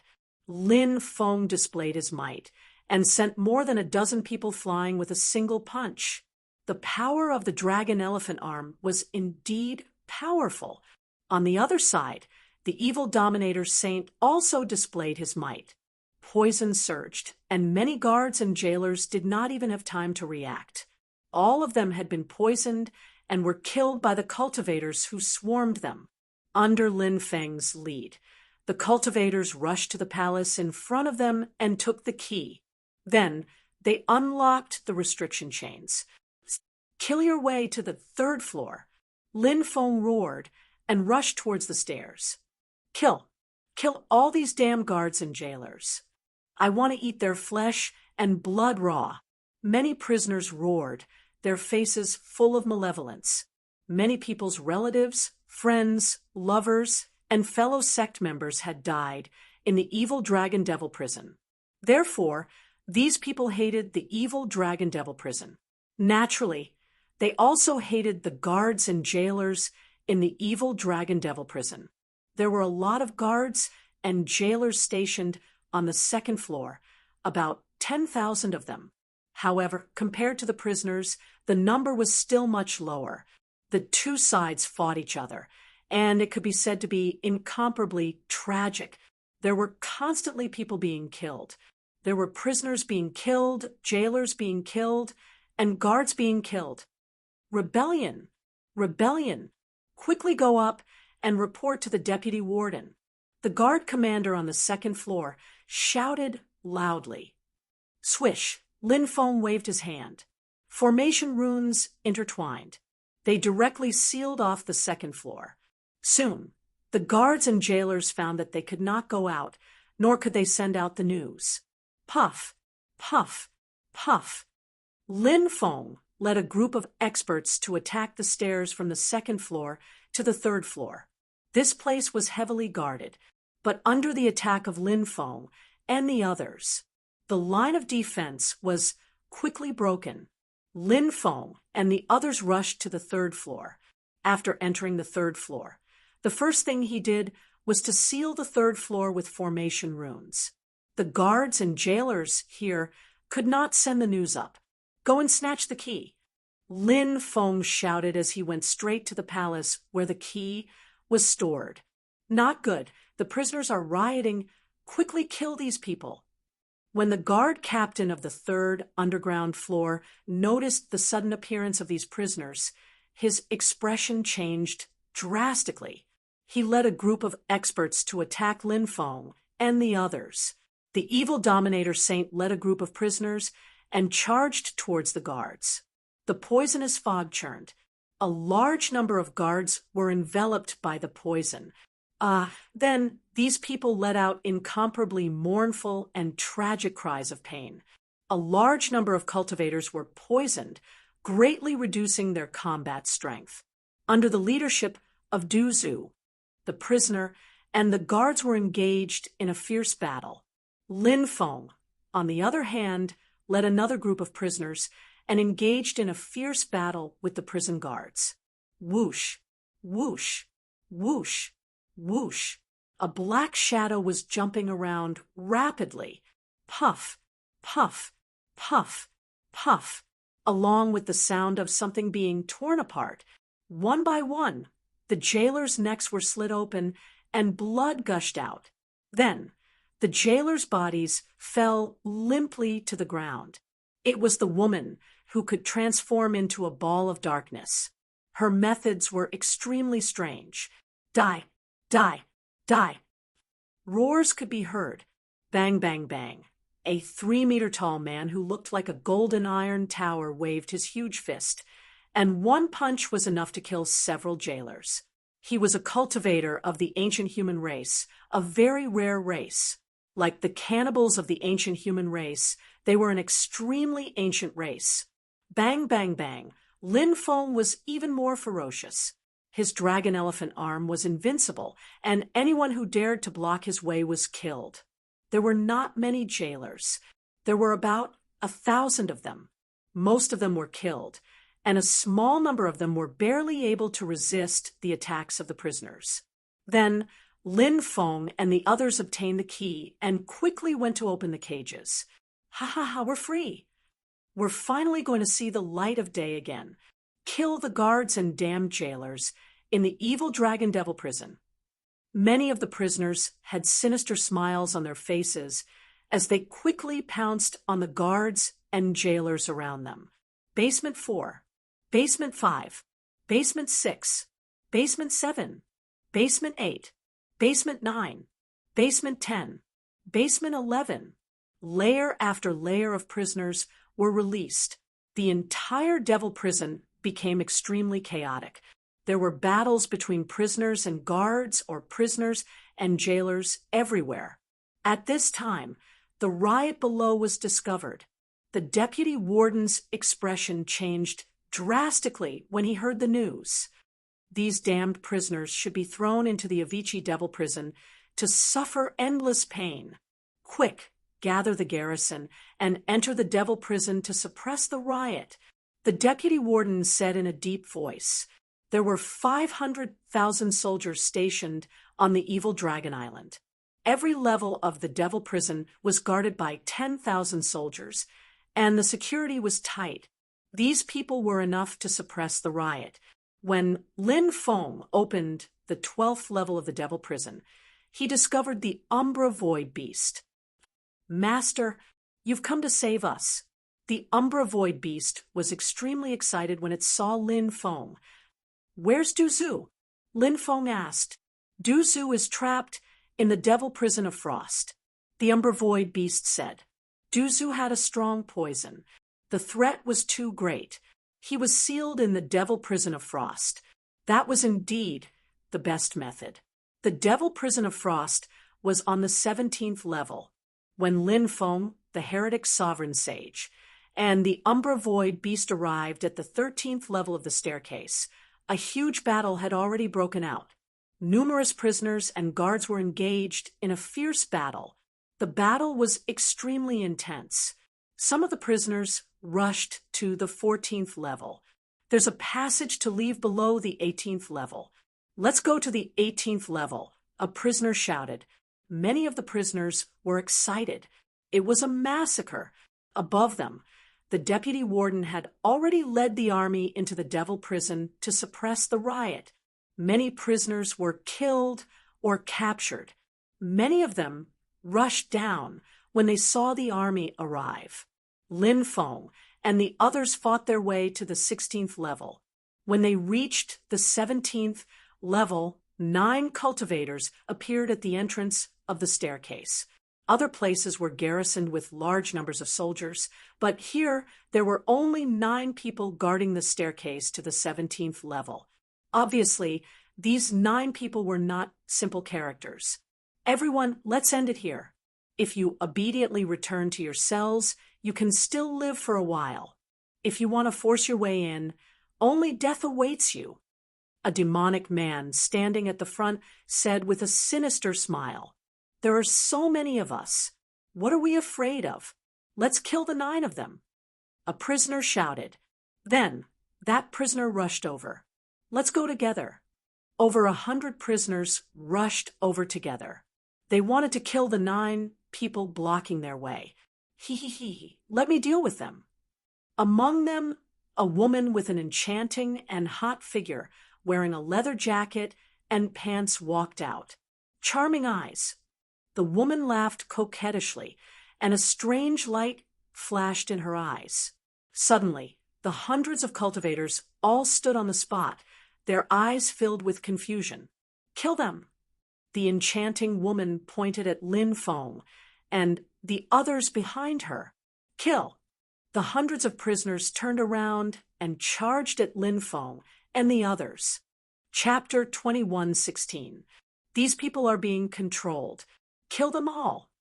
Lin Feng displayed his might and sent more than a dozen people flying with a single punch. The power of the dragon elephant arm was indeed powerful. On the other side, the evil Dominator Saint also displayed his might. Poison surged, and many guards and jailers did not even have time to react. All of them had been poisoned and were killed by the cultivators who swarmed them. Under Lin Feng's lead, the cultivators rushed to the palace in front of them and took the key. Then they unlocked the restriction chains. "Kill your way to the 3rd floor." Lin Feng roared and rushed towards the stairs. Kill all these damn guards and jailers. I want to eat their flesh and blood raw." Many prisoners roared, their faces full of malevolence. Many people's relatives, friends, lovers, and fellow sect members had died in the evil Dragon Devil prison. Therefore, these people hated the evil Dragon Devil prison. Naturally, they also hated the guards and jailers in the evil Dragon Devil prison. There were a lot of guards and jailers stationed on the 2nd floor, about 10,000 of them. However, compared to the prisoners, the number was still much lower. The two sides fought each other, and it could be said to be incomparably tragic. There were constantly people being killed. There were prisoners being killed, jailers being killed, and guards being killed. Rebellion! Rebellion! Quickly go up and report to the deputy warden. The guard commander on the 2nd floor shouted loudly. Swish! Lin Feng waved his hand. Formation runes intertwined. They directly sealed off the 2nd floor. Soon, the guards and jailers found that they could not go out, nor could they send out the news. Puff, puff, puff. Lin Feng led a group of experts to attack the stairs from the 2nd floor to the 3rd floor. This place was heavily guarded, but under the attack of Lin Feng and the others, the line of defense was quickly broken. Lin Feng and the others rushed to the 3rd floor. After entering the 3rd floor, the first thing he did was to seal the 3rd floor with formation runes. The guards and jailers here could not send the news up. Go and snatch the key. Lin Feng shouted as he went straight to the palace where the key was stored. Not good. The prisoners are rioting. Quickly kill these people. When the guard captain of the 3rd underground floor noticed the sudden appearance of these prisoners, his expression changed drastically. He led a group of experts to attack Lin Feng and the others. The evil Dominator Saint led a group of prisoners and charged towards the guards. The poisonous fog churned. A large number of guards were enveloped by the poison. Then these people let out incomparably mournful and tragic cries of pain. A large number of cultivators were poisoned, greatly reducing their combat strength. Under the leadership of Du Zhu, the prisoner, and the guards were engaged in a fierce battle. Lin Feng, on the other hand, led another group of prisoners and engaged in a fierce battle with the prison guards. Whoosh, whoosh, whoosh, whoosh. A black shadow was jumping around rapidly. Puff, puff, puff, puff, along with the sound of something being torn apart. One by one, the jailers' necks were slit open and blood gushed out. Then, the jailers' bodies fell limply to the ground. It was the woman who could transform into a ball of darkness. Her methods were extremely strange. Die, die, die. Roars could be heard. Bang, bang, bang. A 3-meter-tall man who looked like a golden iron tower waved his huge fist, and one punch was enough to kill several jailers. He was a cultivator of the ancient human race, a very rare race. Like the cannibals of the ancient human race, they were an extremely ancient race. Bang, bang, bang. Lin Feng was even more ferocious. His dragon elephant arm was invincible, and anyone who dared to block his way was killed. There were not many jailers. There were about 1,000 of them. Most of them were killed, and a small number of them were barely able to resist the attacks of the prisoners. Then Lin Feng and the others obtained the key and quickly went to open the cages. Ha ha ha, we're free. We're finally going to see the light of day again. Kill the guards and damned jailers in the evil Dragon Devil prison. Many of the prisoners had sinister smiles on their faces as they quickly pounced on the guards and jailers around them. Basement 4, Basement 5, Basement 6, Basement 7, Basement 8, Basement 9, Basement 10, Basement 11. Layer after layer of prisoners were released. The entire devil prison became extremely chaotic. There were battles between prisoners and guards or prisoners and jailers everywhere. At this time, the riot below was discovered. The deputy warden's expression changed drastically when he heard the news. These damned prisoners should be thrown into the Avicii devil prison to suffer endless pain. Quick, gather the garrison and enter the devil prison to suppress the riot. The deputy warden said in a deep voice. There were 500,000 soldiers stationed on the evil Dragon Island. Every level of the devil prison was guarded by 10,000 soldiers, and the security was tight. These people were enough to suppress the riot. When Lin Feng opened the 12th level of the devil prison, he discovered the Umbra Void Beast. Master, you've come to save us. The Umbra Void Beast was extremely excited when it saw Lin Feng. Where's Duzu? Lin Feng asked. Duzu is trapped in the devil prison of frost. The Umbra Void Beast said. Duzu had a strong poison. The threat was too great. He was sealed in the devil prison of frost. That was indeed the best method. The devil prison of frost was on the 17th level. When Lin Feng, the heretic sovereign sage, and the Umbra Void Beast arrived at the 13th level of the staircase, a huge battle had already broken out. Numerous prisoners and guards were engaged in a fierce battle. The battle was extremely intense. Some of the prisoners rushed to the 14th level. There's a passage to leave below the 18th level. Let's go to the 18th level, a prisoner shouted. Many of the prisoners were excited. It was a massacre. Above them, the deputy warden had already led the army into the devil prison to suppress the riot. Many prisoners were killed or captured. Many of them rushed down when they saw the army arrive. Lin Feng and the others fought their way to the 16th level. When they reached the 17th level, 9 cultivators appeared at the entrance of the staircase. Other places were garrisoned with large numbers of soldiers, but here there were only 9 people guarding the staircase to the 17th level. Obviously, these 9 people were not simple characters. Everyone, let's end it here. If you obediently return to your cells, you can still live for a while. If you want to force your way in, only death awaits you. A demonic man standing at the front said with a sinister smile, There are so many of us. What are we afraid of? Let's kill the 9 of them. A prisoner shouted. Then, that prisoner rushed over. Let's go together. Over 100 prisoners rushed over together. They wanted to kill the 9 people blocking their way. Let me deal with them. Among them, a woman with an enchanting and hot figure, wearing a leather jacket and pants, walked out. Charming eyes. The woman laughed coquettishly, and a strange light flashed in her eyes. Suddenly, the hundreds of cultivators all stood on the spot, their eyes filled with confusion. Kill them! The enchanting woman pointed at Lin Feng and the others behind her. Kill! The hundreds of prisoners turned around and charged at Lin Feng and the others. Chapter 21:16. These people are being controlled. Kill them all!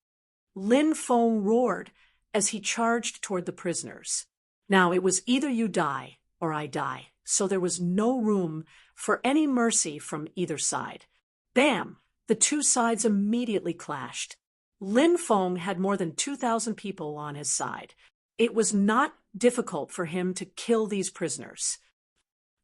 Lin Feng roared as he charged toward the prisoners. Now it was either you die or I die, so there was no room for any mercy from either side. Bam! The 2 sides immediately clashed. Lin Feng had more than 2,000 people on his side. It was not difficult for him to kill these prisoners.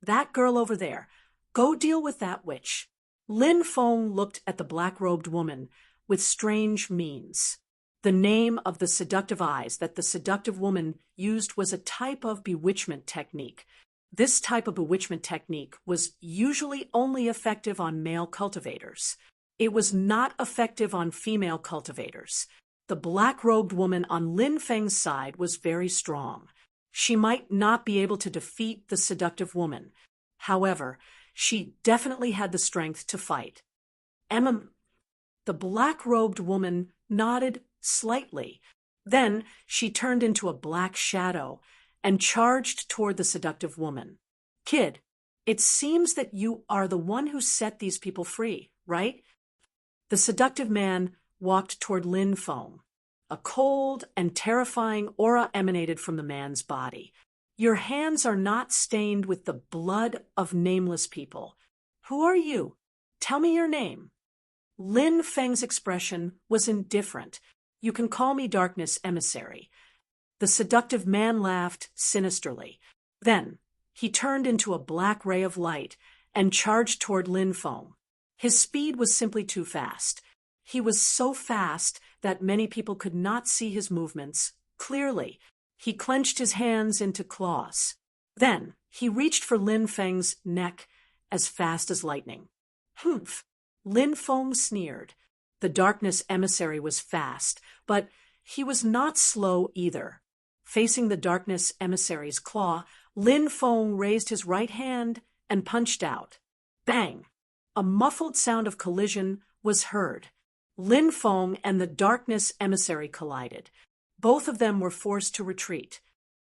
That girl over there, go deal with that witch. Lin Feng looked at the black-robed woman with strange means. The name of the seductive eyes that the seductive woman used was a type of bewitchment technique. This type of bewitchment technique was usually only effective on male cultivators. It was not effective on female cultivators. The black-robed woman on Lin Feng's side was very strong. She might not be able to defeat the seductive woman. However, she definitely had the strength to fight. The black-robed woman nodded slightly. Then she turned into a black shadow and charged toward the seductive woman. Kid, it seems that you are the one who set these people free, right? The seductive man walked toward Lin Feng. A cold and terrifying aura emanated from the man's body. Your hands are not stained with the blood of nameless people. Who are you? Tell me your name. Lin Feng's expression was indifferent. You can call me Darkness Emissary. The seductive man laughed sinisterly. Then he turned into a black ray of light and charged toward Lin Feng. His speed was simply too fast. He was so fast that many people could not see his movements clearly. He clenched his hands into claws. Then he reached for Lin Feng's neck as fast as lightning. Humph! Lin Feng sneered. The Darkness Emissary was fast, but he was not slow either. Facing the Darkness Emissary's claw, Lin Feng raised his right hand and punched out. Bang! A muffled sound of collision was heard. Lin Feng and the Darkness Emissary collided. Both of them were forced to retreat.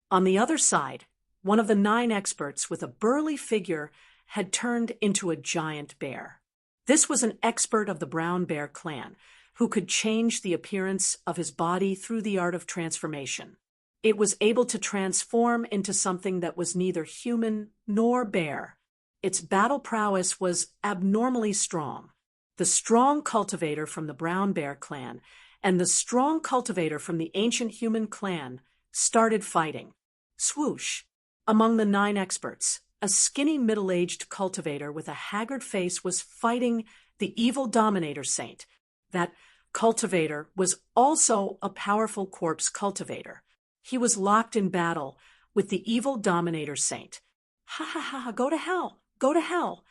On the other side, one of the 9 experts with a burly figure had turned into a giant bear. This was an expert of the Brown Bear clan, who could change the appearance of his body through the art of transformation. It was able to transform into something that was neither human nor bear. Its battle prowess was abnormally strong. The strong cultivator from the Brown Bear clan and the strong cultivator from the ancient human clan started fighting. Swoosh! Among the 9 experts, a skinny middle-aged cultivator with a haggard face was fighting the evil Dominator Saint. That cultivator was also a powerful corpse cultivator. He was locked in battle with the evil Dominator Saint. Ha ha ha, go to hell, go to hell.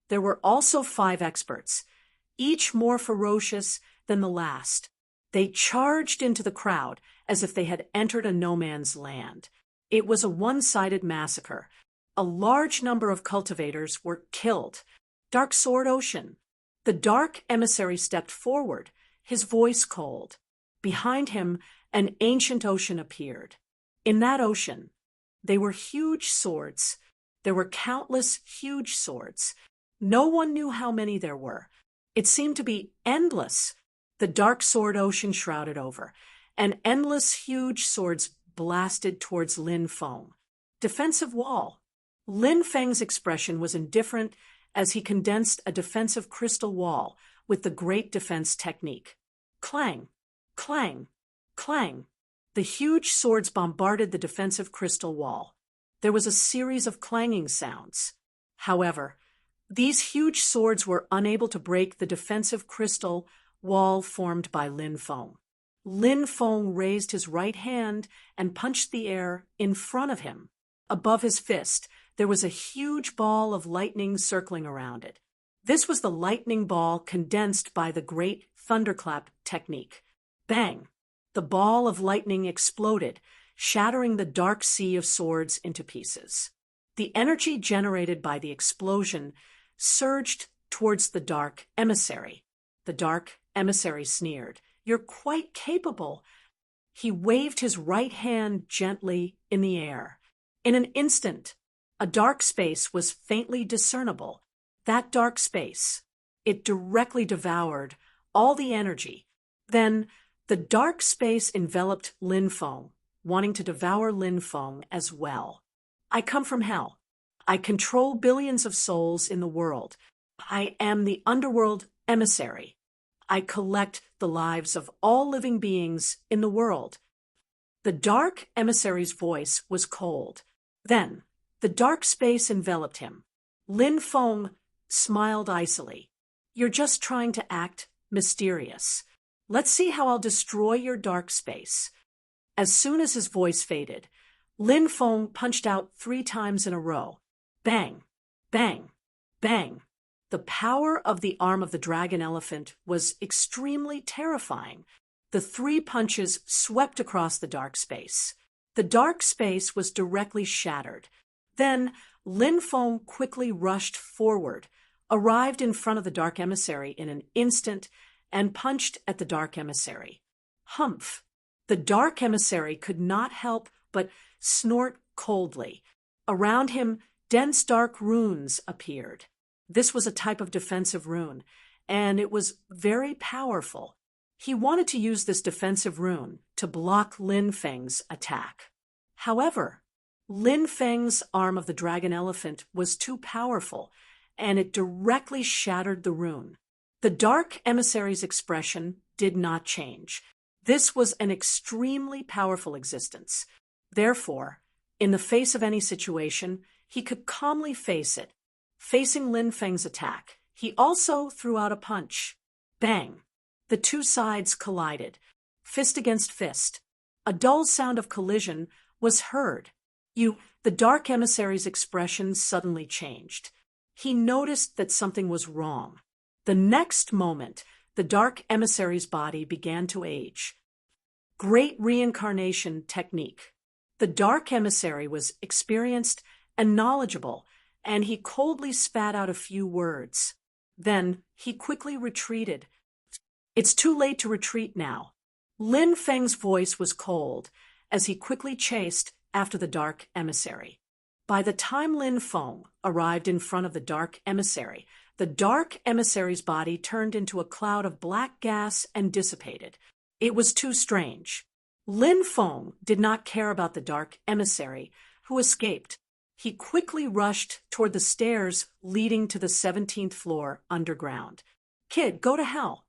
There were also 5 experts, each more ferocious than the last. They charged into the crowd as if they had entered a no-man's land. It was a one-sided massacre. A large number of cultivators were killed. Dark Sword Ocean. The Dark Emissary stepped forward, his voice cold. Behind him, an ancient ocean appeared. In that ocean, they were huge swords. There were countless huge swords. No one knew how many there were. It seemed to be endless. The Dark Sword Ocean shrouded over, and endless huge swords blasted towards Lin Feng. Defensive wall. Lin Feng's expression was indifferent as he condensed a defensive crystal wall with the Great Defense technique. Clang, clang, clang. The huge swords bombarded the defensive crystal wall. There was a series of clanging sounds. However, these huge swords were unable to break the defensive crystal wall formed by Lin Feng. Lin Feng raised his right hand and punched the air in front of him. Above his fist, there was a huge ball of lightning circling around it. This was the lightning ball condensed by the Great Thunderclap technique. Bang! The ball of lightning exploded, shattering the dark sea of swords into pieces. The energy generated by the explosion surged towards the Dark Emissary. The Dark Emissary sneered. "You're quite capable." He waved his right hand gently in the air. In an instant, a dark space was faintly discernible. That dark space, it directly devoured all the energy. Then the dark space enveloped Lin Feng, wanting to devour Lin Feng as well. "I come from hell. I control billions of souls in the world. I am the underworld emissary. I collect the lives of all living beings in the world." The dark emissary's voice was cold. Then the dark space enveloped him. Lin Feng smiled icily. "You're just trying to act mysterious. Let's see how I'll destroy your dark space." As soon as his voice faded, Lin Feng punched out 3 times in a row. Bang! Bang! Bang! The power of the arm of the dragon elephant was extremely terrifying. The 3 punches swept across the dark space. The dark space was directly shattered. Then Lin Feng quickly rushed forward, arrived in front of the dark emissary in an instant, and punched at the dark emissary. Humph! The dark emissary could not help but snort coldly. Around him, dense dark runes appeared. This was a type of defensive rune, and it was very powerful. He wanted to use this defensive rune to block Lin Feng's attack. However, Lin Feng's arm of the dragon elephant was too powerful, and it directly shattered the rune. The dark emissary's expression did not change. This was an extremely powerful existence. Therefore, in the face of any situation, he could calmly face it. Facing Lin Feng's attack, he also threw out a punch. Bang! The 2 sides collided, fist against fist. A dull sound of collision was heard. The dark emissary's expression suddenly changed. He noticed that something was wrong. The next moment, the dark emissary's body began to age. Great reincarnation technique. The dark emissary was experienced and knowledgeable, and he coldly spat out a few words. Then he quickly retreated. It's too late to retreat now. Lin Feng's voice was cold as he quickly chased after the dark emissary. By the time Lin Feng arrived in front of the dark emissary's body turned into a cloud of black gas and dissipated. It was too strange. Lin Feng did not care about the dark emissary, who escaped. He quickly rushed toward the stairs leading to the 17th floor underground. Kid, go to hell.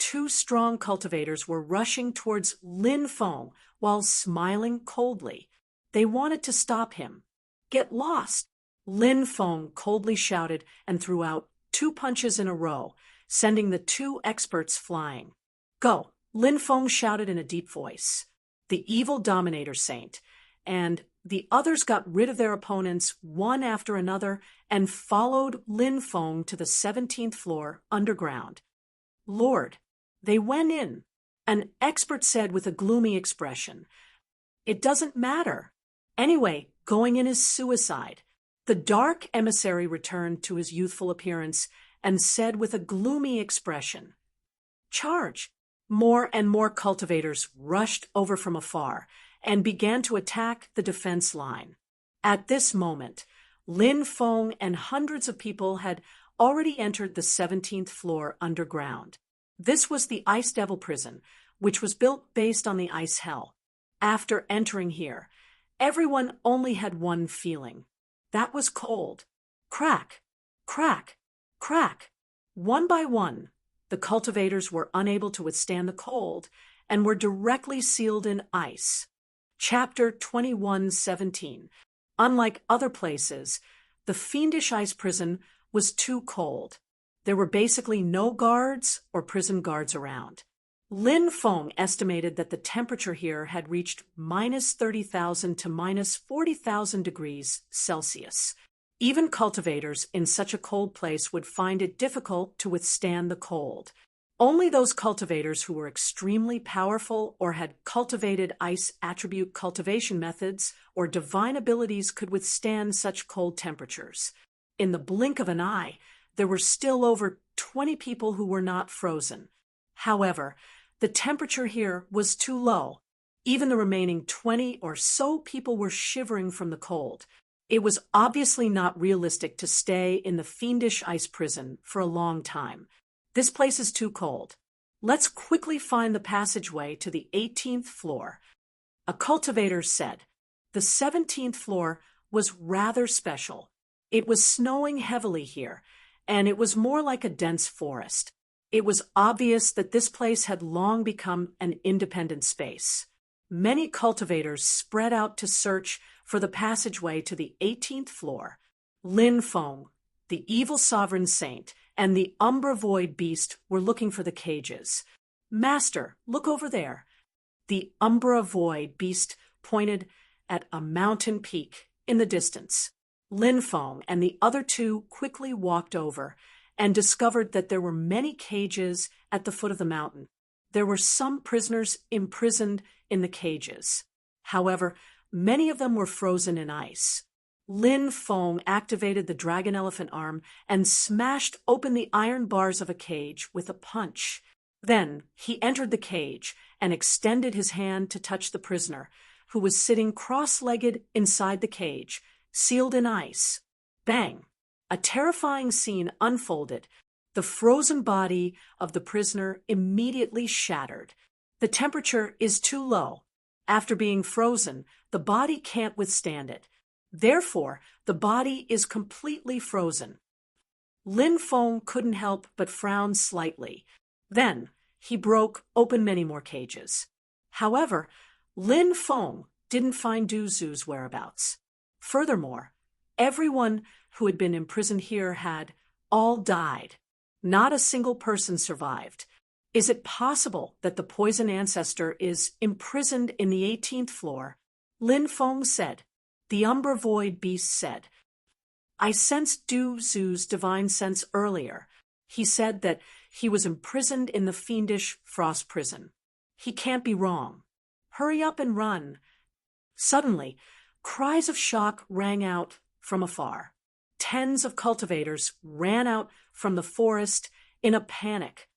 2 strong cultivators were rushing towards Lin Feng while smiling coldly. They wanted to stop him. Get lost! Lin Feng coldly shouted and threw out 2 punches in a row, sending the 2 experts flying. Go! Lin Feng shouted in a deep voice. The evil Dominator Saint and the others got rid of their opponents one after another and followed Lin Feng to the 17th floor underground. Lord, they went in, an expert said with a gloomy expression. It doesn't matter. Anyway, going in is suicide. The dark emissary returned to his youthful appearance and said with a gloomy expression, Charge! More and more cultivators rushed over from afar and began to attack the defense line. At this moment, Lin Feng and hundreds of people had already entered the 17th floor underground. This was the Ice Devil Prison, which was built based on the Ice Hell. After entering here, everyone only had one feeling. That was cold. Crack, crack, crack. One by one, the cultivators were unable to withstand the cold and were directly sealed in ice. Chapter 21:17. Unlike other places, the fiendish ice prison was too cold. There were basically no guards or prison guards around. Lin Feng estimated that the temperature here had reached -30,000 to -40,000 degrees Celsius. Even cultivators in such a cold place would find it difficult to withstand the cold. Only those cultivators who were extremely powerful or had cultivated ice attribute cultivation methods or divine abilities could withstand such cold temperatures. In the blink of an eye, there were still over 20 people who were not frozen. However, the temperature here was too low. Even the remaining 20 or so people were shivering from the cold. It was obviously not realistic to stay in the fiendish ice prison for a long time. This place is too cold. Let's quickly find the passageway to the 18th floor. A cultivator said. The 17th floor was rather special. It was snowing heavily here, and it was more like a dense forest. It was obvious that this place had long become an independent space. Many cultivators spread out to search for the passageway to the 18th floor. Lin Feng, the evil sovereign saint, and the Umbra Void beast were looking for the cages. Master, look over there. The Umbra Void beast pointed at a mountain peak in the distance. Lin Feng and the other 2 quickly walked over and discovered that there were many cages at the foot of the mountain. There were some prisoners imprisoned in the cages. However, many of them were frozen in ice. Lin Feng activated the dragon elephant arm and smashed open the iron bars of a cage with a punch. Then he entered the cage and extended his hand to touch the prisoner, who was sitting cross-legged inside the cage, sealed in ice. Bang! A terrifying scene unfolded. The frozen body of the prisoner immediately shattered. The temperature is too low. After being frozen, the body can't withstand it. Therefore, the body is completely frozen. Lin Feng couldn't help but frown slightly. Then, he broke open many more cages. However, Lin Feng didn't find Du Zu's whereabouts. Furthermore, everyone who had been imprisoned here had all died. Not a single person survived. Is it possible that the poison ancestor is imprisoned in the 18th floor? Lin Feng said. The Umbra Void Beast said. I sensed Du Zu's divine sense earlier. He said that he was imprisoned in the fiendish frost prison. He can't be wrong. Hurry up and run. Suddenly, cries of shock rang out from afar. Tens of cultivators ran out from the forest in a panic.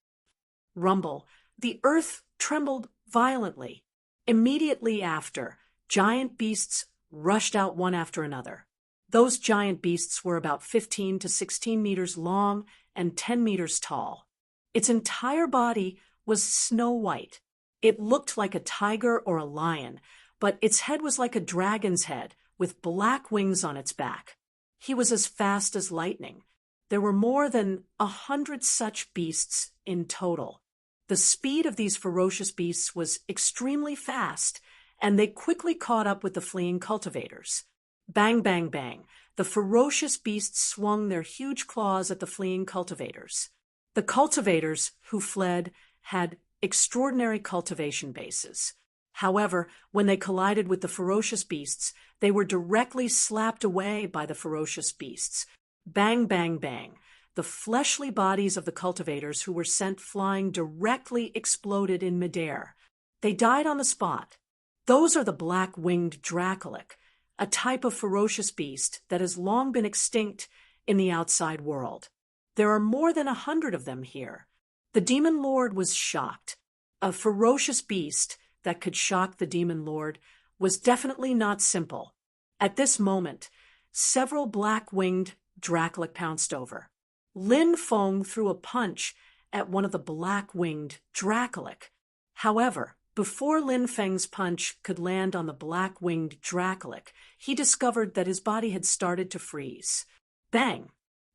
Rumble. The earth trembled violently. Immediately after, giant beasts rushed out one after another. Those giant beasts were about 15 to 16 meters long and 10 meters tall. Its entire body was snow white. It looked like a tiger or a lion, but its head was like a dragon's head with black wings on its back. He was as fast as lightning. There were more than 100 such beasts in total. The speed of these ferocious beasts was extremely fast, and they quickly caught up with the fleeing cultivators. Bang, bang, bang. The ferocious beasts swung their huge claws at the fleeing cultivators. The cultivators who fled had extraordinary cultivation bases. However, when they collided with the ferocious beasts, they were directly slapped away by the ferocious beasts. Bang, bang, bang. The fleshly bodies of the cultivators who were sent flying directly exploded in midair. They died on the spot. Those are the black-winged Dracolic, a type of ferocious beast that has long been extinct in the outside world. There are more than 100 of them here. The Demon Lord was shocked. A ferocious beast that could shock the Demon Lord was definitely not simple. At this moment, several black-winged Dracolic pounced over. Lin Feng threw a punch at one of the black-winged Dracolic. However, before Lin Feng's punch could land on the black-winged Dracolic, he discovered that his body had started to freeze. Bang!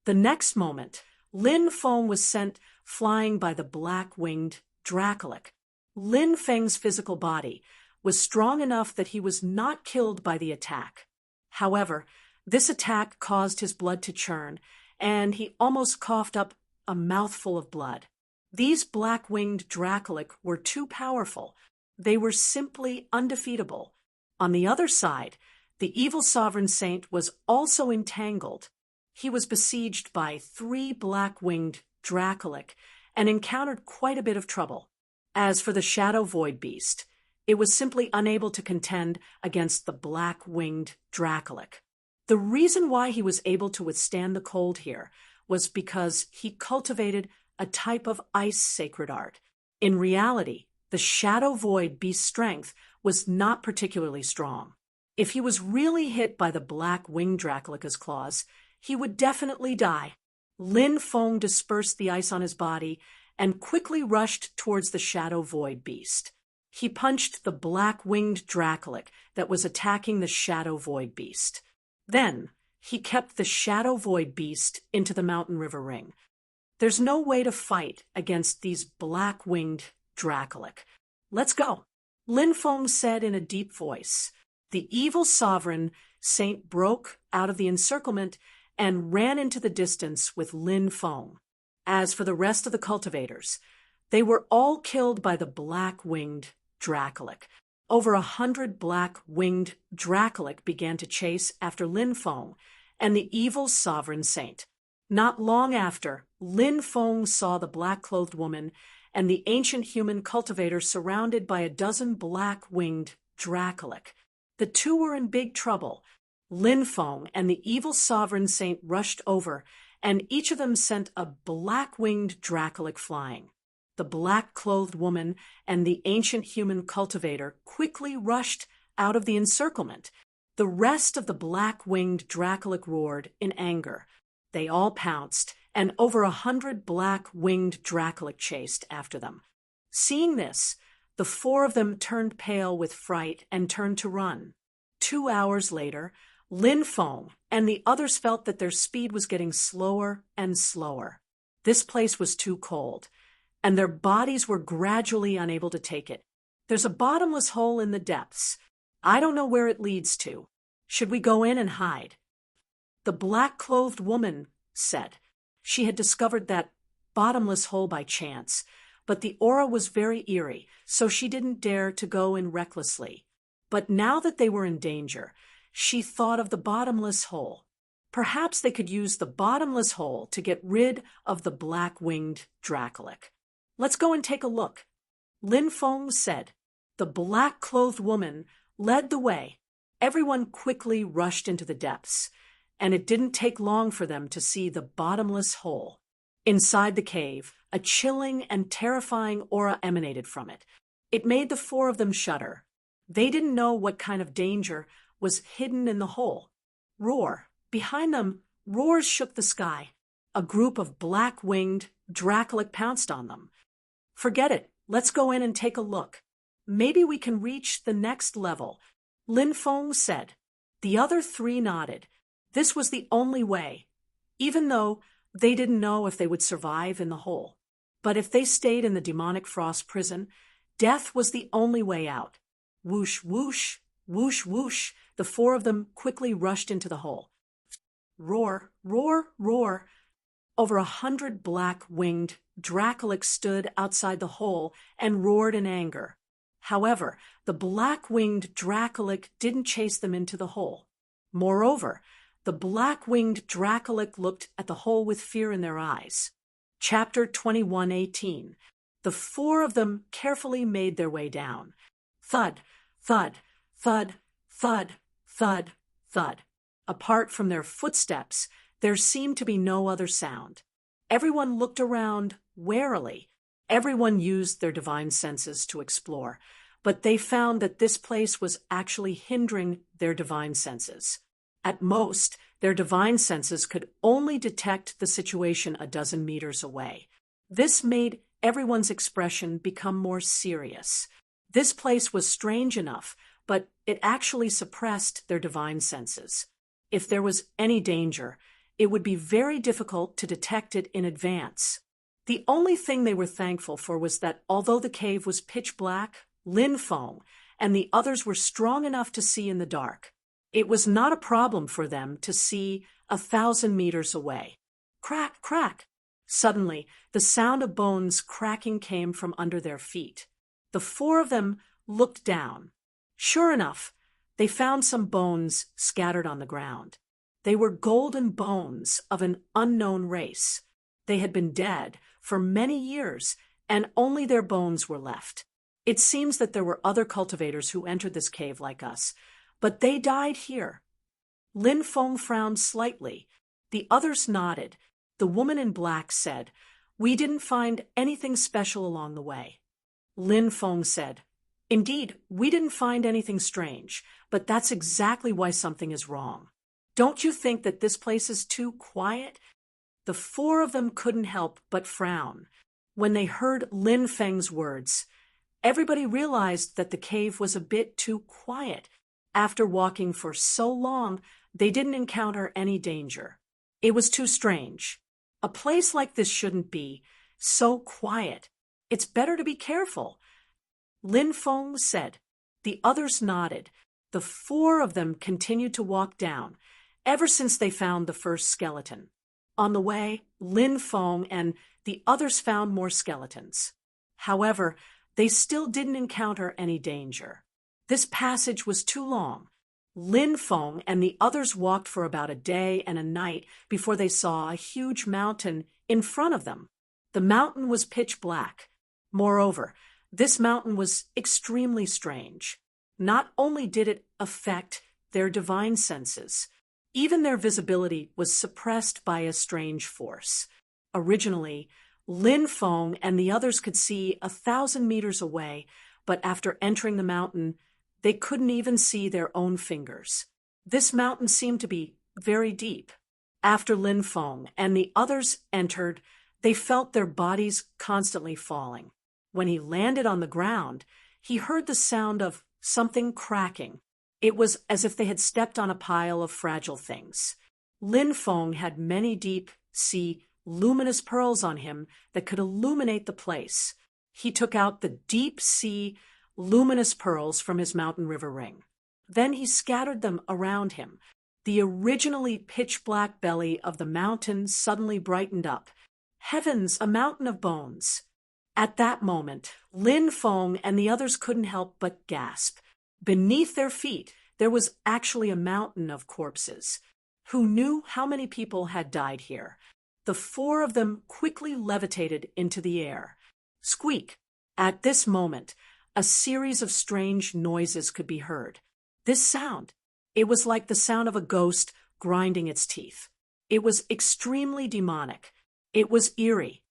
The next moment, Lin Feng was sent flying by the black-winged Dracolic. Lin Feng's physical body was strong enough that he was not killed by the attack. However, this attack caused his blood to churn, and he almost coughed up a mouthful of blood. These black-winged Dracolic were too powerful. They were simply undefeatable. On the other side, the evil sovereign saint was also entangled. He was besieged by 3 black-winged Dracolic and encountered quite a bit of trouble. As for the Shadow Void Beast, it was simply unable to contend against the black-winged Dracolic. The reason why he was able to withstand the cold here was because he cultivated a type of ice sacred art. In reality, the Shadow Void Beast's strength was not particularly strong. If he was really hit by the black-winged Dracolica's claws, he would definitely die. Lin Feng dispersed the ice on his body and quickly rushed towards the Shadow Void Beast. He punched the black-winged Dracolic that was attacking the Shadow Void Beast. Then, he kept the Shadow Void Beast into the Mountain River Ring. There's no way to fight against these black-winged Dracolic. Let's go. Lin Feng said in a deep voice. The evil sovereign saint broke out of the encirclement and ran into the distance with Lin Feng. As for the rest of the cultivators, they were all killed by the black-winged Dracolic. Over 100 black-winged Dracolic began to chase after Lin Feng and the evil sovereign saint. Not long after, Lin Feng saw the black-clothed woman and the ancient human cultivator surrounded by a dozen black-winged Dracolic. The two were in big trouble. Lin Feng and the evil sovereign saint rushed over, and each of them sent a black-winged Dracolic flying. The black-clothed woman and the ancient human cultivator quickly rushed out of the encirclement. The rest of the black-winged Dracolic roared in anger. They all pounced, and over 100 black-winged Dracolic chased after them. Seeing this, the four of them turned pale with fright and turned to run. 2 hours later, Lin Feng and the others felt that their speed was getting slower and slower. This place was too cold, and their bodies were gradually unable to take it. There's a bottomless hole in the depths. I don't know where it leads to. Should we go in and hide? The black-clothed woman said. She had discovered that bottomless hole by chance, but the aura was very eerie, so she didn't dare to go in recklessly. But now that they were in danger, she thought of the bottomless hole. Perhaps they could use the bottomless hole to get rid of the black-winged Dracolic. Let's go and take a look. Lin Feng said. The black-clothed woman led the way. Everyone quickly rushed into the depths, and it didn't take long for them to see the bottomless hole. Inside the cave, a chilling and terrifying aura emanated from it. It made the four of them shudder. They didn't know what kind of danger was hidden in the hole. Roar! Behind them, roars shook the sky. A group of black-winged Dracolic pounced on them. Forget it. Let's go in and take a look. Maybe we can reach the next level, Lin Feng said. The other three nodded. This was the only way, even though they didn't know if they would survive in the hole. But if they stayed in the demonic frost prison, death was the only way out. Whoosh, whoosh, whoosh, whoosh, the four of them quickly rushed into the hole. Roar, roar, roar. Over 100 black-winged Dracolic stood outside the hole and roared in anger. However, the black-winged Dracolic didn't chase them into the hole. Moreover, the black-winged Dracolic looked at the hole with fear in their eyes. Chapter 21:18. The four of them carefully made their way down. Thud, thud, thud, thud, thud, thud. Apart from their footsteps, there seemed to be no other sound. Everyone looked around warily. Everyone used their divine senses to explore, but they found that this place was actually hindering their divine senses. At most, their divine senses could only detect the situation a dozen meters away. This made everyone's expression become more serious. This place was strange enough, but it actually suppressed their divine senses. If there was any danger, it would be very difficult to detect it in advance. The only thing they were thankful for was that although the cave was pitch black, Lin Feng and the others were strong enough to see in the dark. It was not a problem for them to see 1,000 meters away. Crack, crack! Suddenly, the sound of bones cracking came from under their feet. The four of them looked down. Sure enough, they found some bones scattered on the ground. They were golden bones of an unknown race. They had been dead for many years, and only their bones were left. It seems that there were other cultivators who entered this cave like us, but they died here. Lin Feng frowned slightly. The others nodded. The woman in black said, "We didn't find anything special along the way." Lin Feng said, "Indeed, we didn't find anything strange, but that's exactly why something is wrong. Don't you think that this place is too quiet?" The four of them couldn't help but frown. When they heard Lin Feng's words, everybody realized that the cave was a bit too quiet. After walking for so long, they didn't encounter any danger. It was too strange. A place like this shouldn't be so quiet. It's better to be careful. Lin Feng said. The others nodded. The four of them continued to walk down, ever since they found the first skeleton. On the way, Lin Feng and the others found more skeletons. However, they still didn't encounter any danger. This passage was too long. Lin Feng and the others walked for about a day and a night before they saw a huge mountain in front of them. The mountain was pitch black. Moreover, this mountain was extremely strange. Not only did it affect their divine senses, even their visibility was suppressed by a strange force. Originally, Lin Feng and the others could see 1,000 meters away, but after entering the mountain, they couldn't even see their own fingers. This mountain seemed to be very deep. After Lin Feng and the others entered, they felt their bodies constantly falling. When he landed on the ground, he heard the sound of something cracking. It was as if they had stepped on a pile of fragile things. Lin Feng had many deep-sea, luminous pearls on him that could illuminate the place. He took out the deep-sea, luminous pearls from his mountain river ring. Then he scattered them around him. The originally pitch-black belly of the mountain suddenly brightened up. Heavens, a mountain of bones! At that moment, Lin Feng and the others couldn't help but gasp. Beneath their feet, there was actually a mountain of corpses. Who knew how many people had died here? The four of them quickly levitated into the air. Squeak! At this moment, a series of strange noises could be heard. This sound, it was like the sound of a ghost grinding its teeth. It was extremely demonic. It was eerie.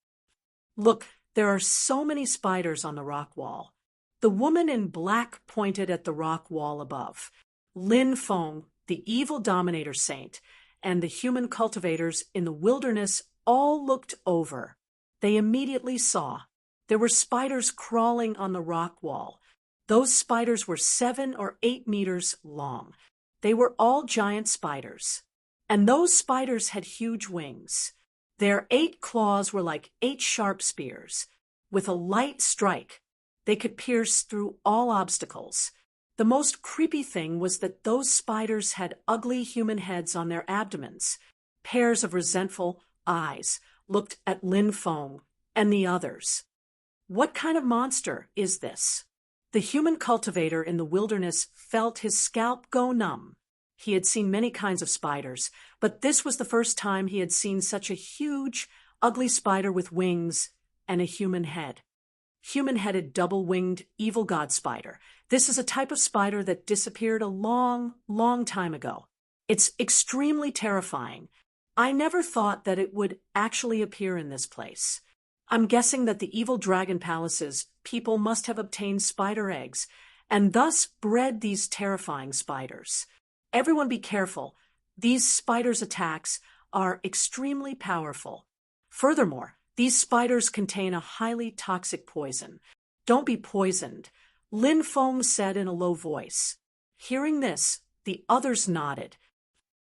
Look, there are so many spiders on the rock wall. The woman in black pointed at the rock wall above. Lin Feng, the evil dominator saint, and the human cultivators in the wilderness all looked over. They immediately saw. There were spiders crawling on the rock wall. Those spiders were 7 or 8 meters long. They were all giant spiders. And those spiders had huge wings. Their 8 claws were like 8 sharp spears. With a light strike, they could pierce through all obstacles. The most creepy thing was that those spiders had ugly human heads on their abdomens. Pairs of resentful eyes looked at Lin Feng and the others. What kind of monster is this? The human cultivator in the wilderness felt his scalp go numb. He had seen many kinds of spiders, but this was the first time he had seen such a huge, ugly spider with wings and a human head. Human-headed, double-winged, evil god spider. This is a type of spider that disappeared a long, long time ago. It's extremely terrifying. I never thought that it would actually appear in this place. I'm guessing that the evil dragon palace's people must have obtained spider eggs and thus bred these terrifying spiders. Everyone be careful. These spiders' attacks are extremely powerful. Furthermore, these spiders contain a highly toxic poison. Don't be poisoned, Lin Feng said in a low voice. Hearing this, the others nodded.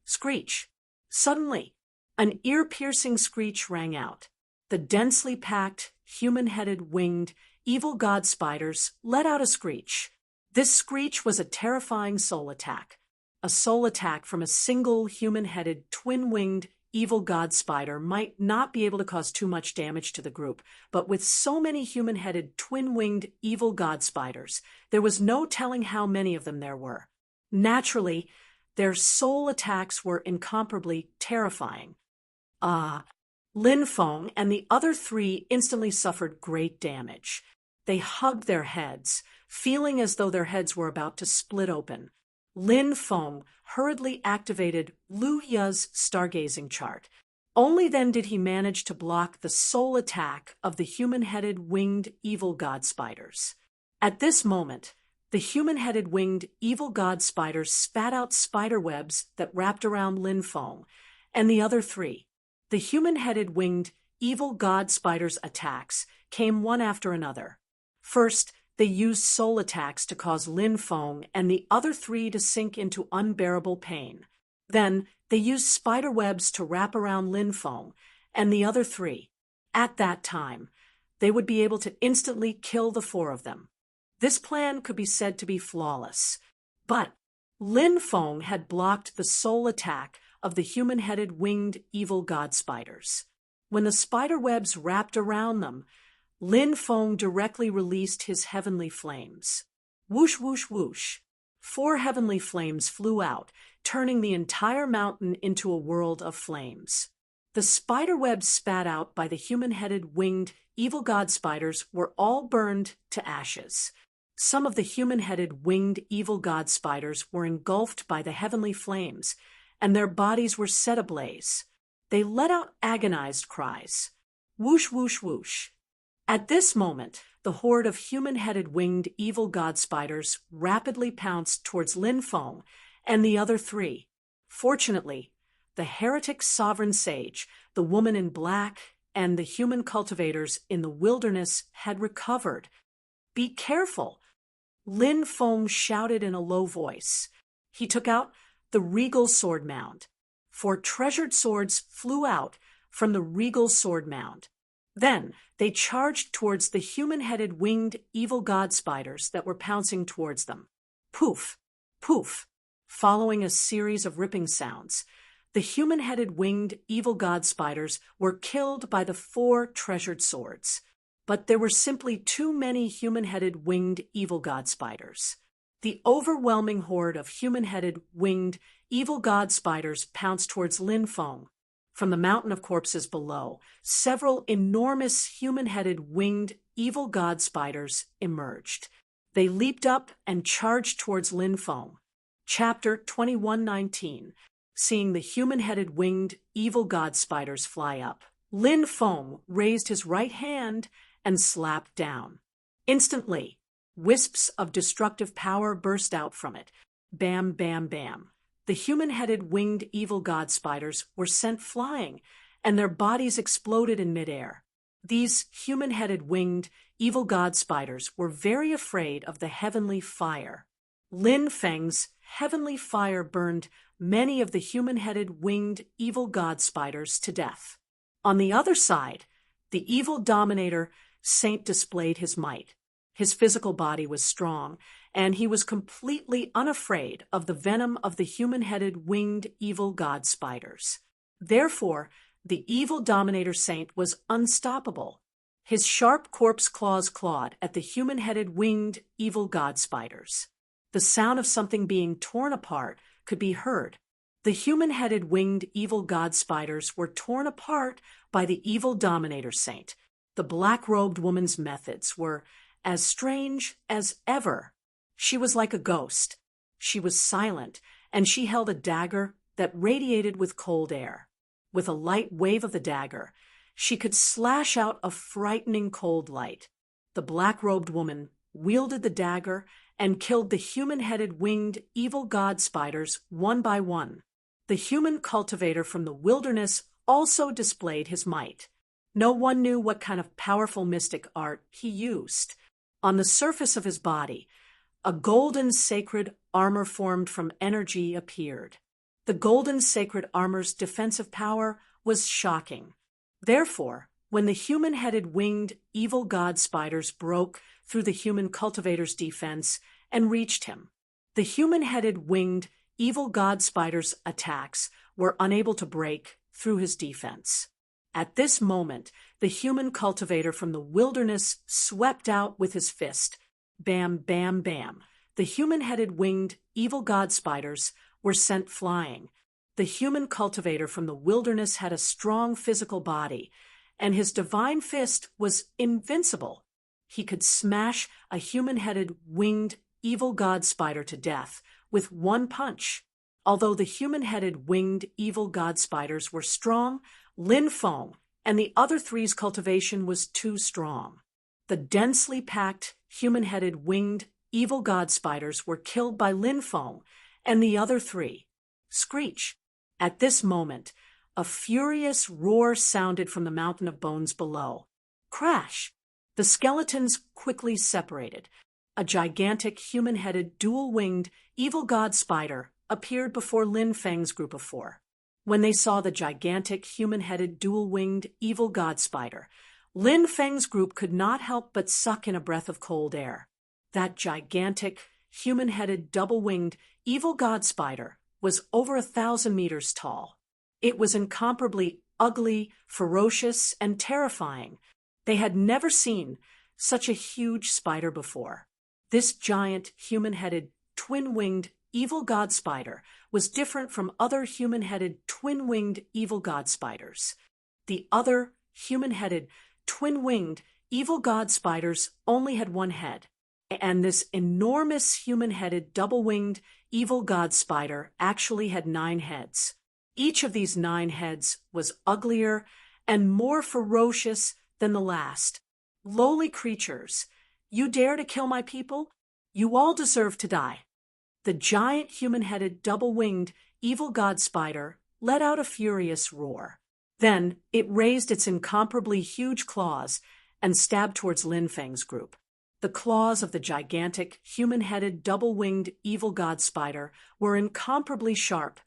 Screech. Suddenly, an ear-piercing screech rang out. The densely packed, human-headed, winged, evil god spiders let out a screech. This screech was a terrifying soul attack. A soul attack from a single human-headed, twin-winged, evil god spider might not be able to cause too much damage to the group, but with so many human-headed, twin-winged, evil god spiders, there was no telling how many of them there were. Naturally, their soul attacks were incomparably terrifying. Lin Feng and the other 3 instantly suffered great damage. They hugged their heads, feeling as though their heads were about to split open. Lin Feng hurriedly activated Lu Ye's stargazing chart. Only then did he manage to block the soul attack of the human-headed winged evil god spiders. At this moment, the human-headed winged evil god spiders spat out spider webs that wrapped around Lin Feng and the other 3. The human-headed winged evil god spiders' attacks came one after another. First, they used soul attacks to cause Lin Feng and the other 3 to sink into unbearable pain. Then, they used spider webs to wrap around Lin Feng and the other 3. At that time, they would be able to instantly kill the 4 of them. This plan could be said to be flawless. But Lin Feng had blocked the soul attack of the human-headed winged evil god spiders. When the spider webs wrapped around them, Lin Feng directly released his heavenly flames. Whoosh, whoosh, whoosh. 4 heavenly flames flew out, turning the entire mountain into a world of flames. The spider webs spat out by the human-headed winged evil god spiders were all burned to ashes. Some of the human-headed winged evil god spiders were engulfed by the heavenly flames, and their bodies were set ablaze. They let out agonized cries. Whoosh, whoosh, whoosh. At this moment, the horde of human-headed winged evil god spiders rapidly pounced towards Lin Feng and the other three. Fortunately, the heretic sovereign sage, the woman in black, and the human cultivators in the wilderness had recovered. "Be careful," Lin Feng shouted in a low voice. He took out the regal sword mound. 4 treasured swords flew out from the regal sword mound. Then they charged towards the human-headed winged evil god spiders that were pouncing towards them. Poof, poof, following a series of ripping sounds. The human-headed winged evil god spiders were killed by the 4 treasured swords. But there were simply too many human-headed winged evil god spiders. The overwhelming horde of human-headed winged evil god spiders pounced towards Lin Feng. From the mountain of corpses below, several enormous human-headed winged evil god spiders emerged. They leaped up and charged towards Lin Feng. Chapter 21:19. Seeing the human-headed winged evil god spiders fly up, Lin Feng raised his right hand and slapped down. Instantly, wisps of destructive power burst out from it. Bam, bam, bam. The human-headed winged evil god spiders were sent flying, and their bodies exploded in midair. These human-headed winged evil god spiders were very afraid of the heavenly fire. Lin Feng's heavenly fire burned many of the human-headed winged evil god spiders to death. On the other side, the evil dominator saint displayed his might. His physical body was strong, and he was completely unafraid of the venom of the human-headed winged evil god spiders. Therefore, the evil dominator saint was unstoppable. His sharp corpse claws clawed at the human-headed winged evil god spiders. The sound of something being torn apart could be heard. The human-headed winged evil god spiders were torn apart by the evil dominator saint. The black-robed woman's methods were as strange as ever. She was like a ghost. She was silent, and she held a dagger that radiated with cold air. With a light wave of the dagger, she could slash out a frightening cold light. The black-robed woman wielded the dagger and killed the human-headed winged evil god spiders one by one. The human cultivator from the wilderness also displayed his might. No one knew what kind of powerful mystic art he used. On the surface of his body, a golden sacred armor formed from energy appeared. The golden sacred armor's defensive power was shocking. Therefore, when the human-headed winged evil god spiders broke through the human cultivator's defense and reached him, the human-headed winged evil god spider's attacks were unable to break through his defense. At this moment, the human cultivator from the wilderness swept out with his fist. Bam, bam, bam. The human-headed winged evil god spiders were sent flying. The human cultivator from the wilderness had a strong physical body, and his divine fist was invincible. He could smash a human-headed winged evil god spider to death with one punch. Although the human-headed winged evil god spiders were strong, Lin Feng and the other three's cultivation was too strong. The densely packed human-headed winged evil god spiders were killed by Lin Feng and the other three. Screech! At this moment, a furious roar sounded from the mountain of bones below. Crash! The skeletons quickly separated. A gigantic human-headed dual-winged evil god spider appeared before Lin Feng's group of 4. When they saw the gigantic human-headed dual-winged evil god spider, Lin Feng's group could not help but suck in a breath of cold air. That gigantic human-headed double-winged evil god spider was over 1,000 meters tall. It was incomparably ugly, ferocious, and terrifying. They had never seen such a huge spider before. This giant human-headed twin-winged evil god spider was different from other human-headed twin-winged evil god spiders. The other human-headed twin-winged, evil god spiders only had one head, and this enormous human-headed, double-winged, evil god spider actually had 9 heads. Each of these 9 heads was uglier and more ferocious than the last. Lowly creatures, you dare to kill my people? You all deserve to die. The giant human-headed, double-winged, evil god spider let out a furious roar. Then it raised its incomparably huge claws and stabbed towards Lin Feng's group. The claws of the gigantic, human-headed, double-winged, evil god spider were incomparably sharp,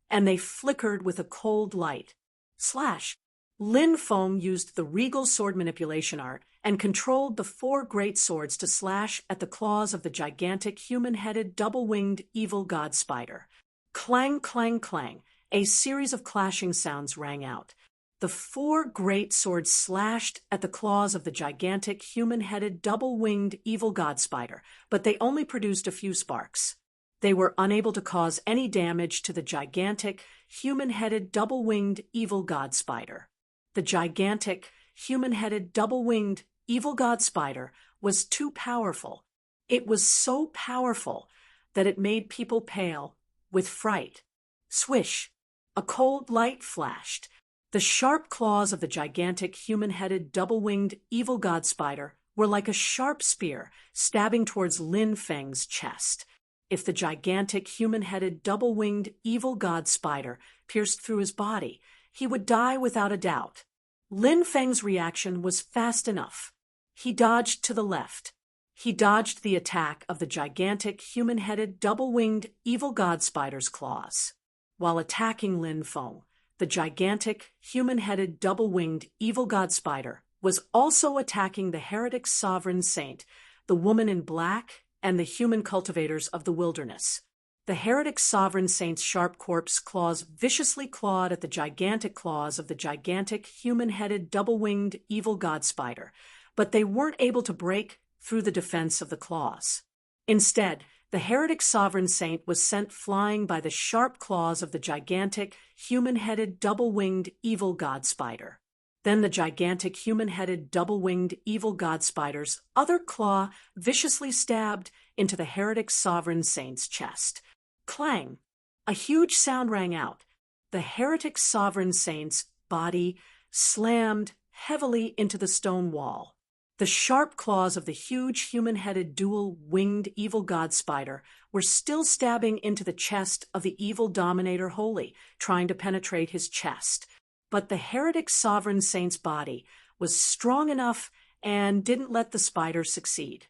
and they flickered with a cold light. Slash! Lin Feng used the regal sword manipulation art and controlled the 4 great swords to slash at the claws of the gigantic, human-headed, double-winged, evil god spider. Clang, clang, clang. A series of clashing sounds rang out. The 4 great swords slashed at the claws of the gigantic, human-headed, double-winged, evil god spider, but they only produced a few sparks. They were unable to cause any damage to the gigantic, human-headed, double-winged, evil god spider. The gigantic, human-headed, double-winged, evil god spider was too powerful. It was so powerful that it made people pale with fright. Swish! A cold light flashed. The sharp claws of the gigantic, human-headed, double-winged, evil god spider were like a sharp spear stabbing towards Lin Feng's chest. If the gigantic, human-headed, double-winged, evil god spider pierced through his body, he would die without a doubt. Lin Feng's reaction was fast enough. He dodged to the left. He dodged the attack of the gigantic, human-headed, double-winged, evil god spider's claws. While attacking Lin Feng, the gigantic, human-headed, double-winged, evil god spider was also attacking the heretic sovereign saint, the woman in black, and the human cultivators of the wilderness. The heretic sovereign saint's sharp corpse claws viciously clawed at the gigantic claws of the gigantic, human-headed, double-winged, evil god spider, but they weren't able to break through the defense of the claws. Instead, the heretic sovereign saint was sent flying by the sharp claws of the gigantic, human-headed, double-winged, evil god spider. Then the gigantic, human-headed, double-winged, evil god spider's other claw viciously stabbed into the heretic sovereign saint's chest. Clang! A huge sound rang out. The heretic sovereign saint's body slammed heavily into the stone wall. The sharp claws of the huge human-headed, dual-winged evil god spider were still stabbing into the chest of the evil dominator Holy, trying to penetrate his chest. But the heretic sovereign saint's body was strong enough and didn't let the spider succeed.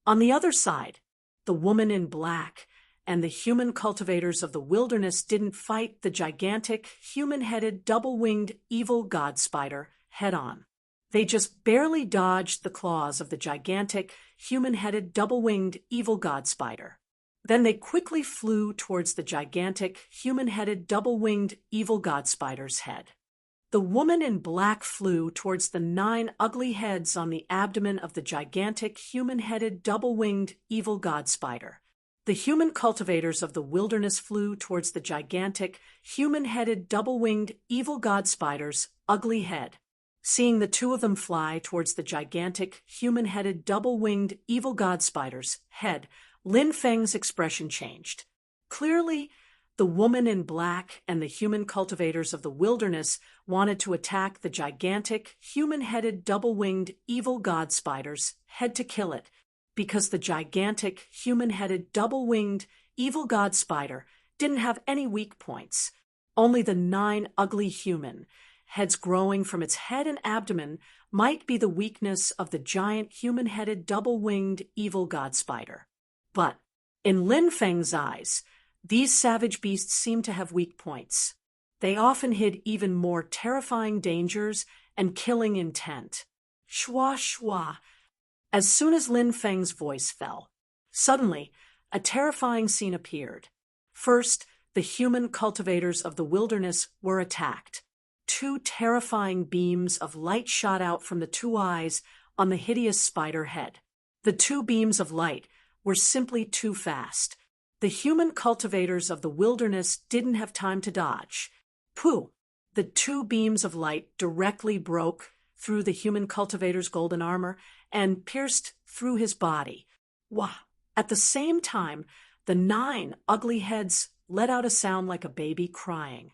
On the other side, the woman in black and the human cultivators of the wilderness didn't fight the gigantic, human-headed, double-winged evil god spider head-on. They just barely dodged the claws of the gigantic, human-headed, double-winged evil god spider. Then they quickly flew towards the gigantic, human-headed, double-winged evil god spider's head. The woman in black flew towards the 9 ugly heads on the abdomen of the gigantic, human-headed, double-winged evil god spider. The human cultivators of the wilderness flew towards the gigantic, human-headed, double-winged evil god spider's ugly head. Seeing the 2 of them fly towards the gigantic, human-headed, double-winged evil god spider's head, Lin Feng's expression changed. Clearly, the woman in black and the human cultivators of the wilderness wanted to attack the gigantic, human-headed, double-winged evil god spider's head to kill it, because the gigantic, human-headed, double-winged evil god spider didn't have any weak points. Only the 9 ugly human heads growing from its head and abdomen might be the weakness of the giant, human-headed, double-winged evil god spider. But in Lin Feng's eyes, these savage beasts seemed to have weak points. They often hid even more terrifying dangers and killing intent. Shwa shwa. As soon as Lin Feng's voice fell, suddenly a terrifying scene appeared. First, the human cultivators of the wilderness were attacked. 2 terrifying beams of light shot out from the 2 eyes on the hideous spider head. The 2 beams of light were simply too fast. The human cultivators of the wilderness didn't have time to dodge. Pooh! The 2 beams of light directly broke through the human cultivator's golden armor and pierced through his body. Wah! At the same time, the 9 ugly heads let out a sound like a baby crying.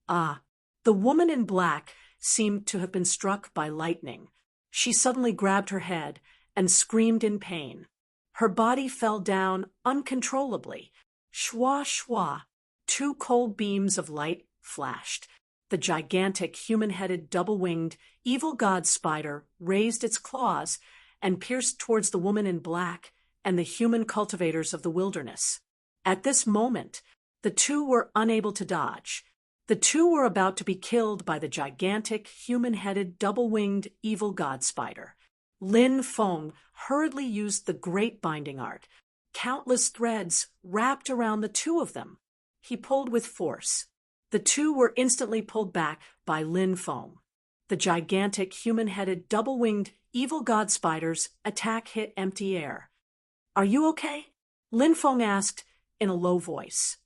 Ah! The woman in black seemed to have been struck by lightning. She suddenly grabbed her head and screamed in pain. Her body fell down uncontrollably. Shwa, shwa! 2 cold beams of light flashed. The gigantic, human-headed, double-winged, evil god spider raised its claws and pierced towards the woman in black and the human cultivators of the wilderness. At this moment, the 2 were unable to dodge. The 2 were about to be killed by the gigantic, human-headed, double-winged, evil god spider. Lin Feng hurriedly used the great binding art. Countless threads wrapped around the 2 of them. He pulled with force. The 2 were instantly pulled back by Lin Feng. The gigantic, human-headed, double-winged, evil god spider's attack hit empty air. "Are you okay?" Lin Feng asked in a low voice.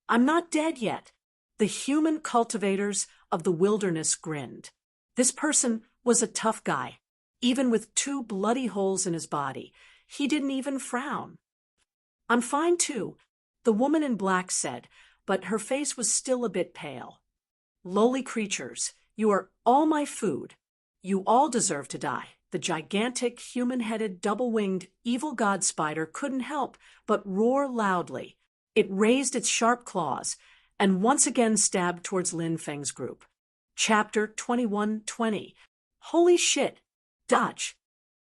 "I'm not dead yet." The human cultivators of the wilderness grinned. This person was a tough guy. Even with 2 bloody holes in his body, he didn't even frown. "I'm fine too," the woman in black said, but her face was still a bit pale. "Lowly creatures, you are all my food. You all deserve to die." The gigantic, human-headed, double-winged, evil god spider couldn't help but roar loudly. It raised its sharp claws and once again stabbed towards Lin Feng's group. Chapter 21:20. Holy shit! Dodge!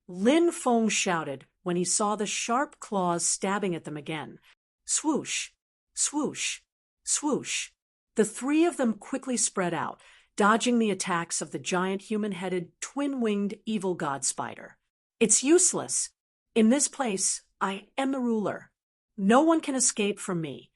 Lin Feng shouted when he saw the sharp claws stabbing at them again. Swoosh! Swoosh! Swoosh! The 3 of them quickly spread out, dodging the attacks of the giant human-headed, twin-winged evil god spider. "It's useless. In this place, I am the ruler. No one can escape from me."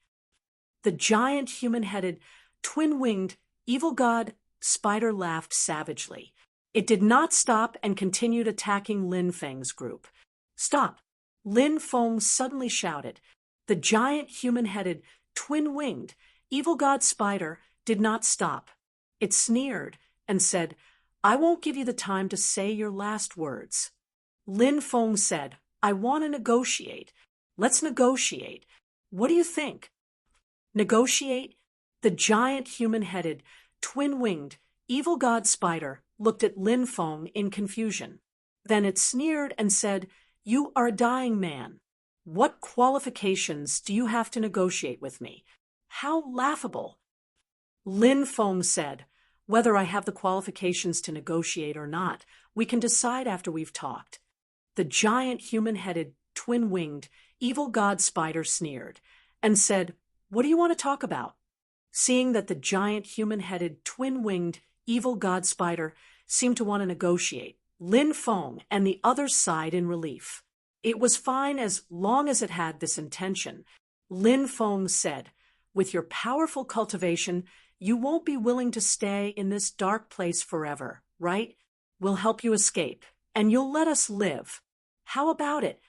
The giant human-headed, twin-winged, evil god spider laughed savagely. It did not stop and continued attacking Lin Feng's group. "Stop!" Lin Feng suddenly shouted. The giant human-headed, twin-winged, evil god spider did not stop. It sneered and said, "I won't give you the time to say your last words." Lin Feng said, "I want to negotiate. Let's negotiate. What do you think?" Negotiate? The giant human-headed, twin-winged, evil god spider looked at Lin Feng in confusion. Then it sneered and said, "You are a dying man. What qualifications do you have to negotiate with me? How laughable." Lin Feng said, "Whether I have the qualifications to negotiate or not, we can decide after we've talked." The giant human-headed, twin-winged, evil god spider sneered and said, "What do you want to talk about?" Seeing that the giant human-headed, twin-winged, evil god spider seemed to want to negotiate, Lin Feng and the others sighed in relief. It was fine as long as it had this intention. Lin Feng said, "With your powerful cultivation, you won't be willing to stay in this dark place forever, right? We'll help you escape, and you'll let us live. How about it?"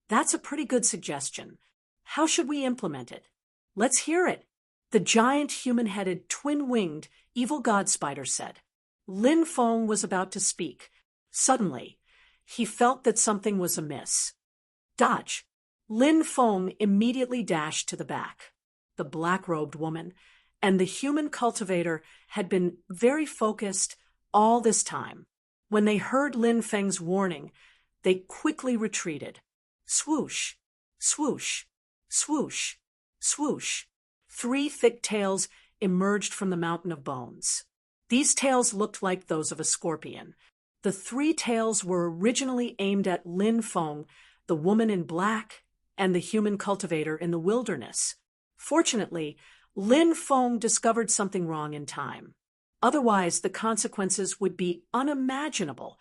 "That's a pretty good suggestion. How should we implement it?" "Let's hear it," the giant human-headed, twin-winged, evil god spider said. Lin Feng was about to speak. Suddenly, he felt that something was amiss. "Dodge!" Lin Feng immediately dashed to the back. The black-robed woman and the human cultivator had been very focused all this time. When they heard Lin Feng's warning, they quickly retreated. Swoosh! Swoosh! Swoosh! Swoosh! 3 thick tails emerged from the mountain of bones. These tails looked like those of a scorpion. The 3 tails were originally aimed at Lin Feng, the woman in black, and the human cultivator in the wilderness. Fortunately, Lin Feng discovered something wrong in time. Otherwise, the consequences would be unimaginable.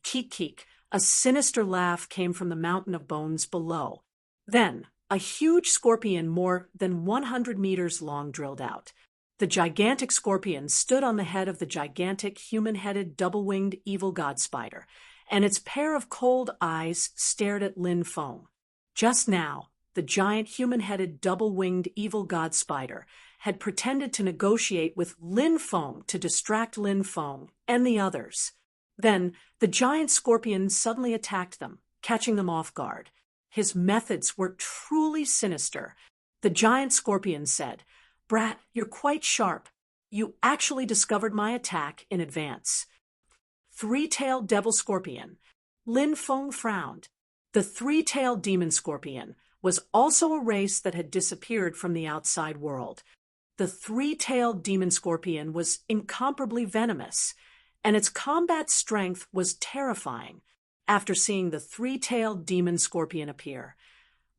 Keek keek, a sinister laugh came from the mountain of bones below. Then, a huge scorpion more than 100 meters long drilled out. The gigantic scorpion stood on the head of the gigantic, human-headed, double-winged evil god spider, and its pair of cold eyes stared at Lin Feng. Just now, the giant, human-headed, double-winged evil god spider had pretended to negotiate with Lin Feng to distract Lin Feng and the others. Then, the giant scorpion suddenly attacked them, catching them off guard. His methods were truly sinister. The giant scorpion said, "Brat, you're quite sharp. You actually discovered my attack in advance." Three-tailed devil scorpion. Lin Feng frowned. The three-tailed demon scorpion was also a race that had disappeared from the outside world. The three-tailed demon scorpion was incomparably venomous, and its combat strength was terrifying. After seeing the three-tailed demon scorpion appear,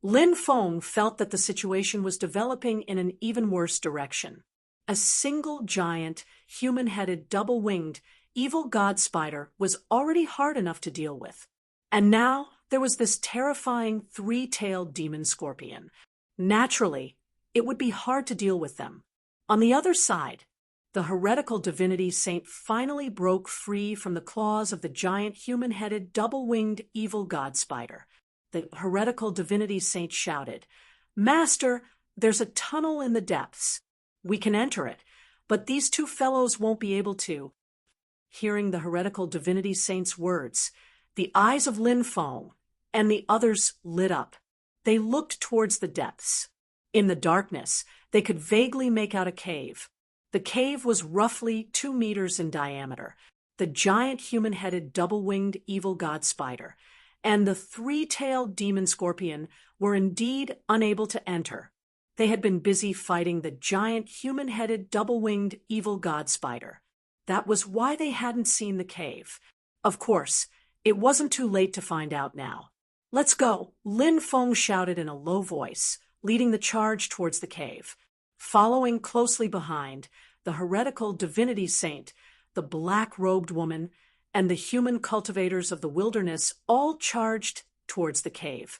Lin Feng felt that the situation was developing in an even worse direction. A single giant, human-headed, double-winged, evil god spider was already hard enough to deal with. And now there was this terrifying three-tailed demon scorpion. Naturally, it would be hard to deal with them. On the other side, the heretical divinity saint finally broke free from the claws of the giant human-headed, double-winged evil god spider. The heretical divinity saint shouted, "Master, there's a tunnel in the depths. We can enter it, but these two fellows won't be able to." Hearing the heretical divinity saint's words, the eyes of Lin Feng and the others lit up. They looked towards the depths. In the darkness, they could vaguely make out a cave. The cave was roughly 2 meters in diameter. The giant human-headed, double-winged evil god spider and the three-tailed demon scorpion were indeed unable to enter. They had been busy fighting the giant human-headed, double-winged evil god spider. That was why they hadn't seen the cave. Of course, it wasn't too late to find out now. "Let's go," Lin Feng shouted in a low voice, leading the charge towards the cave. Following closely behind, the heretical divinity saint, the black-robed woman, and the human cultivators of the wilderness all charged towards the cave.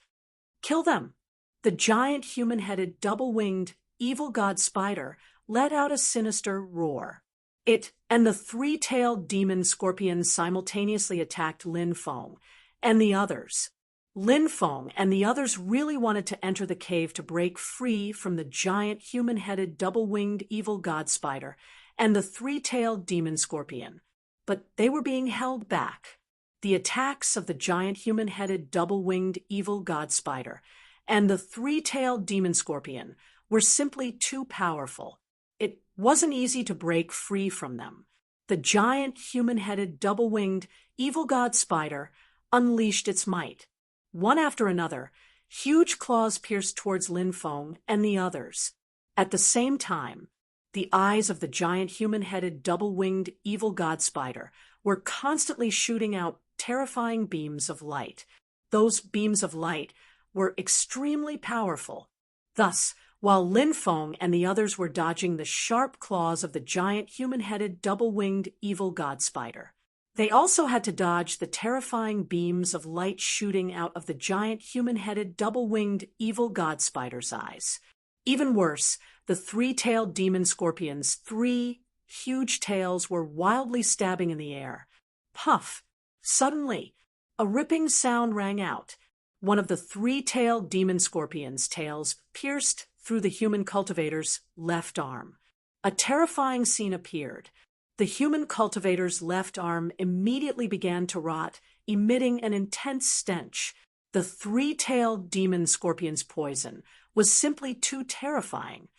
"Kill them!" The giant human-headed, double-winged, evil god spider let out a sinister roar. It and the three-tailed demon scorpion simultaneously attacked Lin Feng and the others. Lin Feng and the others really wanted to enter the cave to break free from the giant human-headed, double-winged evil god spider and the three-tailed demon scorpion. But they were being held back. The attacks of the giant human-headed, double-winged evil god spider and the three-tailed demon scorpion were simply too powerful. It wasn't easy to break free from them. The giant human-headed, double-winged evil god spider unleashed its might. One after another, huge claws pierced towards Lin Feng and the others. At the same time, the eyes of the giant human-headed, double-winged evil god spider were constantly shooting out terrifying beams of light. Those beams of light were extremely powerful. Thus, while Lin Feng and the others were dodging the sharp claws of the giant human-headed, double-winged evil god spider, they also had to dodge the terrifying beams of light shooting out of the giant human-headed, double-winged evil god spider's eyes. Even worse, the three-tailed demon scorpion's 3 huge tails were wildly stabbing in the air. Puff! Suddenly, a ripping sound rang out. One of the three-tailed demon scorpion's tails pierced through the human cultivator's left arm. A terrifying scene appeared. The human cultivator's left arm immediately began to rot, emitting an intense stench. The three-tailed demon scorpion's poison was simply too terrifying.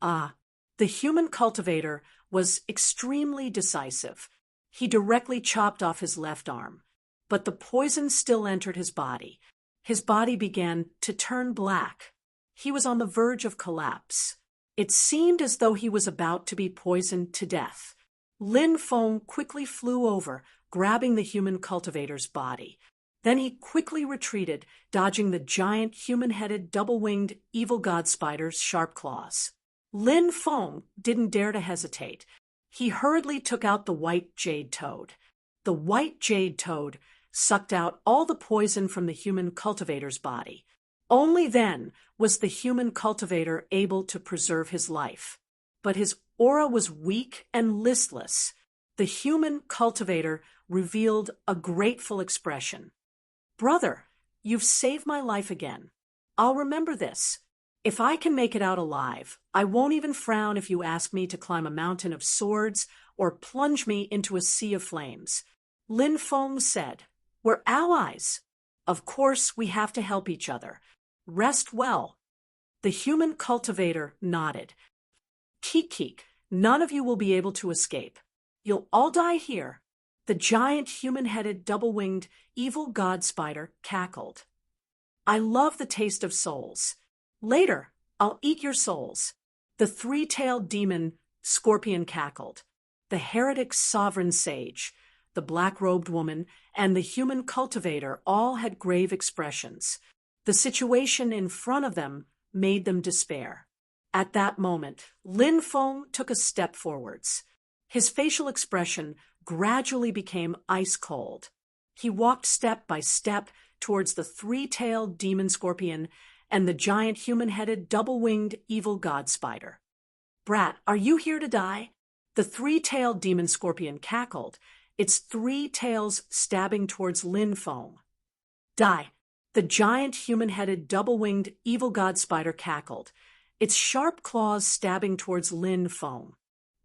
The human cultivator was extremely decisive. He directly chopped off his left arm, but the poison still entered his body. His body began to turn black. He was on the verge of collapse. It seemed as though he was about to be poisoned to death. Lin Feng quickly flew over, grabbing the human cultivator's body. Then he quickly retreated, dodging the giant human-headed, double-winged evil god spider's sharp claws. Lin Feng didn't dare to hesitate. He hurriedly took out the white jade toad. The white jade toad sucked out all the poison from the human cultivator's body. Only then was the human cultivator able to preserve his life. But his aura was weak and listless. The human cultivator revealed a grateful expression. "Brother, you've saved my life again. I'll remember this. If I can make it out alive, I won't even frown if you ask me to climb a mountain of swords or plunge me into a sea of flames. Lin Feng said. We're allies. Of course, we have to help each other. Rest well. The human cultivator nodded. Keek, none of you will be able to escape. You'll all die here. The giant human-headed double-winged evil god spider cackled. I love the taste of souls. Later, I'll eat your souls. The three-tailed demon scorpion cackled. The heretic sovereign sage, the black-robed woman, and the human cultivator all had grave expressions. The situation in front of them made them despair. At that moment, Lin Feng took a step forwards. His facial expression gradually became ice cold. He walked step by step towards the three-tailed demon scorpion and the giant human-headed double-winged evil god spider. Brat, are you here to die? The three-tailed demon scorpion cackled, its three tails stabbing towards Lin Feng. Die! The giant human-headed double-winged evil god spider cackled, its sharp claws stabbing towards Lin Feng.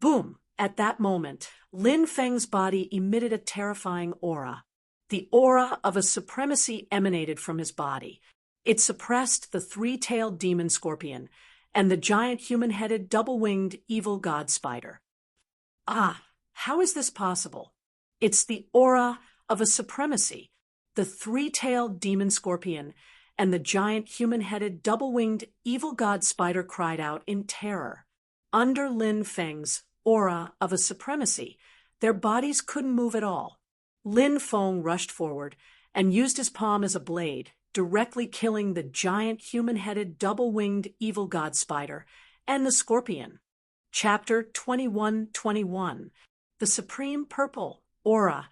Boom! At that moment, Lin Feng's body emitted a terrifying aura. The aura of a supremacy emanated from his body. It suppressed the three-tailed demon scorpion and the giant human-headed double-winged evil god spider. Ah, how is this possible? It's the aura of a supremacy. The three-tailed demon scorpion and the giant human-headed double-winged evil god spider cried out in terror. Under Lin Feng's aura of a supremacy, their bodies couldn't move at all. Lin Feng rushed forward and used his palm as a blade, directly killing the giant human-headed double-winged evil god spider and the scorpion. Chapter 21:21. The Supreme Purple Aura.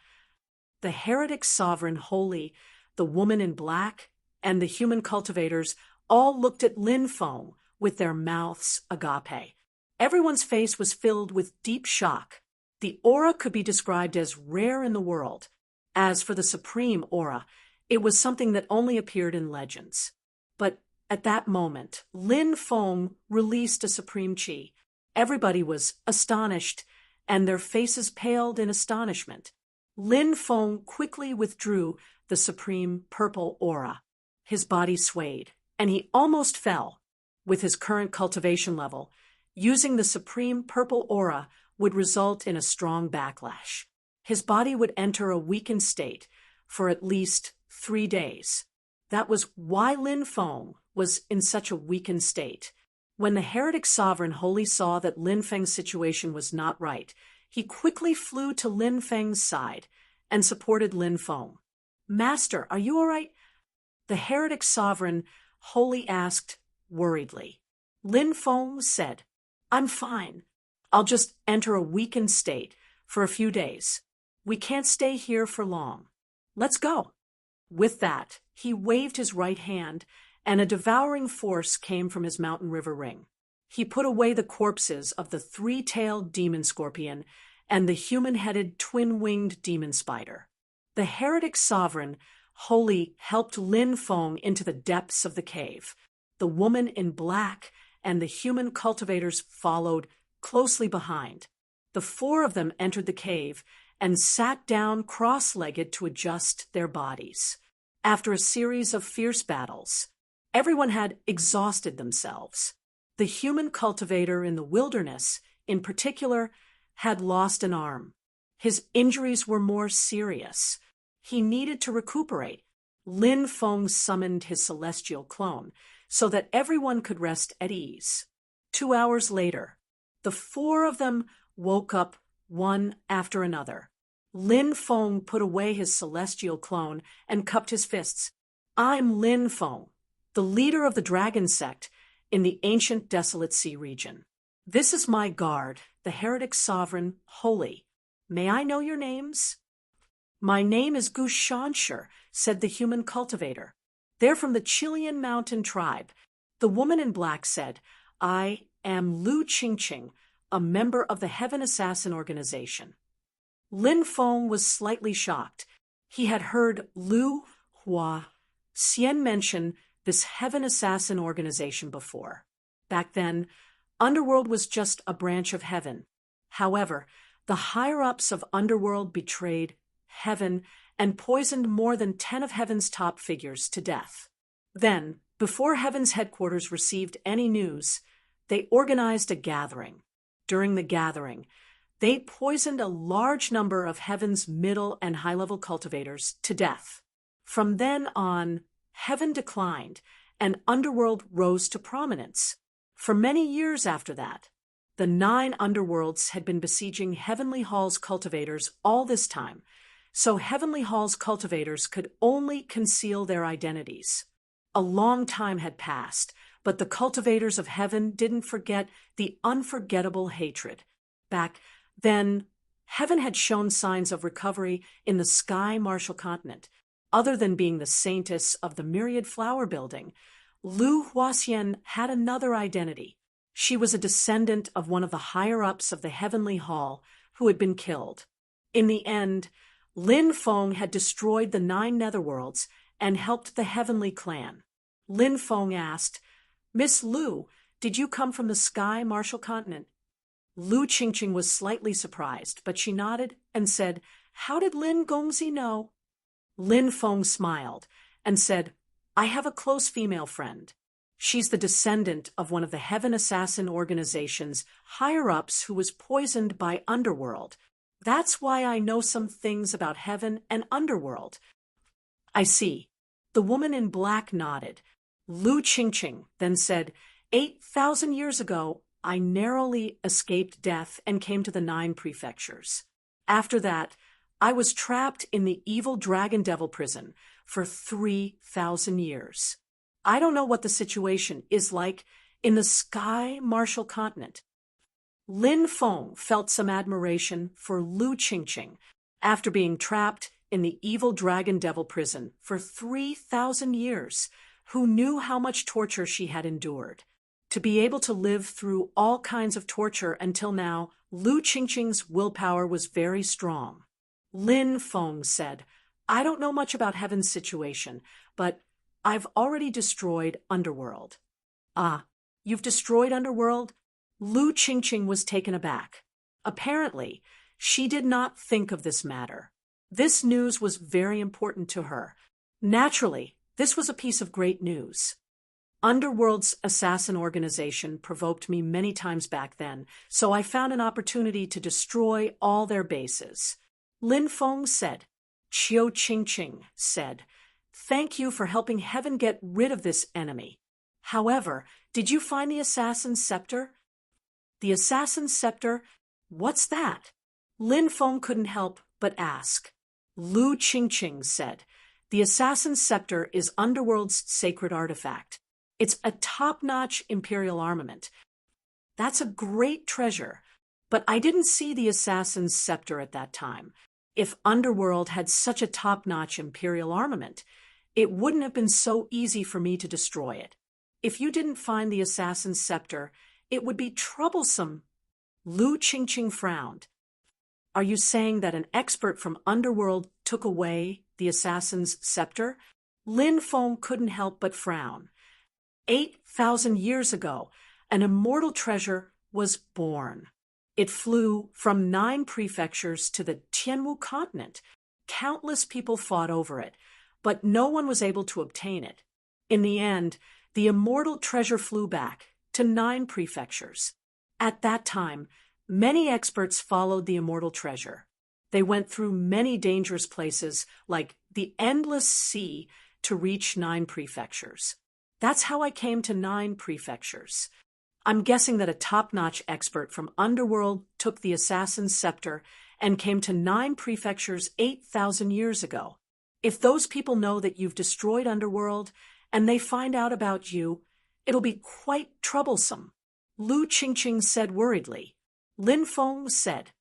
The heretic sovereign holy, the woman in black, and the human cultivators all looked at Lin Feng with their mouths agape. Everyone's face was filled with deep shock. The aura could be described as rare in the world. As for the supreme aura, it was something that only appeared in legends. But at that moment, Lin Feng released a supreme chi. Everybody was astonished, and their faces paled in astonishment. Lin Feng quickly withdrew the supreme purple aura. His body swayed, and he almost fell. With his current cultivation level, using the supreme purple aura would result in a strong backlash. His body would enter a weakened state for at least 3 days. That was why Lin Feng was in such a weakened state. When the heretic sovereign wholly saw that Lin Feng's situation was not right, he quickly flew to Lin Feng's side and supported Lin Feng. Master, are you all right? The heretic sovereign wholly asked worriedly. Lin Feng said, I'm fine. I'll just enter a weakened state for a few days. We can't stay here for long. Let's go. With that, he waved his right hand, and a devouring force came from his mountain river ring. He put away the corpses of the three-tailed demon scorpion and the human-headed twin-winged demon spider. The heretic sovereign wholly helped Lin Feng into the depths of the cave. The woman in black and the human cultivators followed closely behind. The 4 of them entered the cave and sat down cross-legged to adjust their bodies. After a series of fierce battles, everyone had exhausted themselves. The human cultivator in the wilderness, in particular, had lost an arm. His injuries were more serious. He needed to recuperate. Lin Feng summoned his celestial clone so that everyone could rest at ease. 2 hours later, the 4 of them woke up one after another. Lin Feng put away his celestial clone and cupped his fists. I'm Lin Feng, the leader of the dragon sect in the ancient desolate sea region. This is my guard, the heretic sovereign, holy. May I know your names? My name is Gushanshur, said the human cultivator. They're from the Chilean mountain tribe. The woman in black said, I am Lu Qingqing, a member of the Heaven Assassin organization. Lin Feng was slightly shocked. He had heard Lu Hua Xian mention this Heaven Assassin organization before. Back then, Underworld was just a branch of Heaven. However, the higher-ups of Underworld betrayed heaven and poisoned more than 10 of heaven's top figures to death. Then, before heaven's headquarters received any news, they organized a gathering. During the gathering, they poisoned a large number of heaven's middle and high-level cultivators to death. From then on, heaven declined, and underworld rose to prominence. For many years after that, the 9 underworlds had been besieging Heavenly Hall's cultivators all this time, so Heavenly Hall's cultivators could only conceal their identities. A long time had passed, but the cultivators of heaven didn't forget the unforgettable hatred. Back then, heaven had shown signs of recovery in the Sky Martial Continent. Other than being the saintess of the Myriad Flower Building, Lu Huaxian had another identity. She was a descendant of one of the higher-ups of the Heavenly Hall who had been killed. In the end, Lin Feng had destroyed the 9 netherworlds and helped the Heavenly Clan. Lin Feng asked, "Miss Lu, did you come from the Sky Martial Continent?" Lu Qingqing was slightly surprised, but she nodded and said, "How did Lin Gongzi know?" Lin Feng smiled and said, "I have a close female friend. She's the descendant of one of the Heaven Assassin organization's higher-ups who was poisoned by Underworld. That's why I know some things about Heaven and Underworld." "I see." The woman in black nodded. Lu Qingqing then said, 8,000 years ago, I narrowly escaped death and came to the 9 prefectures. After that, I was trapped in the evil Dragon Devil prison for 3,000 years. I don't know what the situation is like in the Sky Martial Continent." Lin Feng felt some admiration for Lu Qingqing after being trapped in the evil Dragon Devil prison for 3,000 years, who knew how much torture she had endured. To be able to live through all kinds of torture until now, Lu Qingqing's willpower was very strong. Lin Feng said, "I don't know much about heaven's situation, but I've already destroyed Underworld." "Ah, you've destroyed Underworld?" Lu Qingqing was taken aback. Apparently, she did not think of this matter. This news was very important to her. Naturally, this was a piece of great news. Underworld's assassin organization provoked me many times back then, so I found an opportunity to destroy all their bases. Lin Feng said. Qiu Qingqing said, "Thank you for helping heaven get rid of this enemy. However, did you find the assassin's scepter?" "The assassin's scepter? What's that?" Lin Feng couldn't help but ask. Lu Qingqing said, "The assassin's scepter is Underworld's sacred artifact. It's a top-notch imperial armament. That's a great treasure, but I didn't see the assassin's scepter at that time. If Underworld had such a top-notch imperial armament, it wouldn't have been so easy for me to destroy it. If you didn't find the assassin's scepter, it would be troublesome." Lu Qingqing frowned. "Are you saying that an expert from Underworld took away the assassin's scepter?" Lin Feng couldn't help but frown. 8,000 years ago, an immortal treasure was born. It flew from 9 prefectures to the Tianwu continent. Countless people fought over it, but no one was able to obtain it. In the end, the immortal treasure flew back to 9 prefectures. At that time, many experts followed the immortal treasure. They went through many dangerous places, like the endless sea, to reach 9 prefectures. That's how I came to 9 prefectures. I'm guessing that a top-notch expert from Underworld took the assassin's scepter and came to 9 prefectures 8,000 years ago. If those people know that you've destroyed Underworld and they find out about you, it'll be quite troublesome," Lu Qingqing said worriedly. Lin Feng said,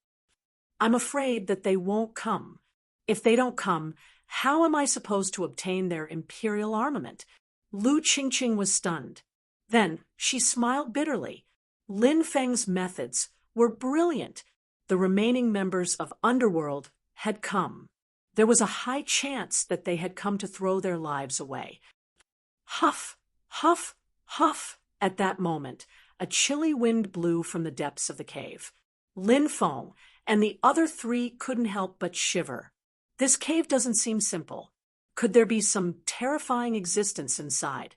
"I'm afraid that they won't come. If they don't come, how am I supposed to obtain their imperial armament?" Lu Qingqing was stunned. Then she smiled bitterly. Lin Feng's methods were brilliant. The remaining members of Underworld had come. There was a high chance that they had come to throw their lives away. Huff, huff, huff. At that moment, a chilly wind blew from the depths of the cave. Lin Feng and the other 3 couldn't help but shiver. This cave doesn't seem simple. Could there be some terrifying existence inside?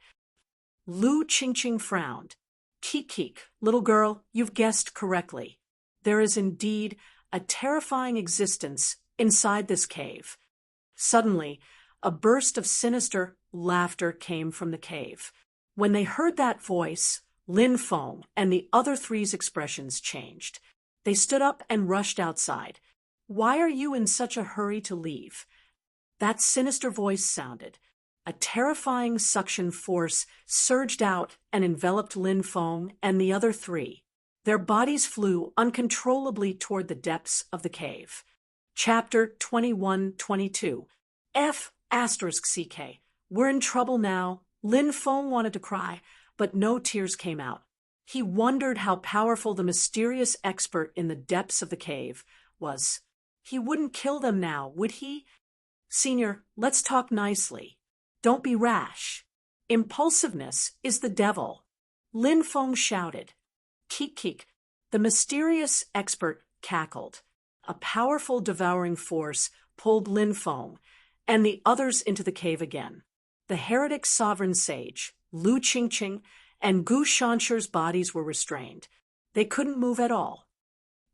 Lu Qingqing frowned. Keek, little girl, you've guessed correctly. There is indeed a terrifying existence inside this cave. Suddenly, a burst of sinister laughter came from the cave. When they heard that voice, Lin Feng and the other three's expressions changed. They stood up and rushed outside. Why are you in such a hurry to leave? That sinister voice sounded. A terrifying suction force surged out and enveloped Lin Feng and the other three. Their bodies flew uncontrollably toward the depths of the cave. Chapter 21-22. F***CK. We're in trouble now. Lin Feng wanted to cry, but no tears came out. He wondered how powerful the mysterious expert in the depths of the cave was. He wouldn't kill them now, would he? Senior, let's talk nicely. Don't be rash. Impulsiveness is the devil. Lin Feng shouted. Keek. The mysterious expert cackled. A powerful devouring force pulled Lin Feng and the others into the cave again. The heretic sovereign sage, Lu Qingqing, and Gu Shansher's bodies were restrained. They couldn't move at all.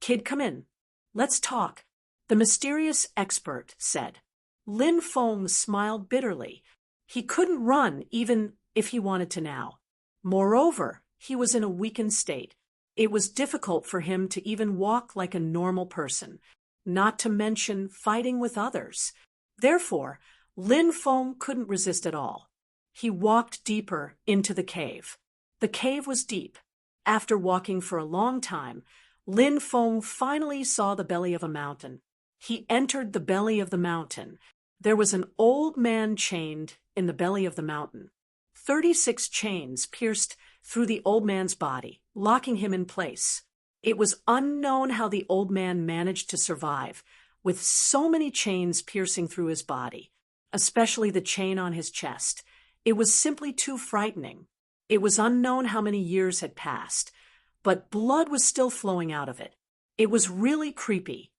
Kid, come in. Let's talk, the mysterious expert said. Lin Feng smiled bitterly. He couldn't run even if he wanted to now. Moreover, he was in a weakened state. It was difficult for him to even walk like a normal person, not to mention fighting with others. Therefore, Lin Feng couldn't resist at all. He walked deeper into the cave. The cave was deep. After walking for a long time, Lin Feng finally saw the belly of a mountain. He entered the belly of the mountain. There was an old man chained in the belly of the mountain. 36 chains pierced through the old man's body, locking him in place. It was unknown how the old man managed to survive, with so many chains piercing through his body, especially the chain on his chest. It was simply too frightening. It was unknown how many years had passed, but blood was still flowing out of it. It was really creepy.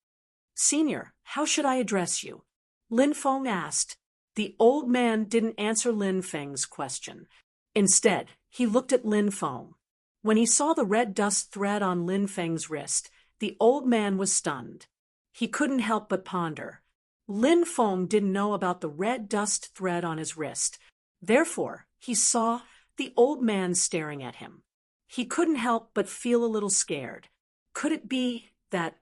Senior, how should I address you? Lin Feng asked. The old man didn't answer Lin Feng's question. Instead, he looked at Lin Feng. When he saw the red dust thread on Lin Feng's wrist, the old man was stunned. He couldn't help but ponder. Lin Feng didn't know about the red dust thread on his wrist. Therefore, he saw the old man staring at him. He couldn't help but feel a little scared. Could it be that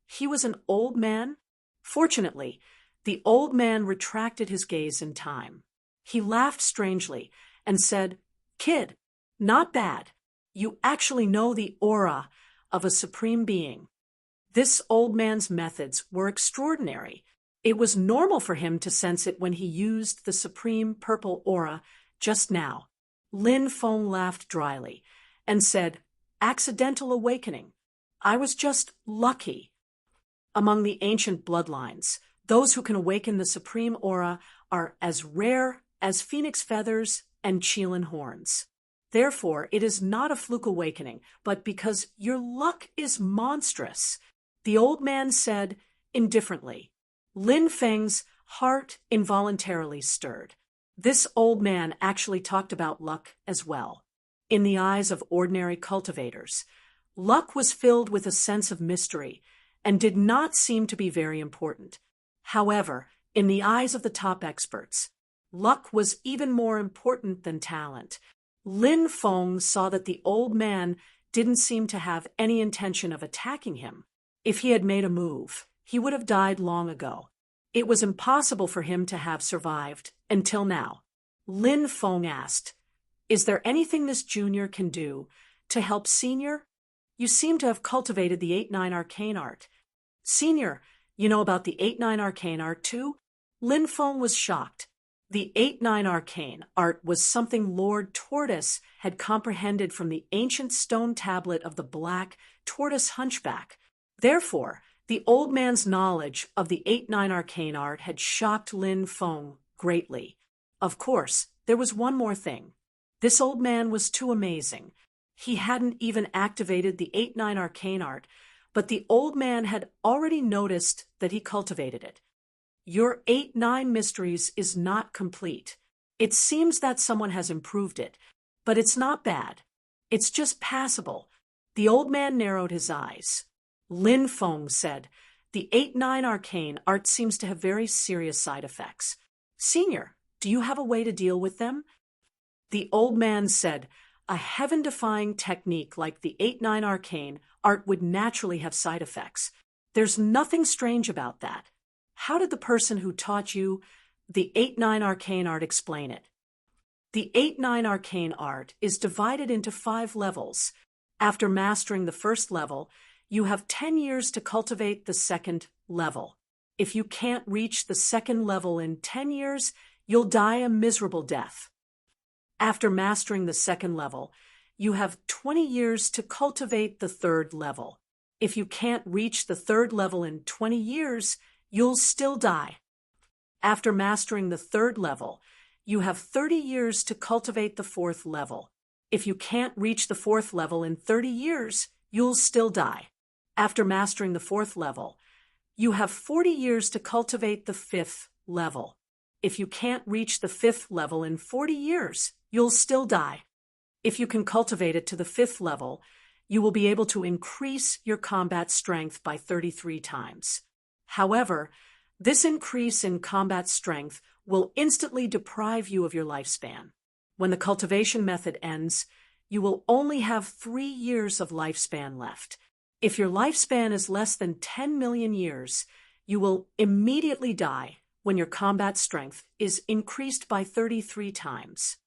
he was an old man? Fortunately, the old man retracted his gaze in time. He laughed strangely and said, Kid, not bad. You actually know the aura of a supreme being. This old man's methods were extraordinary. It was normal for him to sense it when he used the supreme purple aura just now. Lin Feng laughed dryly and said, Accidental awakening. I was just lucky. Among the ancient bloodlines, those who can awaken the supreme aura are as rare as phoenix feathers and Qilin horns. Therefore, it is not a fluke awakening, but because your luck is monstrous, the old man said indifferently. Lin Feng's heart involuntarily stirred. This old man actually talked about luck as well. In the eyes of ordinary cultivators, luck was filled with a sense of mystery and did not seem to be very important. However, in the eyes of the top experts, luck was even more important than talent. Lin Feng saw that the old man didn't seem to have any intention of attacking him. If he had made a move, he would have died long ago. It was impossible for him to have survived until now. Lin Feng asked, Is there anything this junior can do to help Senior? You seem to have cultivated the 8-9 arcane art. Senior, you know about the 8-9 arcane art too? Lin Feng was shocked. The 8-9 arcane art was something Lord Tortoise had comprehended from the ancient stone tablet of the Black Tortoise Hunchback. Therefore, the old man's knowledge of the 8-9 arcane art had shocked Lin Feng greatly. Of course, there was one more thing. This old man was too amazing. He hadn't even activated the 8-9 arcane art, but the old man had already noticed that he cultivated it. Your 8-9 Mysteries is not complete. It seems that someone has improved it, but it's not bad. It's just passable. The old man narrowed his eyes. Lin Feng said, the 8-9 arcane art seems to have very serious side effects. Senior, do you have a way to deal with them? The old man said, a heaven-defying technique like the 8-9 arcane art would naturally have side effects. There's nothing strange about that. How did the person who taught you the 8-9 arcane art explain it? The 8-9 arcane art is divided into 5 levels. After mastering the first level, you have 10 years to cultivate the second level. If you can't reach the second level in 10 years, you'll die a miserable death. After mastering the second level, you have 20 years to cultivate the third level. If you can't reach the third level in 20 years, you'll still die. After mastering the third level, you have 30 years to cultivate the fourth level. If you can't reach the fourth level in 30 years, you'll still die. After mastering the fourth level, you have 40 years to cultivate the fifth level. If you can't reach the fifth level in 40 years, you'll still die. If you can cultivate it to the fifth level, you will be able to increase your combat strength by 33 times. However, this increase in combat strength will instantly deprive you of your lifespan. When the cultivation method ends, you will only have 3 years of lifespan left. If your lifespan is less than 10 million years, you will immediately die when your combat strength is increased by 33 times.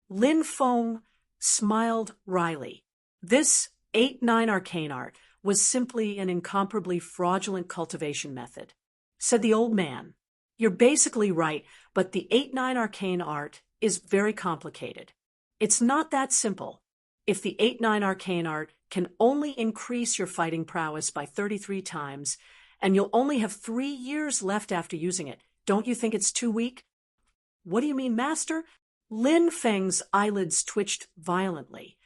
Lin Feng smiled wryly. This 8-9 arcane art was simply an incomparably fraudulent cultivation method. Said the old man, you're basically right, but the 8-9 arcane art is very complicated. It's not that simple. If the 8-9 arcane art can only increase your fighting prowess by 33 times, and you'll only have 3 years left after using it, don't you think it's too weak? What do you mean, Master? Lin Feng's eyelids twitched violently.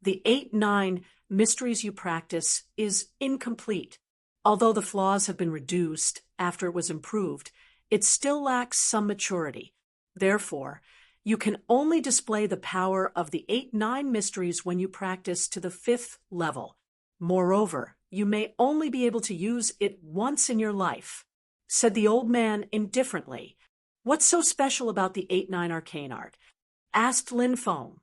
The 8-9 Mysteries you practice is incomplete. Although the flaws have been reduced after it was improved, it still lacks some maturity. Therefore, you can only display the power of the 8-9 Mysteries when you practice to the 5th level. Moreover, you may only be able to use it once in your life. Said the old man indifferently. What's so special about the 8-9 arcane art? Asked Lin Feng.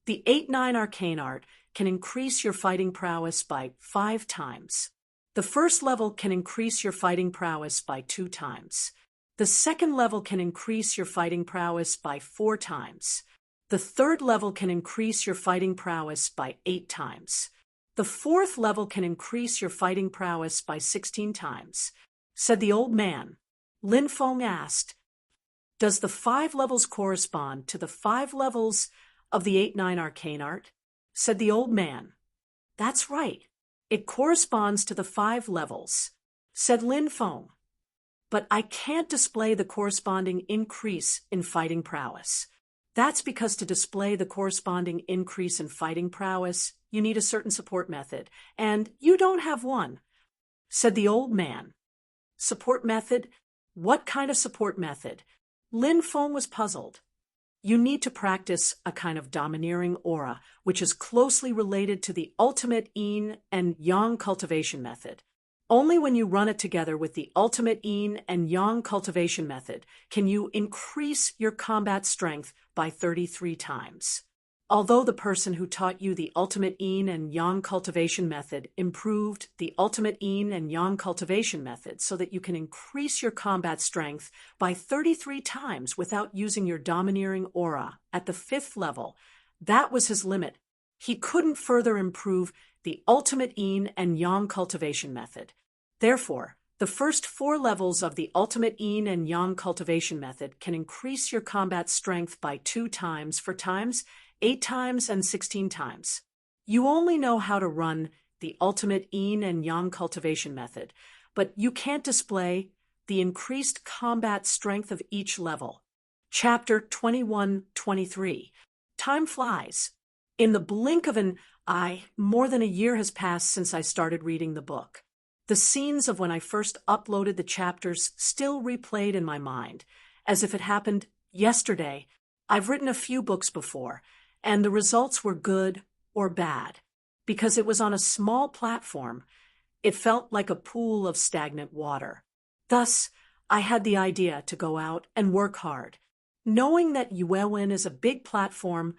The 8-9 arcane art can increase your fighting prowess by 5 times. The first level can increase your fighting prowess by 2 times. The second level can increase your fighting prowess by 4 times. The third level can increase your fighting prowess by 8 times. The fourth level can increase your fighting prowess by 16 times. Said the old man. Lin Feng asked, does the 5 levels correspond to the 5 levels of the 8-9 arcane art? Said the old man. That's right. It corresponds to the 5 levels. Said Lin Feng. But I can't display the corresponding increase in fighting prowess. That's because to display the corresponding increase in fighting prowess, you need a certain support method, and you don't have one. Said the old man. Support method? What kind of support method? Lin Feng was puzzled. You need to practice a kind of domineering aura, which is closely related to the ultimate yin and yang cultivation method. Only when you run it together with the ultimate yin and yang cultivation method can you increase your combat strength by 33 times. Although the person who taught you the ultimate yin and yang cultivation method improved the ultimate yin and yang cultivation method so that you can increase your combat strength by 33 times without using your domineering aura at the 5th level, that was his limit. He couldn't further improve the ultimate yin and yang cultivation method. Therefore, the first 4 levels of the ultimate yin and yang cultivation method can increase your combat strength by 2 times for times, 8 times, and 16 times. You only know how to run the ultimate yin and yang cultivation method, but you can't display the increased combat strength of each level. Chapter 21-23. Time flies. In the blink of an eye, more than a year has passed since I started reading the book. The scenes of when I first uploaded the chapters still replayed in my mind, as if it happened yesterday. I've written a few books before, and the results were good or bad. Because it was on a small platform, it felt like a pool of stagnant water. Thus, I had the idea to go out and work hard. Knowing that Yuewin is a big platform,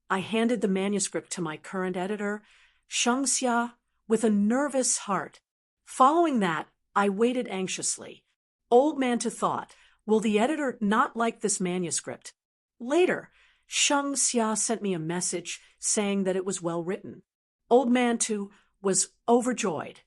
I handed the manuscript to my current editor, Shengxia, with a nervous heart. Following that, I waited anxiously. Old Mantu thought, will the editor not like this manuscript? Later, Shengxia sent me a message saying that it was well written. Old Mantu was overjoyed.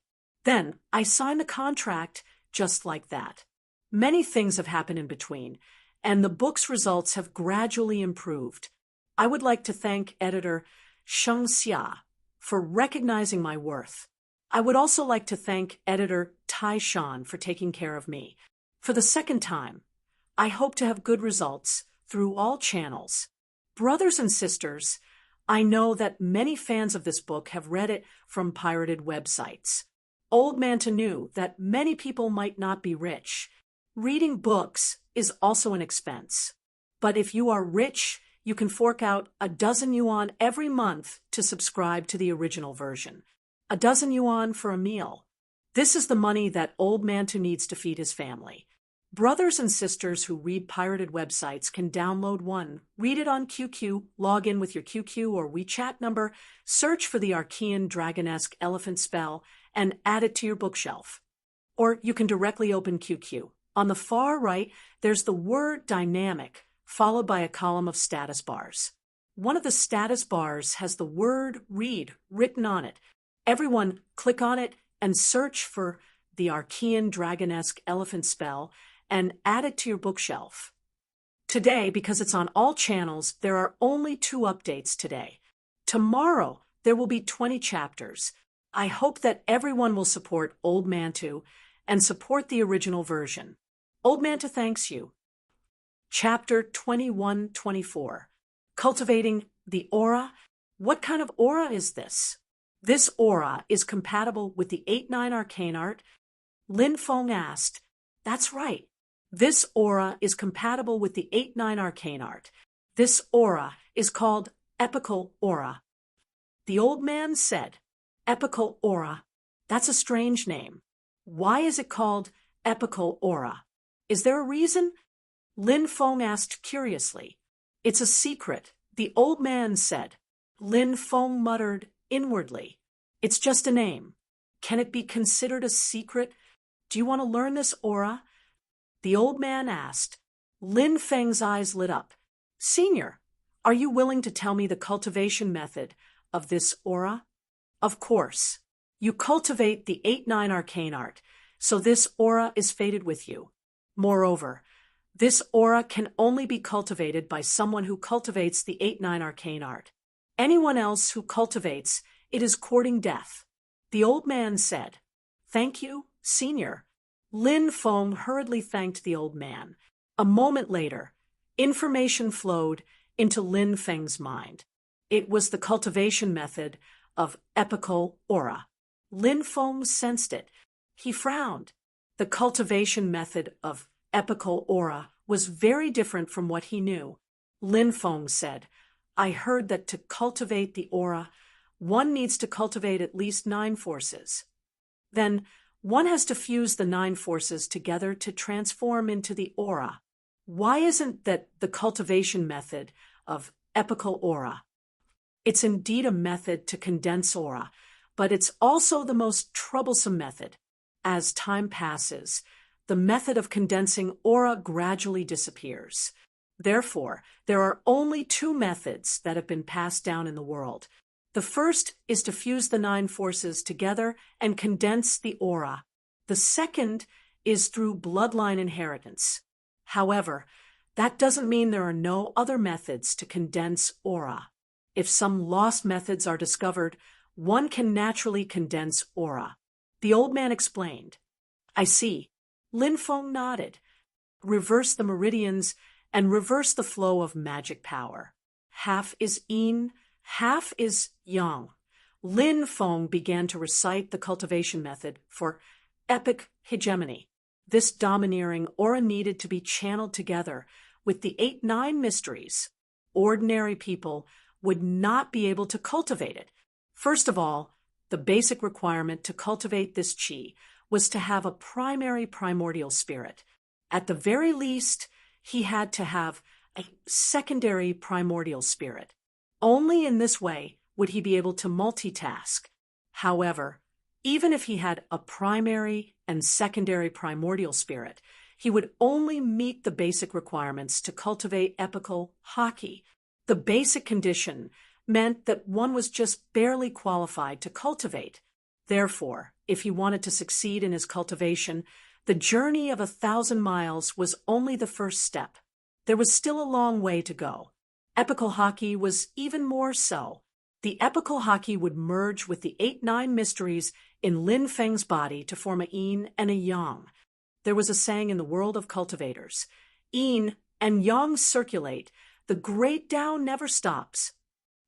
Then I signed the contract just like that. Many things have happened in between, and the book's results have gradually improved. I would like to thank editor Shengxia for recognizing my worth. I would also like to thank editor Taishan for taking care of me. For the second time, I hope to have good results through all channels. Brothers and sisters, I know that many fans of this book have read it from pirated websites. Old Mantu knew that many people might not be rich. Reading books is also an expense. But if you are rich, you can fork out 12 yuan every month to subscribe to the original version. 12 yuan for a meal. This is the money that Old Mantu needs to feed his family. Brothers and sisters who read pirated websites can download one, read it on QQ, log in with your QQ or WeChat number, search for the Archean Dragonesque Elephant spell, and add it to your bookshelf. Or you can directly open QQ. On the far right, there's the word dynamic, followed by a column of status bars. One of the status bars has the word read written on it. Everyone click on it and search for the Archean Dragonesque Elephant spell and add it to your bookshelf. Today, because it's on all channels, there are only 2 updates today. Tomorrow, there will be 20 chapters. I hope that everyone will support Old Mantu and support the original version. Old Mantu thanks you. Chapter 21-24. Cultivating the aura. What kind of aura is this? This aura is compatible with the 8-9 arcane art. Lin Feng asked, that's right. This aura is compatible with the 8-9 arcane art. This aura is called epical aura. The old man said, epical aura. That's a strange name. Why is it called epical aura? Is there a reason? Lin Feng asked curiously. It's a secret, the old man said. Lin Feng muttered inwardly. It's just a name. Can it be considered a secret? Do you want to learn this aura? The old man asked. Lin Feng's eyes lit up. Senior, are you willing to tell me the cultivation method of this aura? Of course. You cultivate the 8-9 arcane art, so this aura is fated with you. Moreover, this aura can only be cultivated by someone who cultivates the 8-9 arcane art. Anyone else who cultivates it is courting death. The old man said, Thank you, Senior. Lin Feng hurriedly thanked the old man. A moment later, information flowed into Lin Feng's mind. It was the cultivation method of epical aura. Lin Feng sensed it. He frowned. The cultivation method of epical aura was very different from what he knew. Lin Feng said, I heard that to cultivate the aura, one needs to cultivate at least 9 forces. Then, one has to fuse the 9 forces together to transform into the aura. Why isn't that the cultivation method of epical aura? It's indeed a method to condense aura, but it's also the most troublesome method. As time passes, the method of condensing aura gradually disappears. Therefore, there are only 2 methods that have been passed down in the world. The first is to fuse the 9 forces together and condense the aura. The second is through bloodline inheritance. However, that doesn't mean there are no other methods to condense aura. If some lost methods are discovered, one can naturally condense aura. The old man explained. I see. Lin Feng nodded. Reverse the meridians and reverse the flow of magic power. Half is yin, half is yang. Lin Feng began to recite the cultivation method for epic hegemony. This domineering aura needed to be channeled together with the 8-9 mysteries. Ordinary people would not be able to cultivate it. First of all, the basic requirement to cultivate this chi was to have a primary primordial spirit. At the very least, he had to have a secondary primordial spirit. Only in this way would he be able to multitask. However, even if he had a primary and secondary primordial spirit, he would only meet the basic requirements to cultivate epical haki. The basic condition meant that one was just barely qualified to cultivate. Therefore, if he wanted to succeed in his cultivation, the journey of 1,000 miles was only the first step. There was still a long way to go. Epical haki was even more so. The epical haki would merge with the 8-9 mysteries in Lin Feng's body to form a yin and a yang. There was a saying in the world of cultivators: yin and yang circulate, the great Tao never stops.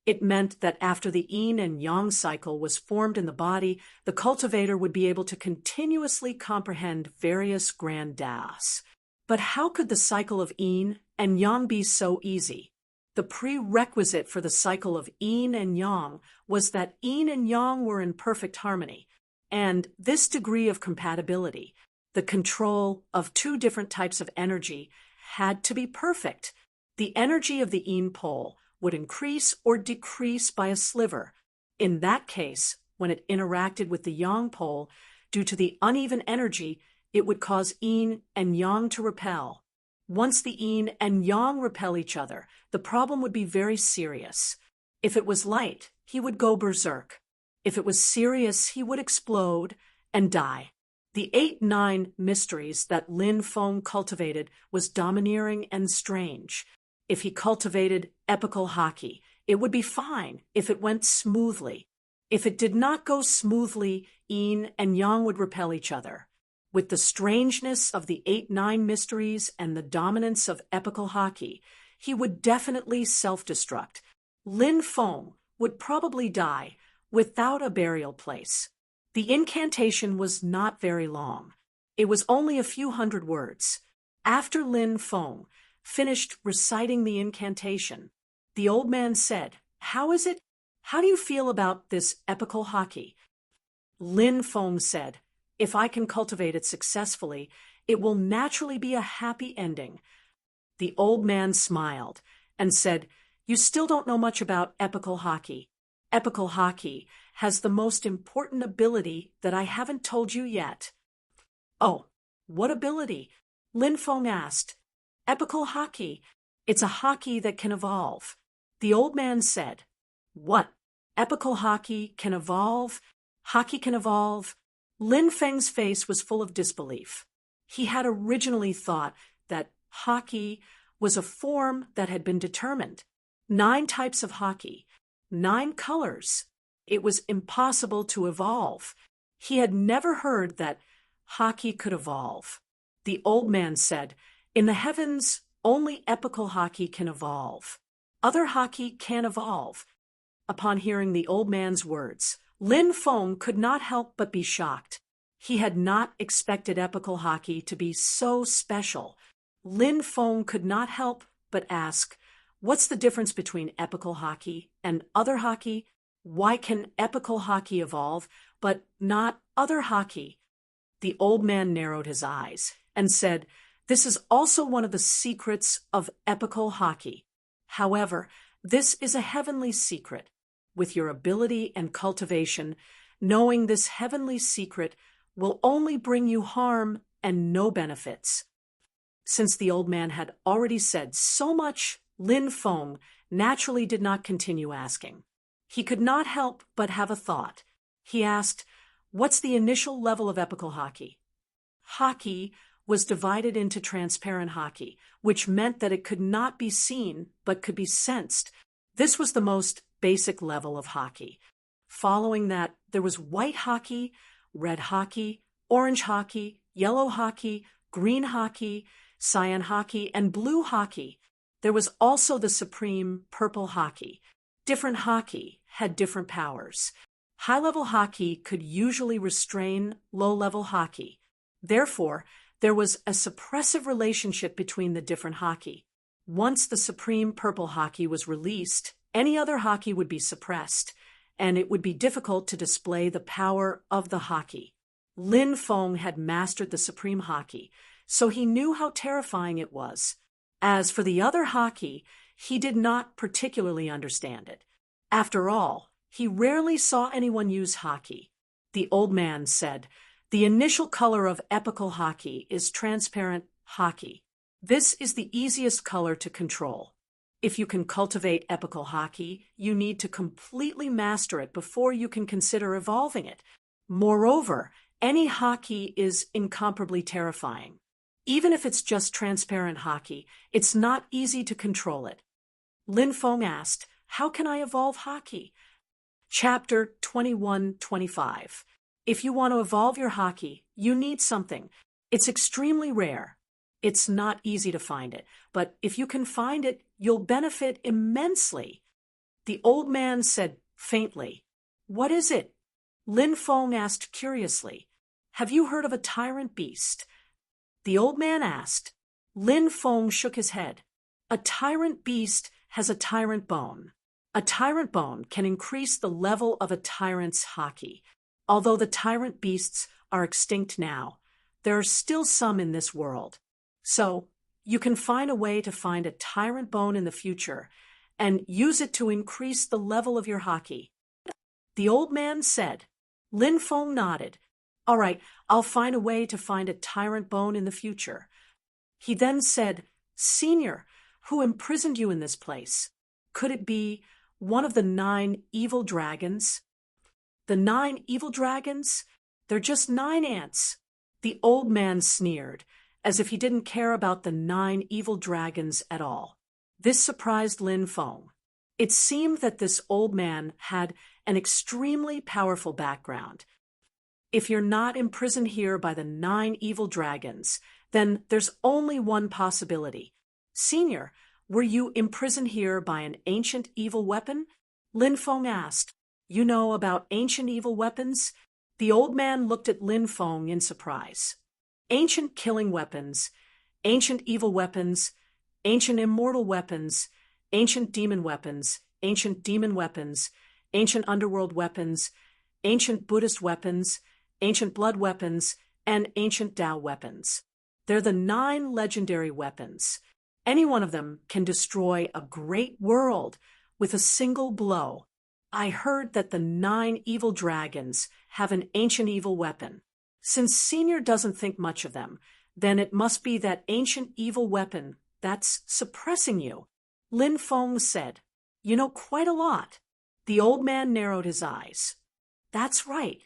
It meant that after the yin and yang cycle was formed in the body, the cultivator would be able to continuously comprehend various grand Taos. But how could the cycle of yin and yang be so easy? The prerequisite for the cycle of yin and yang was that yin and yang were in perfect harmony, and this degree of compatibility, the control of two different types of energy, had to be perfect. The energy of the yin pole would increase or decrease by a sliver. In that case, when it interacted with the yang pole, due to the uneven energy, it would cause yin and yang to repel. Once the yin and yang repel each other, the problem would be very serious. If it was light, he would go berserk. If it was serious, he would explode and die. The 8-9 mysteries that Lin Feng cultivated was domineering and strange. If he cultivated epical haki, it would be fine if it went smoothly. If it did not go smoothly, yin and yang would repel each other. With the strangeness of the 8-9 mysteries and the dominance of epical haki, he would definitely self-destruct. Lin Feng would probably die without a burial place. The incantation was not very long. It was only a few hundred words. After Lin Feng finished reciting the incantation, the old man said, "How is it? How do you feel about this epical haki?" Lin Feng said, "If I can cultivate it successfully, it will naturally be a happy ending." The old man smiled and said, "You still don't know much about epical haki. Epical haki has the most important ability that I haven't told you yet." "Oh, what ability?" Lin Feng asked. "Epical haki. It's a haki that can evolve." The old man said, "What? Epical haki can evolve? Haki can evolve?" Lin Feng's face was full of disbelief. He had originally thought that haki was a form that had been determined. 9 types of haki, 9 colors. It was impossible to evolve. He had never heard that haki could evolve. The old man said, "In the heavens, only epical haki can evolve. Other haki can't evolve." Upon hearing the old man's words, Lin Feng could not help but be shocked. He had not expected epical haki to be so special. Lin Feng could not help but ask, "What's the difference between epical haki and other haki? Why can epical haki evolve, but not other haki?" The old man narrowed his eyes and said, "This is also one of the secrets of epical haki. However, this is a heavenly secret. With your ability and cultivation, knowing this heavenly secret will only bring you harm and no benefits." Since the old man had already said so much, Lin Feng naturally did not continue asking. He could not help but have a thought. He asked, "What's the initial level of epical haki?" Haki was divided into transparent haki, which meant that it could not be seen but could be sensed. This was the most basic level of haki. Following that, there was white haki, red haki, orange haki, yellow haki, green haki, cyan haki, and blue haki. There was also the supreme purple haki. Different haki had different powers. High-level hockey could usually restrain low-level hockey. Therefore, there was a suppressive relationship between the different hockey. Once the supreme purple hockey was released, any other hockey would be suppressed, and it would be difficult to display the power of the hockey. Lin Feng had mastered the supreme hockey, so he knew how terrifying it was. As for the other hockey, he did not particularly understand it. After all, he rarely saw anyone use hockey. The old man said, "The initial color of epical hockey is transparent hockey. This is the easiest color to control. If you can cultivate epical hockey, you need to completely master it before you can consider evolving it. Moreover, any hockey is incomparably terrifying. Even if it's just transparent hockey, it's not easy to control it." Lin Feng asked, "How can I evolve hockey?" Chapter 21-25. If you want to evolve your hockey, you need something. It's extremely rare. It's not easy to find it, but if you can find it, you'll benefit immensely. The old man said faintly, "What is it?" Lin Feng asked curiously, "Have you heard of a tyrant beast?" The old man asked. Lin Feng shook his head. "A tyrant beast has a tyrant bone. A tyrant bone can increase the level of a tyrant's hockey. Although the tyrant beasts are extinct now, there are still some in this world. So, you can find a way to find a tyrant bone in the future and use it to increase the level of your hockey." The old man said. Lin Feng nodded. "All right, I'll find a way to find a tyrant bone in the future." He then said, "Senior, who imprisoned you in this place? Could it be one of the 9 evil dragons?" "The 9 evil dragons? They're just 9 ants." The old man sneered, as if he didn't care about the 9 evil dragons at all. This surprised Lin Feng. It seemed that this old man had an extremely powerful background. If you're not imprisoned here by the 9 evil dragons, then there's only one possibility. "Senior, were you imprisoned here by an ancient evil weapon?" Lin Feng asked. "You know about ancient evil weapons?" The old man looked at Lin Feng in surprise. "Ancient killing weapons, ancient evil weapons, ancient immortal weapons, ancient demon weapons, ancient demon weapons, ancient underworld weapons, ancient Buddhist weapons, ancient blood weapons, and ancient Tao weapons. They're the 9 legendary weapons. Any one of them can destroy a great world with a single blow. I heard that the 9 evil dragons have an ancient evil weapon. Since Senior doesn't think much of them, then it must be that ancient evil weapon that's suppressing you." Lin Feng said, "You know quite a lot." The old man narrowed his eyes. "That's right.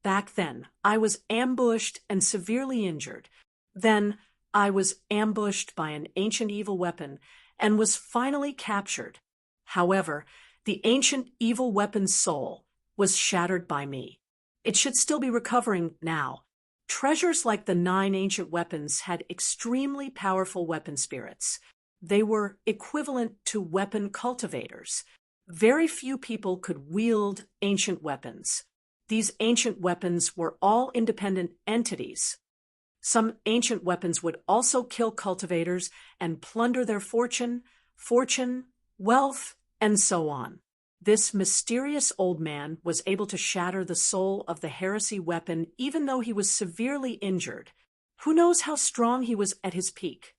Back then, I was ambushed and severely injured. Then, I was ambushed by an ancient evil weapon and was finally captured. However, the ancient evil weapon's soul was shattered by me. It should still be recovering now. Treasures like the 9 ancient weapons had extremely powerful weapon spirits. They were equivalent to weapon cultivators. Very few people could wield ancient weapons. These ancient weapons were all independent entities. Some ancient weapons would also kill cultivators and plunder their fortune, wealth, and so on. This mysterious old man was able to shatter the soul of the heresy weapon even though he was severely injured. Who knows how strong he was at his peak?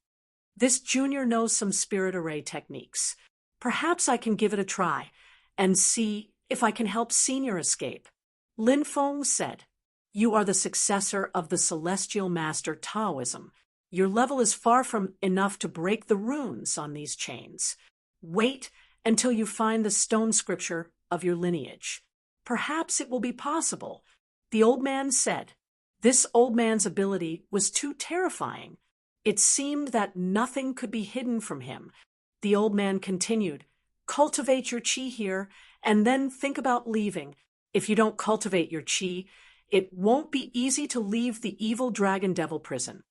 This junior knows some spirit array techniques. Perhaps I can give it a try and see if I can help Senior escape." Lin Feng said, "You are the successor of the celestial master Taoism. Your level is far from enough to break the runes on these chains. Wait until you find the stone scripture of your lineage. Perhaps it will be possible." The old man said. This old man's ability was too terrifying. It seemed that nothing could be hidden from him. The old man continued, "Cultivate your qi here, and then think about leaving. If you don't cultivate your qi, it won't be easy to leave the evil dragon devil prison."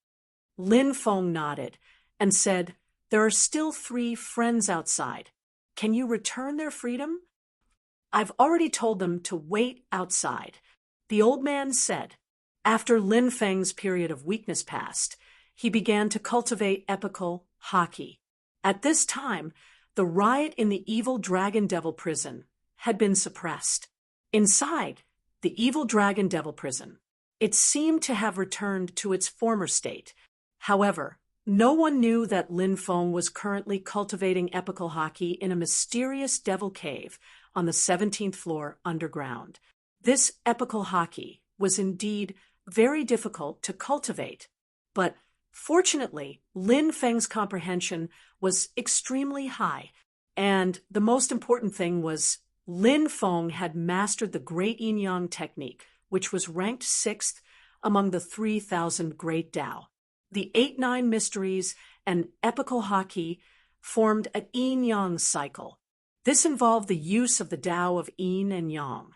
Lin Feng nodded and said, "There are still 3 friends outside. Can you return their freedom?" I've already told them to wait outside, the old man said. After Lin Feng's period of weakness passed, he began to cultivate epical haki. At this time, the riot in the evil Dragon Devil prison had been suppressed. Inside the evil Dragon Devil prison, it seemed to have returned to its former state. However, no one knew that Lin Feng was currently cultivating epical haki in a mysterious devil cave on the 17th floor underground. This epical haki was indeed very difficult to cultivate, but fortunately, Lin Feng's comprehension was extremely high, and the most important thing was Lin Feng had mastered the Great Yin Yang technique, which was ranked 6th among the 3,000 Great Tao. The 8-9 mysteries and epical haki formed a yin-yang cycle. This involved the use of the Tao of yin and yang.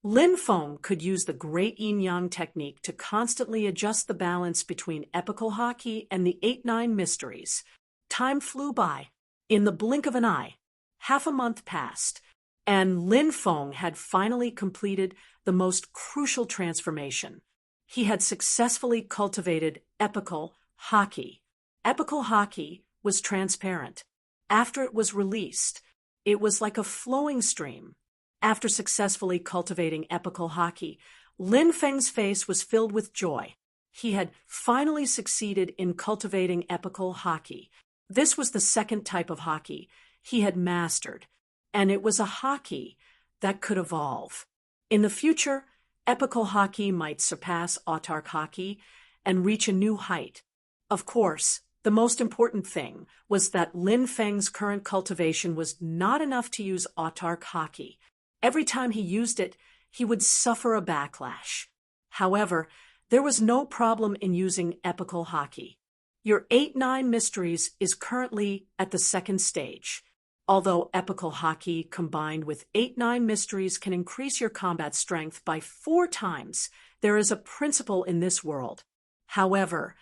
Lin Feng could use the Great Yin-Yang technique to constantly adjust the balance between epical haki and the 8-9 mysteries. Time flew by. In the blink of an eye, half a month passed, and Lin Feng had finally completed the most crucial transformation. He had successfully cultivated epical haki. Epical haki was transparent. After it was released, it was like a flowing stream. After successfully cultivating epical haki, Lin Feng's face was filled with joy. He had finally succeeded in cultivating epical haki. This was the second type of haki he had mastered, and it was a haki that could evolve. In the future, epical haki might surpass autark haki and reach a new height. Of course, the most important thing was that Lin Feng's current cultivation was not enough to use autark haki. Every time he used it, he would suffer a backlash. However, there was no problem in using epical haki. Your 8-9 mysteries is currently at the second stage. Although epical haki combined with 8-9 mysteries can increase your combat strength by 4 times, there is a principle in this world. However,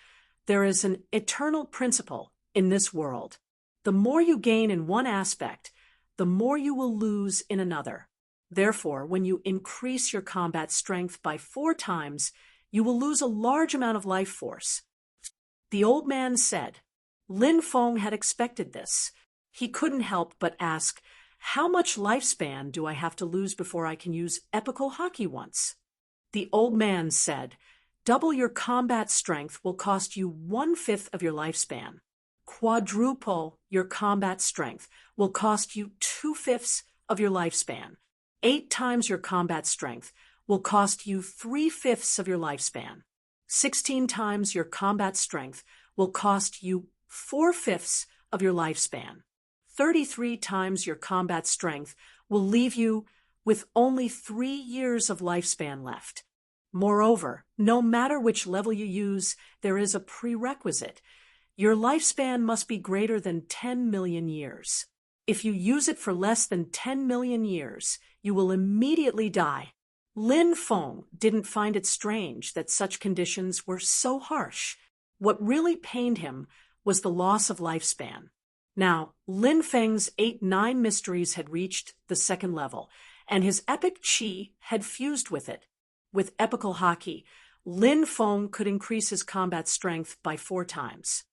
there is an eternal principle in this world. The more you gain in one aspect, the more you will lose in another. Therefore, when you increase your combat strength by 4 times, you will lose a large amount of life force. The old man said. Lin Feng had expected this. He couldn't help but ask, how much lifespan do I have to lose before I can use epical haki once? The old man said, double your combat strength will cost you 1/5 of your lifespan. Quadruple your combat strength will cost you 2/5 of your lifespan. 8 times your combat strength will cost you 3/5 of your lifespan. 16 times your combat strength will cost you 4/5 of your lifespan. 33 times your combat strength will leave you with only 3 years of lifespan left. Moreover, no matter which level you use, there is a prerequisite. Your lifespan must be greater than 10 million years. If you use it for less than 10 million years, you will immediately die. Lin Feng didn't find it strange that such conditions were so harsh. What really pained him was the loss of lifespan. Now, Lin Feng's 8-9 mysteries had reached the second level, and his epic chi had fused with it. With epical haki, Lin Feng could increase his combat strength by 4 times.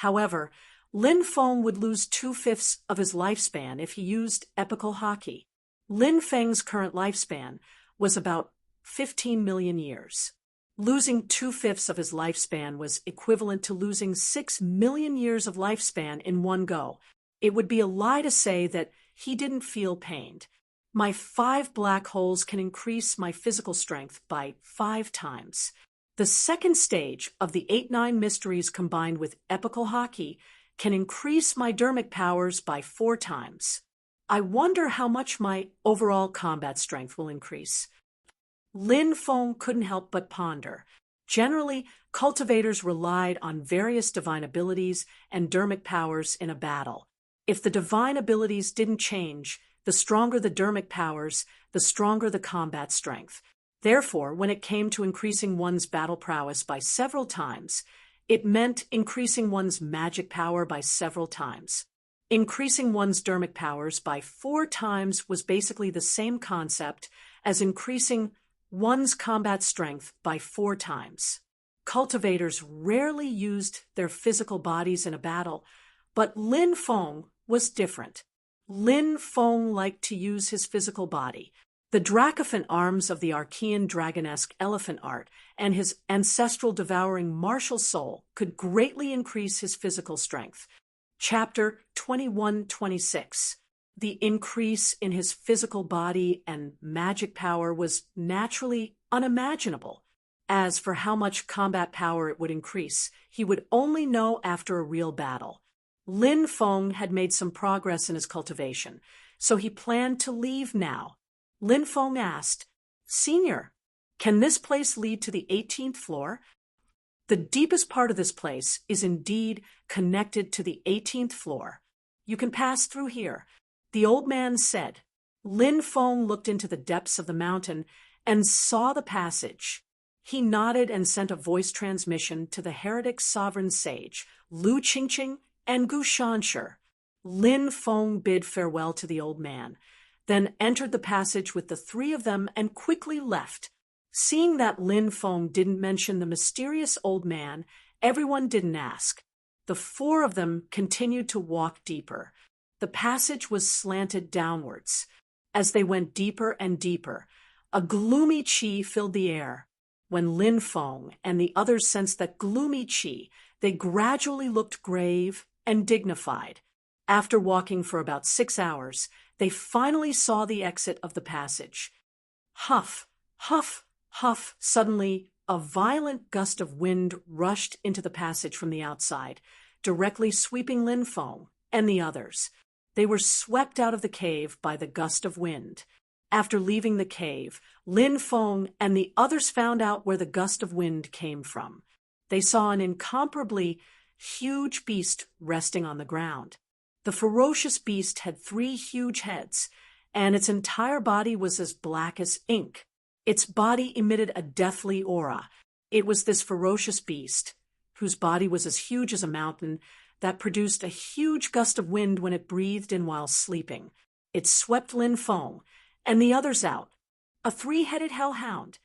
However, Lin Feng would lose 2/5 of his lifespan if he used epical haki. Lin Feng's current lifespan was about 15 million years. Losing 2/5 of his lifespan was equivalent to losing 6 million years of lifespan in one go. It would be a lie to say that he didn't feel pained. My 5 black holes can increase my physical strength by 5 times. The second stage of the 8-9 mysteries combined with epical haki can increase my dermic powers by 4 times. I wonder how much my overall combat strength will increase. Lin Feng couldn't help but ponder. Generally, cultivators relied on various divine abilities and dermic powers in a battle. If the divine abilities didn't change, the stronger the dermic powers, the stronger the combat strength. Therefore, when it came to increasing one's battle prowess by several times, it meant increasing one's magic power by several times. Increasing one's dermic powers by 4 times was basically the same concept as increasing one's combat strength by 4 times. Cultivators rarely used their physical bodies in a battle, but Lin Feng was different. Lin Feng liked to use his physical body. The Dracophant arms of the Archean dragonesque elephant art and his ancestral devouring martial soul could greatly increase his physical strength. Chapter 21-26. The increase in his physical body and magic power was naturally unimaginable. As for how much combat power it would increase, he would only know after a real battle. Lin Feng had made some progress in his cultivation, so he planned to leave now. Lin Feng asked, "Senior, can this place lead to the 18th floor?" The deepest part of this place is indeed connected to the 18th floor. "You can pass through here," the old man said. Lin Feng looked into the depths of the mountain and saw the passage. He nodded and sent a voice transmission to the heretic sovereign sage, Lu Qingqing and Gu Shanshi. Lin Feng bid farewell to the old man, then entered the passage with the 3 of them and quickly left. Seeing that Lin Feng didn't mention the mysterious old man, everyone didn't ask. The 4 of them continued to walk deeper. The passage was slanted downwards. As they went deeper and deeper, a gloomy qi filled the air. When Lin Feng and the others sensed that gloomy qi, they gradually looked grave and dignified. After walking for about 6 hours, they finally saw the exit of the passage. Huff, huff, huff. Suddenly, a violent gust of wind rushed into the passage from the outside, directly sweeping Lin Feng and the others. They were swept out of the cave by the gust of wind. After leaving the cave, Lin Feng and the others found out where the gust of wind came from. They saw an incomparably huge beast resting on the ground. The ferocious beast had 3 huge heads, and its entire body was as black as ink. Its body emitted a deathly aura. It was this ferocious beast, whose body was as huge as a mountain, that produced a huge gust of wind when it breathed in while sleeping. It swept Lin Feng and the others out, a 3-headed hellhound.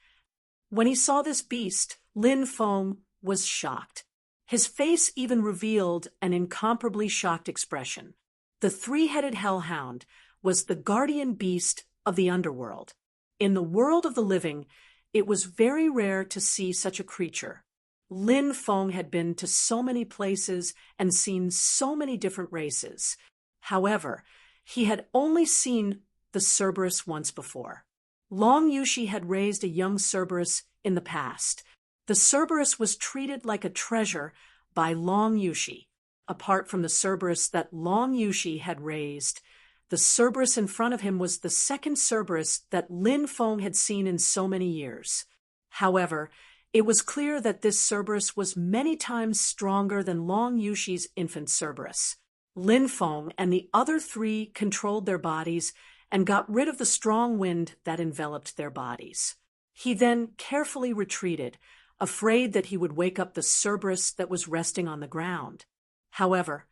When he saw this beast, Lin Feng was shocked. His face even revealed an incomparably shocked expression. The 3-headed hellhound was the guardian beast of the underworld. In the world of the living, it was very rare to see such a creature. Lin Feng had been to so many places and seen so many different races. However, he had only seen the Cerberus once before. Long Yushi had raised a young Cerberus in the past. The Cerberus was treated like a treasure by Long Yushi. Apart from the Cerberus that Long Yushi had raised, the Cerberus in front of him was the second Cerberus that Lin Feng had seen in so many years. However, it was clear that this Cerberus was many times stronger than Long Yushi's infant Cerberus. Lin Feng and the other 3 controlled their bodies and got rid of the strong wind that enveloped their bodies. He then carefully retreated, afraid that he would wake up the Cerberus that was resting on the ground. However,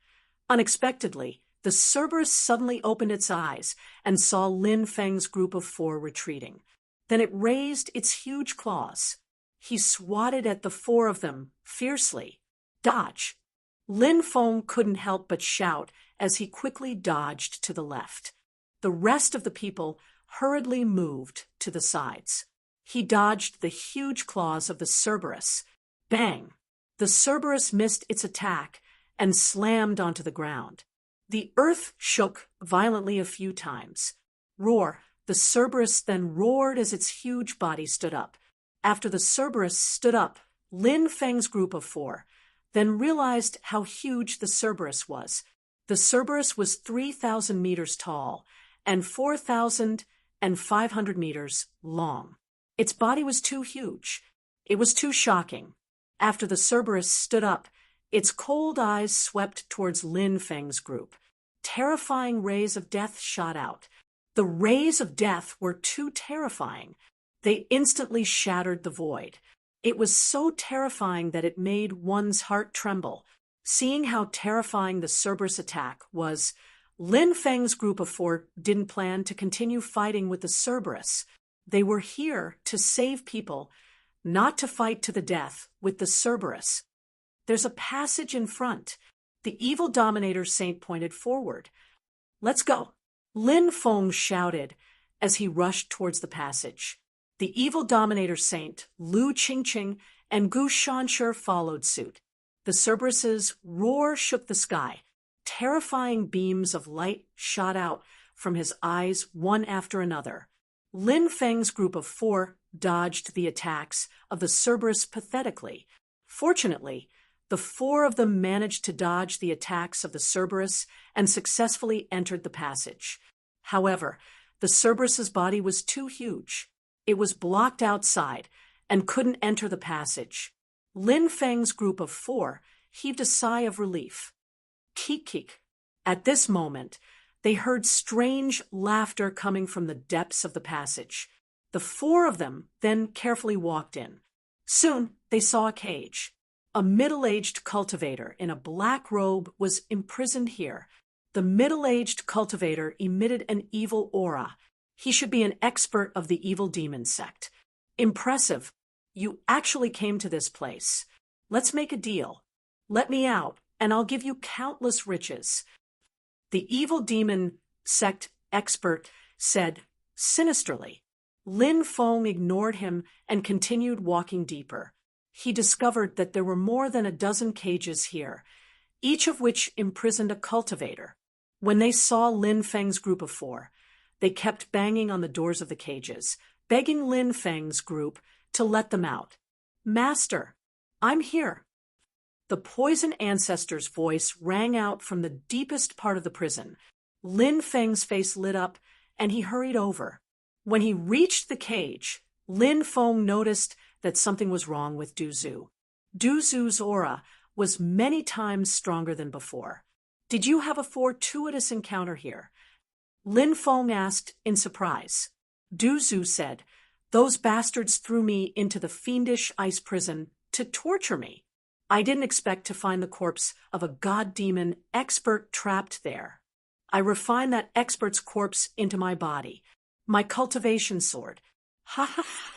unexpectedly, the Cerberus suddenly opened its eyes and saw Lin Feng's group of 4 retreating. Then it raised its huge claws. He swatted at the 4 of them fiercely. "Dodge!" Lin Feng couldn't help but shout as he quickly dodged to the left. The rest of the people hurriedly moved to the sides. He dodged the huge claws of the Cerberus. Bang! The Cerberus missed its attack and slammed onto the ground. The earth shook violently a few times. Roar! The Cerberus then roared as its huge body stood up. After the Cerberus stood up, Lin Feng's group of 4 then realized how huge the Cerberus was. The Cerberus was 3,000 meters tall and 4,500 meters long. Its body was too huge. It was too shocking. After the Cerberus stood up, its cold eyes swept towards Lin Feng's group. Terrifying rays of death shot out. The rays of death were too terrifying. They instantly shattered the void. It was so terrifying that it made one's heart tremble. Seeing how terrifying the Cerberus attack was, Lin Feng's group of 4 didn't plan to continue fighting with the Cerberus. They were here to save people, not to fight to the death with the Cerberus. There's a passage in front. The evil Dominator Saint pointed forward. Let's go. Lin Feng shouted as he rushed towards the passage. The evil Dominator Saint, Lu Qingqing, and Gu Shanshi followed suit. The Cerberus's roar shook the sky. Terrifying beams of light shot out from his eyes one after another. Lin Feng's group of 4 dodged the attacks of the Cerberus pathetically. Fortunately, the 4 of them managed to dodge the attacks of the Cerberus and successfully entered the passage. However, the Cerberus's body was too huge. It was blocked outside and couldn't enter the passage. Lin Feng's group of 4 heaved a sigh of relief. Kik. At this moment, they heard strange laughter coming from the depths of the passage. The 4 of them then carefully walked in. Soon, they saw a cage. A middle-aged cultivator in a black robe was imprisoned here. The middle-aged cultivator emitted an evil aura. He should be an expert of the evil demon sect. Impressive. You actually came to this place. Let's make a deal. Let me out, and I'll give you countless riches. The evil demon sect expert said sinisterly. Lin Feng ignored him and continued walking deeper. He discovered that there were more than a dozen cages here, each of which imprisoned a cultivator. When they saw Lin Feng's group of 4, they kept banging on the doors of the cages, begging Lin Feng's group to let them out. Master, I'm here. The poison ancestor's voice rang out from the deepest part of the prison. Lin Feng's face lit up, and he hurried over. When he reached the cage, Lin Feng noticed that something was wrong with Du Zhu. Du Zhu's aura was many times stronger than before. Did you have a fortuitous encounter here? Lin Feng asked in surprise. Du Zhu said, those bastards threw me into the fiendish ice prison to torture me. I didn't expect to find the corpse of a god-demon expert trapped there. I refined that expert's corpse into my body, my cultivation sword. Ha ha ha.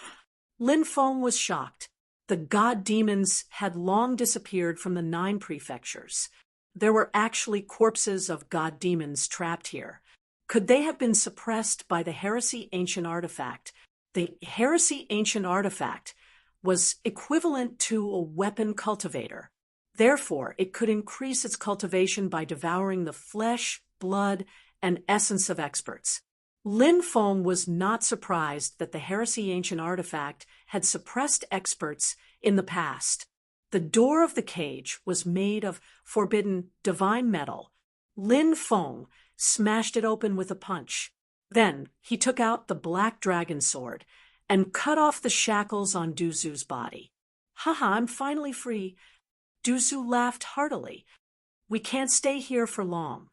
Lin Feng was shocked. The god-demons had long disappeared from the 9 prefectures. There were actually corpses of god-demons trapped here. Could they have been suppressed by the heresy ancient artifact? The heresy ancient artifact was equivalent to a weapon cultivator. Therefore, it could increase its cultivation by devouring the flesh, blood, and essence of experts. Lin Feng was not surprised that the heresy ancient artifact had suppressed experts in the past. The door of the cage was made of forbidden divine metal. Lin Feng smashed it open with a punch. Then he took out the black dragon sword and cut off the shackles on Du Zhu's body. Haha, I'm finally free. Du Zhu laughed heartily. We can't stay here for long.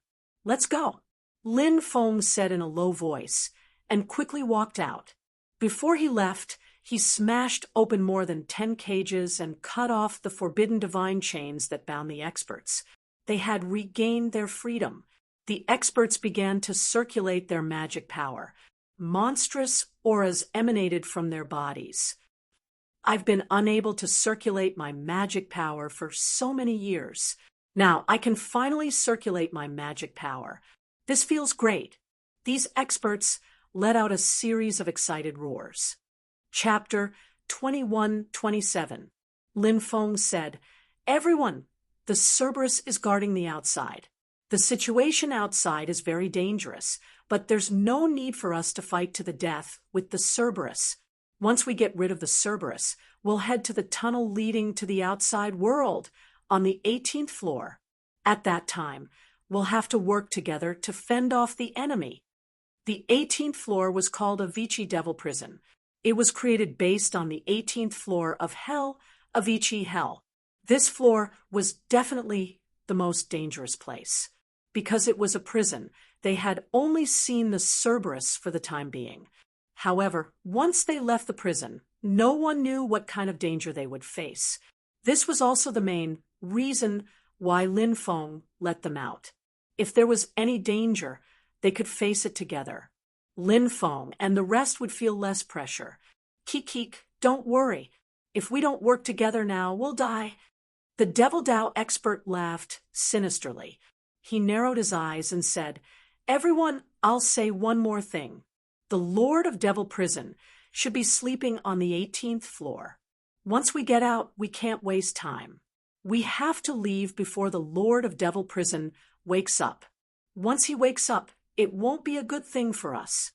Let's go. Lin Feng said in a low voice, and quickly walked out. Before he left, he smashed open more than 10 cages and cut off the forbidden divine chains that bound the experts. They had regained their freedom. The experts began to circulate their magic power. Monstrous auras emanated from their bodies. I've been unable to circulate my magic power for so many years. Now I can finally circulate my magic power. This feels great. These experts let out a series of excited roars. Chapter 21-27. Lin Feng said, Everyone, the Cerberus is guarding the outside. The situation outside is very dangerous, but there's no need for us to fight to the death with the Cerberus. Once we get rid of the Cerberus, we'll head to the tunnel leading to the outside world on the 18th floor. At that time, we'll have to work together to fend off the enemy. The 18th floor was called a Vichy Devil Prison. It was created based on the 18th floor of Hell, a Vichy Hell. This floor was definitely the most dangerous place. Because it was a prison, they had only seen the Cerberus for the time being. However, once they left the prison, no one knew what kind of danger they would face. This was also the main reason why Lin Feng let them out. If there was any danger, they could face it together. Lin Feng and the rest would feel less pressure. Kik, don't worry. If we don't work together now, we'll die. The Devil Dao expert laughed sinisterly. He narrowed his eyes and said, "Everyone, I'll say one more thing. The Lord of Devil Prison should be sleeping on the 18th floor. Once we get out, we can't waste time. We have to leave before the Lord of Devil Prison wakes up. Once he wakes up, it won't be a good thing for us."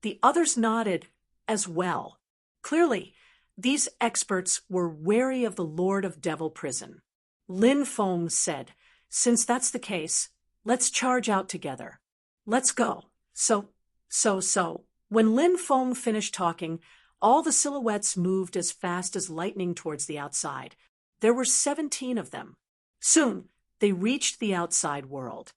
The others nodded as well. Clearly, these experts were wary of the Lord of Devil Prison. Lin Feng said, "Since that's the case, let's charge out together. Let's go." So. When Lin Feng finished talking, all the silhouettes moved as fast as lightning towards the outside. There were 17 of them. Soon, they reached the outside world.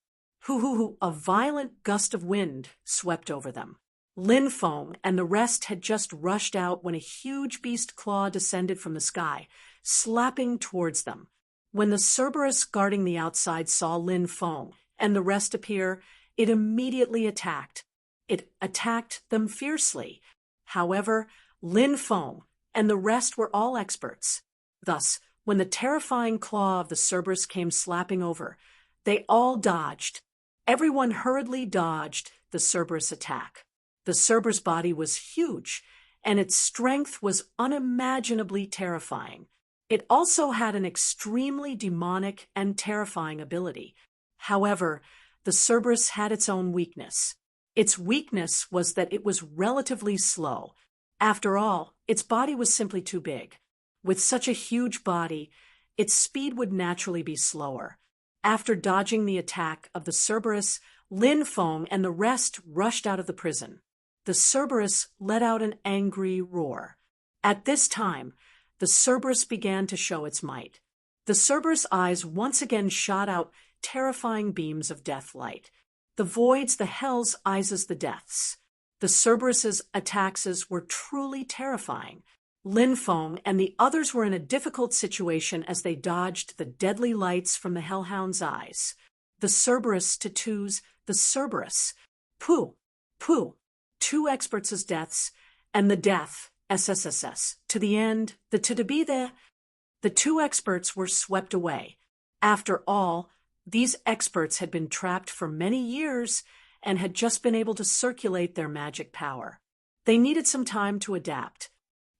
A violent gust of wind swept over them. Lin Feng and the rest had just rushed out when a huge beast claw descended from the sky, slapping towards them. When the Cerberus guarding the outside saw Lin Feng and the rest appear, it immediately attacked. It attacked them fiercely. However, Lin Feng and the rest were all experts. Thus, when the terrifying claw of the Cerberus came slapping over, they all dodged. Everyone hurriedly dodged the Cerberus attack. The Cerberus body was huge, and its strength was unimaginably terrifying. It also had an extremely demonic and terrifying ability. However, the Cerberus had its own weakness. Its weakness was that it was relatively slow. After all, its body was simply too big. With such a huge body, its speed would naturally be slower. After dodging the attack of the Cerberus, Lin Feng and the rest rushed out of the prison. The Cerberus let out an angry roar. At this time, the Cerberus began to show its might. The Cerberus' eyes once again shot out terrifying beams of death light. The voids, the hells, eyes, the deaths. The Cerberus's attacks were truly terrifying. Lin Feng and the others were in a difficult situation as they dodged the deadly lights from the hellhound's eyes. The Cerberus tattoos, the Cerberus. Pooh. 2 experts' deaths, and the death, SSSS. To the end, to be there. The 2 experts were swept away. After all, these experts had been trapped for many years and had just been able to circulate their magic power. They needed some time to adapt.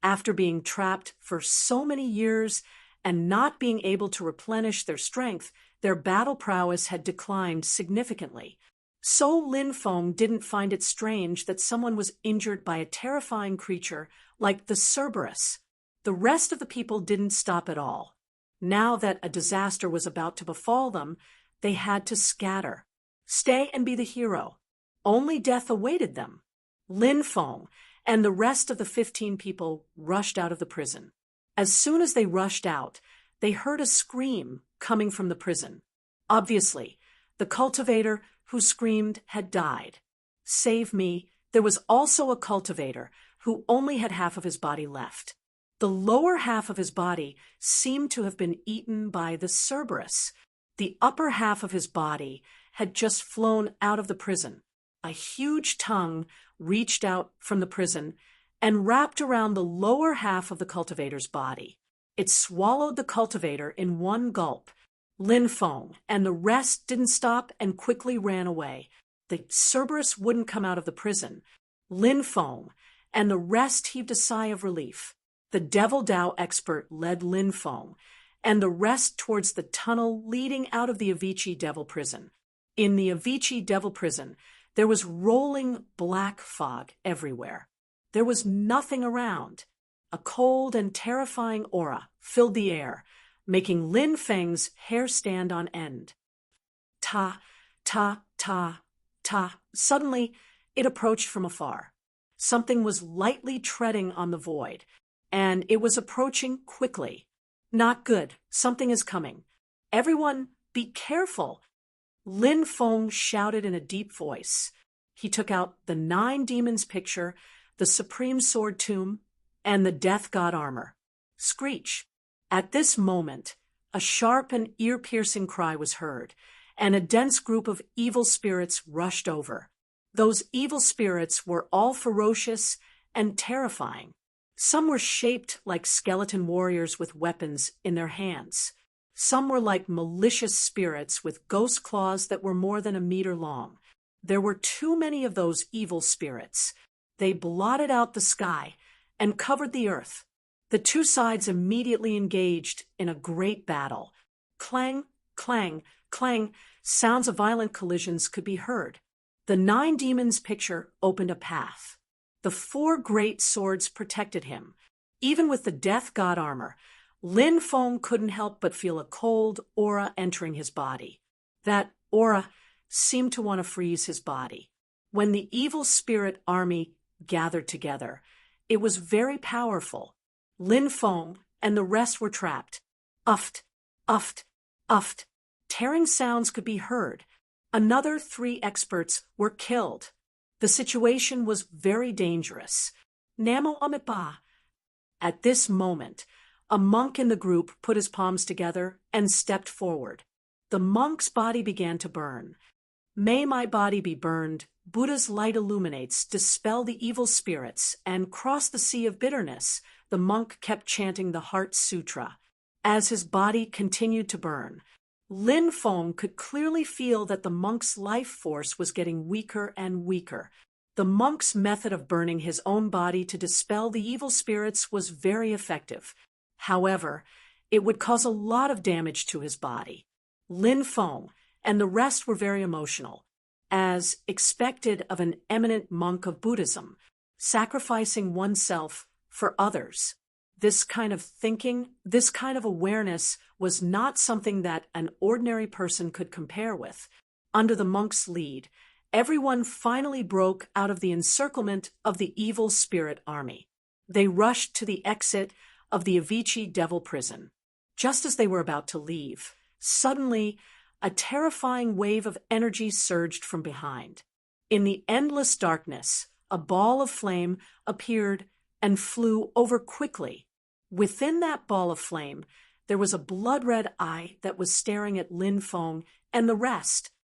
After being trapped for so many years and not being able to replenish their strength, their battle prowess had declined significantly. So Lin Feng didn't find it strange that someone was injured by a terrifying creature like the Cerberus. The rest of the people didn't stop at all. Now that a disaster was about to befall them, they had to scatter. Stay and be the hero. Only death awaited them. Lin Feng and the rest of the 15 people rushed out of the prison. As soon as they rushed out, they heard a scream coming from the prison. Obviously, the cultivator who screamed had died. Save me, there was also a cultivator who only had half of his body left. The lower half of his body seemed to have been eaten by the Cerberus. The upper half of his body had just flown out of the prison. A huge tongue reached out from the prison and wrapped around the lower half of the cultivator's body. It swallowed the cultivator in one gulp. Lin Feng and the rest didn't stop and quickly ran away. The Cerberus wouldn't come out of the prison. Lin Feng and the rest heaved a sigh of relief. The Devil Dao expert led Lin Feng and the rest towards the tunnel leading out of the Avicii Devil Prison. In the Avicii Devil Prison, there was rolling black fog everywhere. There was nothing around. A cold and terrifying aura filled the air, making Lin Feng's hair stand on end. Ta. Suddenly, it approached from afar. Something was lightly treading on the void, and it was approaching quickly. Not good. Something is coming. Everyone, be careful. Lin Feng shouted in a deep voice. He took out the 9 demons picture, the Supreme Sword Tomb, and the Death God armor. Screech. At this moment, a sharp and ear-piercing cry was heard, and a dense group of evil spirits rushed over. Those evil spirits were all ferocious and terrifying. Some were shaped like skeleton warriors with weapons in their hands. Some were like malicious spirits with ghost claws that were more than a meter long. There were too many of those evil spirits. They blotted out the sky and covered the earth. The two sides immediately engaged in a great battle. Clang, clang, clang, sounds of violent collisions could be heard. The 9 demons' picture opened a path. The 4 great swords protected him. Even with the death god armor, Lin Feng couldn't help but feel a cold aura entering his body. That aura seemed to want to freeze his body. When the evil spirit army gathered together, it was very powerful. Lin Feng and the rest were trapped. Uft, uft, uft. Tearing sounds could be heard. Another 3 experts were killed. The situation was very dangerous. Namo Amipa. At this moment, a monk in the group put his palms together and stepped forward. The monk's body began to burn. May my body be burned. Buddha's light illuminates, dispel the evil spirits, and cross the sea of bitterness. The monk kept chanting the Heart Sutra. As his body continued to burn, Lin Feng could clearly feel that the monk's life force was getting weaker and weaker. The monk's method of burning his own body to dispel the evil spirits was very effective. However, it would cause a lot of damage to his body. Lin Feng and the rest were very emotional, as expected of an eminent monk of Buddhism, sacrificing oneself for others. This kind of thinking, this kind of awareness was not something that an ordinary person could compare with. Under the monk's lead, everyone finally broke out of the encirclement of the evil spirit army. They rushed to the exit of the Avicii Devil Prison. Just as they were about to leave, suddenly a terrifying wave of energy surged from behind. In the endless darkness, a ball of flame appeared and flew over quickly. Within that ball of flame, there was a blood-red eye that was staring at Lin Feng and the rest.